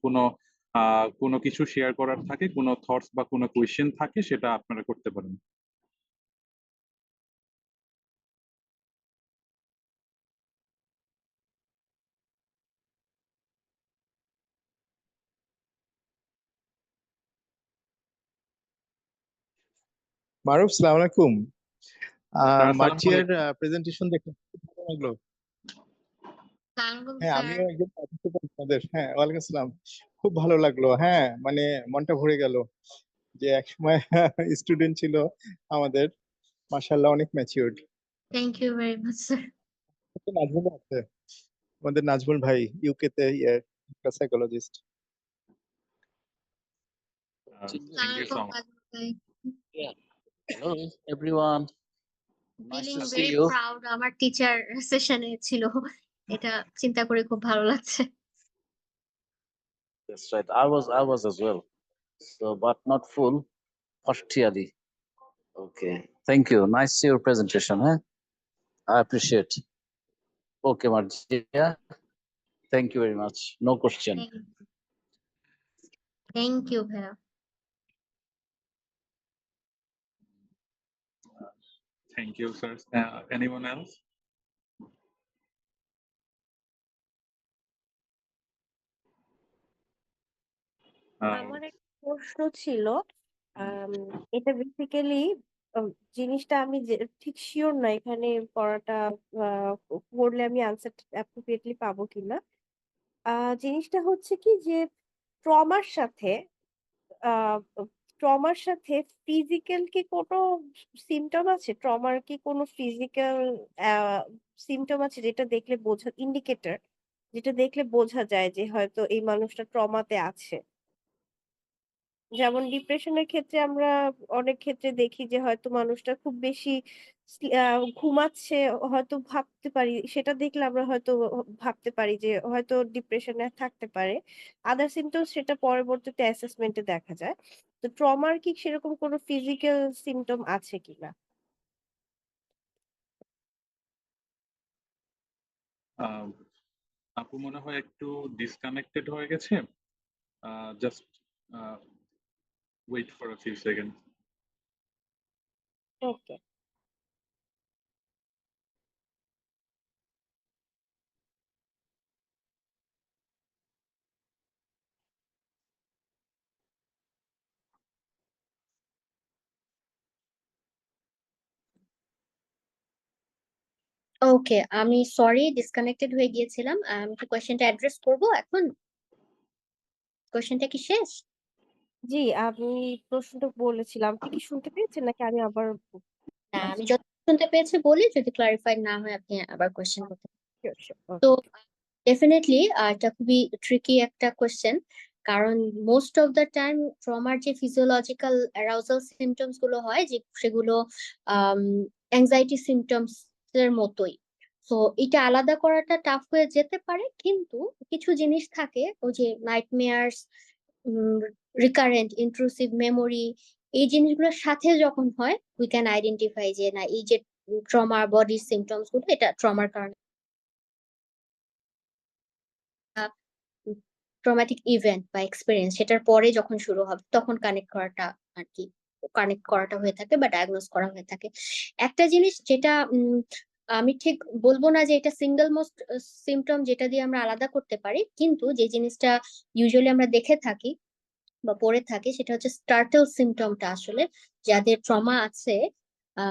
কোনো কিছু শেয়ার করার থাকে, কোনো থটস বা কোনো কোয়েশ্চেন থাকে, সেটা আপনারা করতে পারেন। মারুফ, সালাম আলাইকুম। আসসালামু মার্চিয়ার আলাইকুম। প্রেজেন্টেশন দেখে খুব ভালো লাগলো। হ্যাঁ, আমিও একজন participant আপনাদের। হ্যাঁ, ওয়ালাইকুম আসসালাম। খুব ভালো লাগলো। হ্যাঁ, মানে মনটা ভরে গেল যে একসময় স্টুডেন্ট ছিল আমাদের, মাশাআল্লাহ অনেক matured. Thank you very much sir. Nazmul আছে, আমাদের নাজমুল ভাই, ইউকে তে psychologist. Thank you so much. Yeah. Hello, everyone. Nice feeling to see very you. Proud, আমার টিচার সেশনে ছিল, এটা চিন্তা করে খুব ভালো লাগছে। That's right. I was as well. So, but not full, partially. Okay. Thank you. Nice to see your presentation. Huh? I appreciate. Okay, Margia. Thank you very much. No question. Thank you ভাইয়া। Thank you sir. Anyone else? আমার একটা প্রশ্ন ছিল, এটা বেসিক্যালি জিনিসটা আমি ঠিক শিওর না এখানে পড়াটা পড়লে আমি আনসার অ্যাপ্রোপ্রিয়েটলি পাবো কিনা। জিনিসটা হচ্ছে কি যে ট্রমার সাথে ট্রমার সাথে ফিজিক্যাল কি কোনো সিমটম আছে? ট্রমার কি কোনো ফিজিক্যাল সিমটম আছে যেটা দেখলে বোঝা ইন্ডিকেটর যেটা দেখলে বোঝা যায় যে হয়তো এই মানুষটা ট্রমাতে আছে? যেমন ডিপ্রেশনের ক্ষেত্রে আমরা অনেক ক্ষেত্রে দেখি যে হয়তো মানুষটা খুব বেশি ঘুমাচ্ছে, হয়তো ভাবতে পারি সেটা দেখলে আমরা হয়তো ভাবতে পারি যে হয়তো ডিপ্রেশনে থাকতে পারে। আদার সিমটমস সেটা পরবর্তীতে অ্যাসেসমেন্টে দেখা যায়। তো ট্রমার কি সেরকম কোনো ফিজিক্যাল সিমটম আছে কিনা? আপু মনে হয় একটু ডিসকানেক্টেড হয়ে গেছে, just wait for a few seconds. Okay. Okay, আমি সরি ডিসকানেক্টেড হয়ে গিয়েছিলাম। আমি কি কোয়েশ্চেনটা অ্যাড্রেস করব এখন? কোয়েশ্চেনটা কি শেষ? জি, আমি প্রশ্নটা বলেছিলাম। আপনি কি শুনতে পেয়েছেন নাকি আমি আবার না, ask আমি যত শুনতে পেয়েছি বলি, যদি ক্লারিফাই না হয় আপনি আবার কোয়েশ্চেন করতে পারেন। Sure, sure. তো Okay. ডেফিনেটলি এটা খুবই ট্রিকি একটা কোয়েশ্চেন, কারণ মোস্ট অফ দ্য টাইম ট্রমার যে ফিজিওলজিক্যাল অ্যারাউজাল সিমটমস গুলো হয় যে সেগুলো অ্যাংজাইটি সিমটমস এর মতোই। তো এটা আলাদা করাটা টাফ হয়ে যেতে পারে, কিন্তু কিছু জিনিস থাকে ওই যে নাইটমেয়ার্স, রিকারেন্ট ইন্ট্রুসিভ মেমোরি, এই জিনিসগুলোর সাথে যখন হয় উই ক্যান আইডেন্টিফাই যে না, এই যে ট্রমা বডির সিমটমস গুলো এটা ট্রমার কারণে, ট্রমাটিক ইভেন্ট বা এক্সপিরিয়েন্স সেটার পরে যখন শুরু হবে তখন কানেক্ট করাটা আর কি, কানেক্ট করাটা হয়ে থাকে বা ডায়াগনোস করা হয়ে থাকে। একটা জিনিস যেটা আমি ঠিক বলবো না যে এটা সিঙ্গেল মোস্ট সিমটম যেটা দিয়ে আমরা আলাদা করতে পারি, কিন্তু যে জিনিসটা ইউজুয়ালি আমরা দেখে থাকি বা পড়ে থাকি সেটা হচ্ছে স্টার্টল সিমটমটা। আসলে যাদের ট্রমা আছে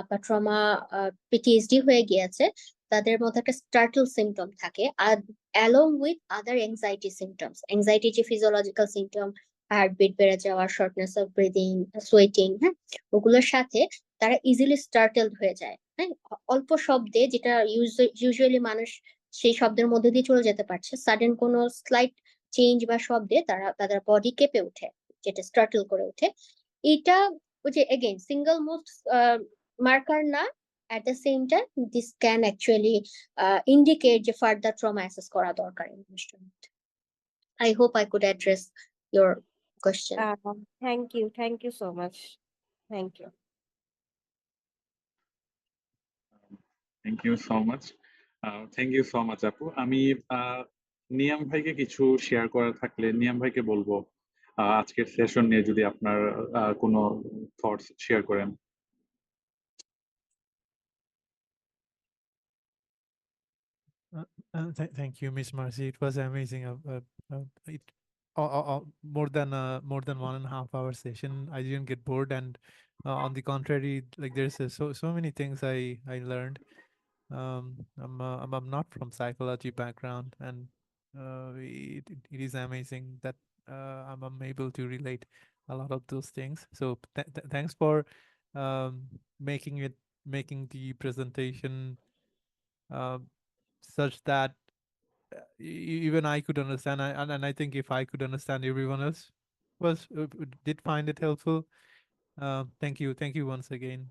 বা ট্রমা পিটিএসডি হয়ে গিয়েছে তাদের মধ্যে একটা স্টার্টল সিমটম থাকে, আর along with other anxiety symptoms. Anxiety যে ফিজিওলজিক্যাল সিমটম, হার্টবিট বেড়ে যাওয়া, শর্টনেস অফ ব্রিদিং, সোয়েটিং, হ্যাঁ, ওগুলোর সাথে তারা ইজিলি স্টার্টেলড হয়ে যায়। হ্যাঁ, অল্প শব্দে যেটা ইউজুয়ালি মানুষ সেই শব্দের মধ্যে দিয়ে চলে যেতে পারছে, সাডেন কোনো স্লাইট চেঞ্জ বা শব্দে তারা তাদের বডি কেঁপে ওঠে, যেটা স্টার্টল করে ওঠে। এটা ওই যে এগেইন সিঙ্গেল মোস্ট মার্কার না, at the same time this can actually indicate যে ফার্দার ট্রমা অ্যাসেস করা দরকার investment. I hope I could address your question. Thank you so much. Thank you. Thank you so much. Thank you so much আপু। আমি নিয়াম ভাইকে কিছু শেয়ার করার থাকলে নিয়াম ভাইকে বলবো আজকের সেশন নিয়ে যদি আপনার কোনো থটস শেয়ার করেন। Thank you, Miss Marcy. It was amazing. It more than 1.5 hour session. I didn't get bored, and on the contrary, like there's so many things I learned. I'm not from psychology background, and it is amazing that I'm able to relate a lot of those things. So thanks for making the presentation such that even I could understand, and I think if I could understand, everyone else did find it helpful. Thank you once again.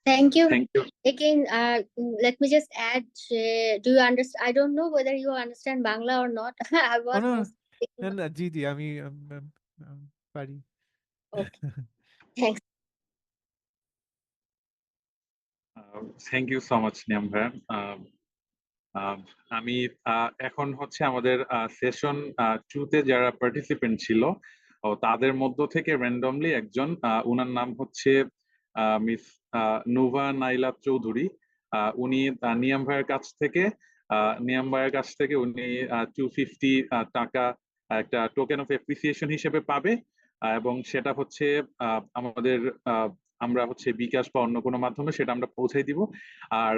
Thank you. Thank you. Again, let me just add, do you understand? I don't know whether you understand Bangla or not. I was No, mostly speaking. and Gigi, I mean, Pari. Okay, thanks. Thank you so much Niyam ভাইয়া। আমি এখন হচ্ছে আমাদের সেশন 2 যারা পার্টিসিপেন্ট ছিল তাদের মধ্য থেকে র্যান্ডমলি একজন, উনার নাম হচ্ছে মিস নোভা নাইলা চৌধুরী। উনি নিয়াম ভাইয়ের কাছ থেকে উনি 250 টাকা একটা টোকেন অফ অ্যাপ্রিসিয়েশন হিসেবে পাবে, এবং সেটা হচ্ছে আমাদের আমরা হচ্ছে বিকাশ বা অন্য কোনো মাধ্যমে সেটা আমরা পৌঁছাই দিব। আর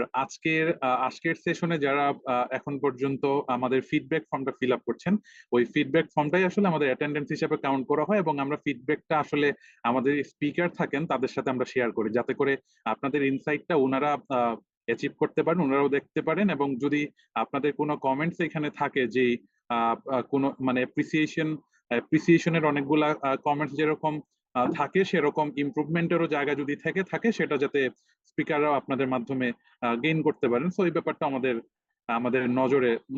আজকের সেশনে যারা এখন পর্যন্ত আমাদের ফিডব্যাক ফর্মটা ফিল আপ করছেন, ওই ফিডব্যাক ফর্মটাই আসলে আমাদের অ্যাটেন্ডেন্স হিসেবে কাউন্ট করা হয় এবং আমরা ফিডব্যাকটা আসলে আমাদের স্পিকার থাকেন তাদের সাথে আমরা শেয়ার করি, যাতে করে আপনাদের ইনসাইটটা ওনারা অ্যাচিভ করতে পারেন, ওনারাও দেখতে পারেন। এবং যদি আপনাদের কোনো কমেন্টস এখানে থাকে যে কোনো মানে অ্যাপ্রিসিয়েশনের অনেকগুলা কমেন্টস যেরকম থাকে, সেরকম ইমপ্রুভমেন্টেরও জায়গা যদি থাকে সেটা যাতে স্পিকাররাও আপনাদের মাধ্যমে গেইন করতে পারেন। সো এই ব্যাপারটা আমাদের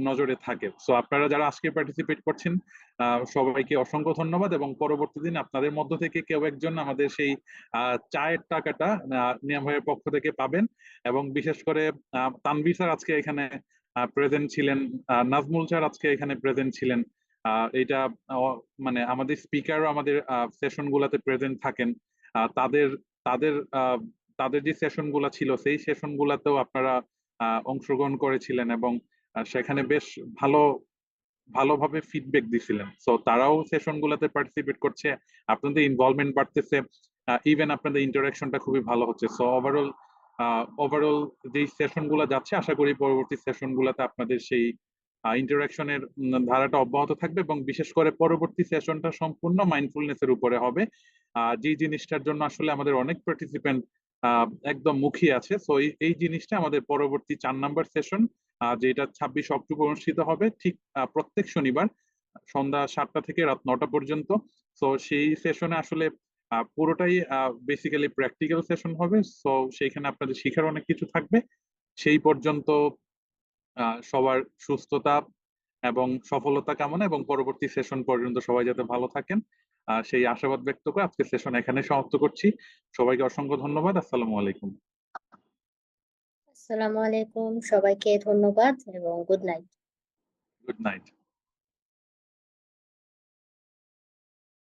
নজরে থাকে। সো আপনারা যারা আজকে পার্টিসিপেট করছেন সবাইকে অসংখ্য ধন্যবাদ, এবং পরবর্তী দিন আপনাদের মধ্য থেকে কেউ একজন আমাদের সেই চায়ের টাকাটা নিয়াম ভাইয়ের পক্ষ থেকে পাবেন। এবং বিশেষ করে তানভীর স্যার আজকে এখানে প্রেজেন্ট ছিলেন, নাজমুল স্যার আজকে এখানে প্রেজেন্ট ছিলেন। এটা মানে আমাদের স্পিকারও আমাদের সেশন গুলাতে প্রেজেন্ট থাকেন। তাদের তাদের তাদের যে সেশন গুলা ছিল সেই সেশন গুলাতেও আপনারা অংশগ্রহণ করেছিলেন এবং সেখানে বেশ ভালোভাবে ফিডব্যাক দিছিলেন। সো তারাও সেশন গুলাতে পার্টিসিপেট করছে, আপনাদের ইনভলভমেন্ট বাড়তেছে, ইভেন আপনাদের ইন্টারাকশনটা খুবই ভালো হচ্ছে। সো ওভারঅল যে সেশন গুলা যাচ্ছে, আশা করি পরবর্তী সেশন গুলাতে আপনাদের সেই ইন্টারাকশনের ধারাটা অব্যাহত থাকবে, এবং বিশেষ করে পরবর্তী সেশনটা সম্পূর্ণ মাইন্ডফুলনেস এর উপরে হবে, যে জিনিসটার জন্য আসলে আমাদের অনেক পার্টিসিপেন্ট একদম মুখিয়ে আছে। সো এই জিনিসটা আমাদের পরবর্তী 4 নাম্বার সেশন, যেটা 26 অক্টোবর অনুষ্ঠিত হবে ঠিক প্রত্যেক শনিবার সন্ধ্যা 7টা থেকে রাত 9টা পর্যন্ত। সো সেই সেশনে আসলে পুরোটাই বেসিক্যালি প্র্যাকটিক্যাল সেশন হবে। সো সেইখানে আপনাদের শেখার অনেক কিছু থাকবে। সেই পর্যন্ত সবার সুস্থতা এবং সফলতা কামনা, এবং পরবর্তী সেশন পর্যন্ত সবাই যাতে ভালো থাকেন সেই আশাবাদ ব্যক্ত করে আজকে সেশন এখানে সমাপ্ত করছি। সবাইকে অসংখ্য ধন্যবাদ। আসসালামু আলাইকুম। আসসালামু আলাইকুম, সবাইকে ধন্যবাদ এবং গুড নাইট। Good night.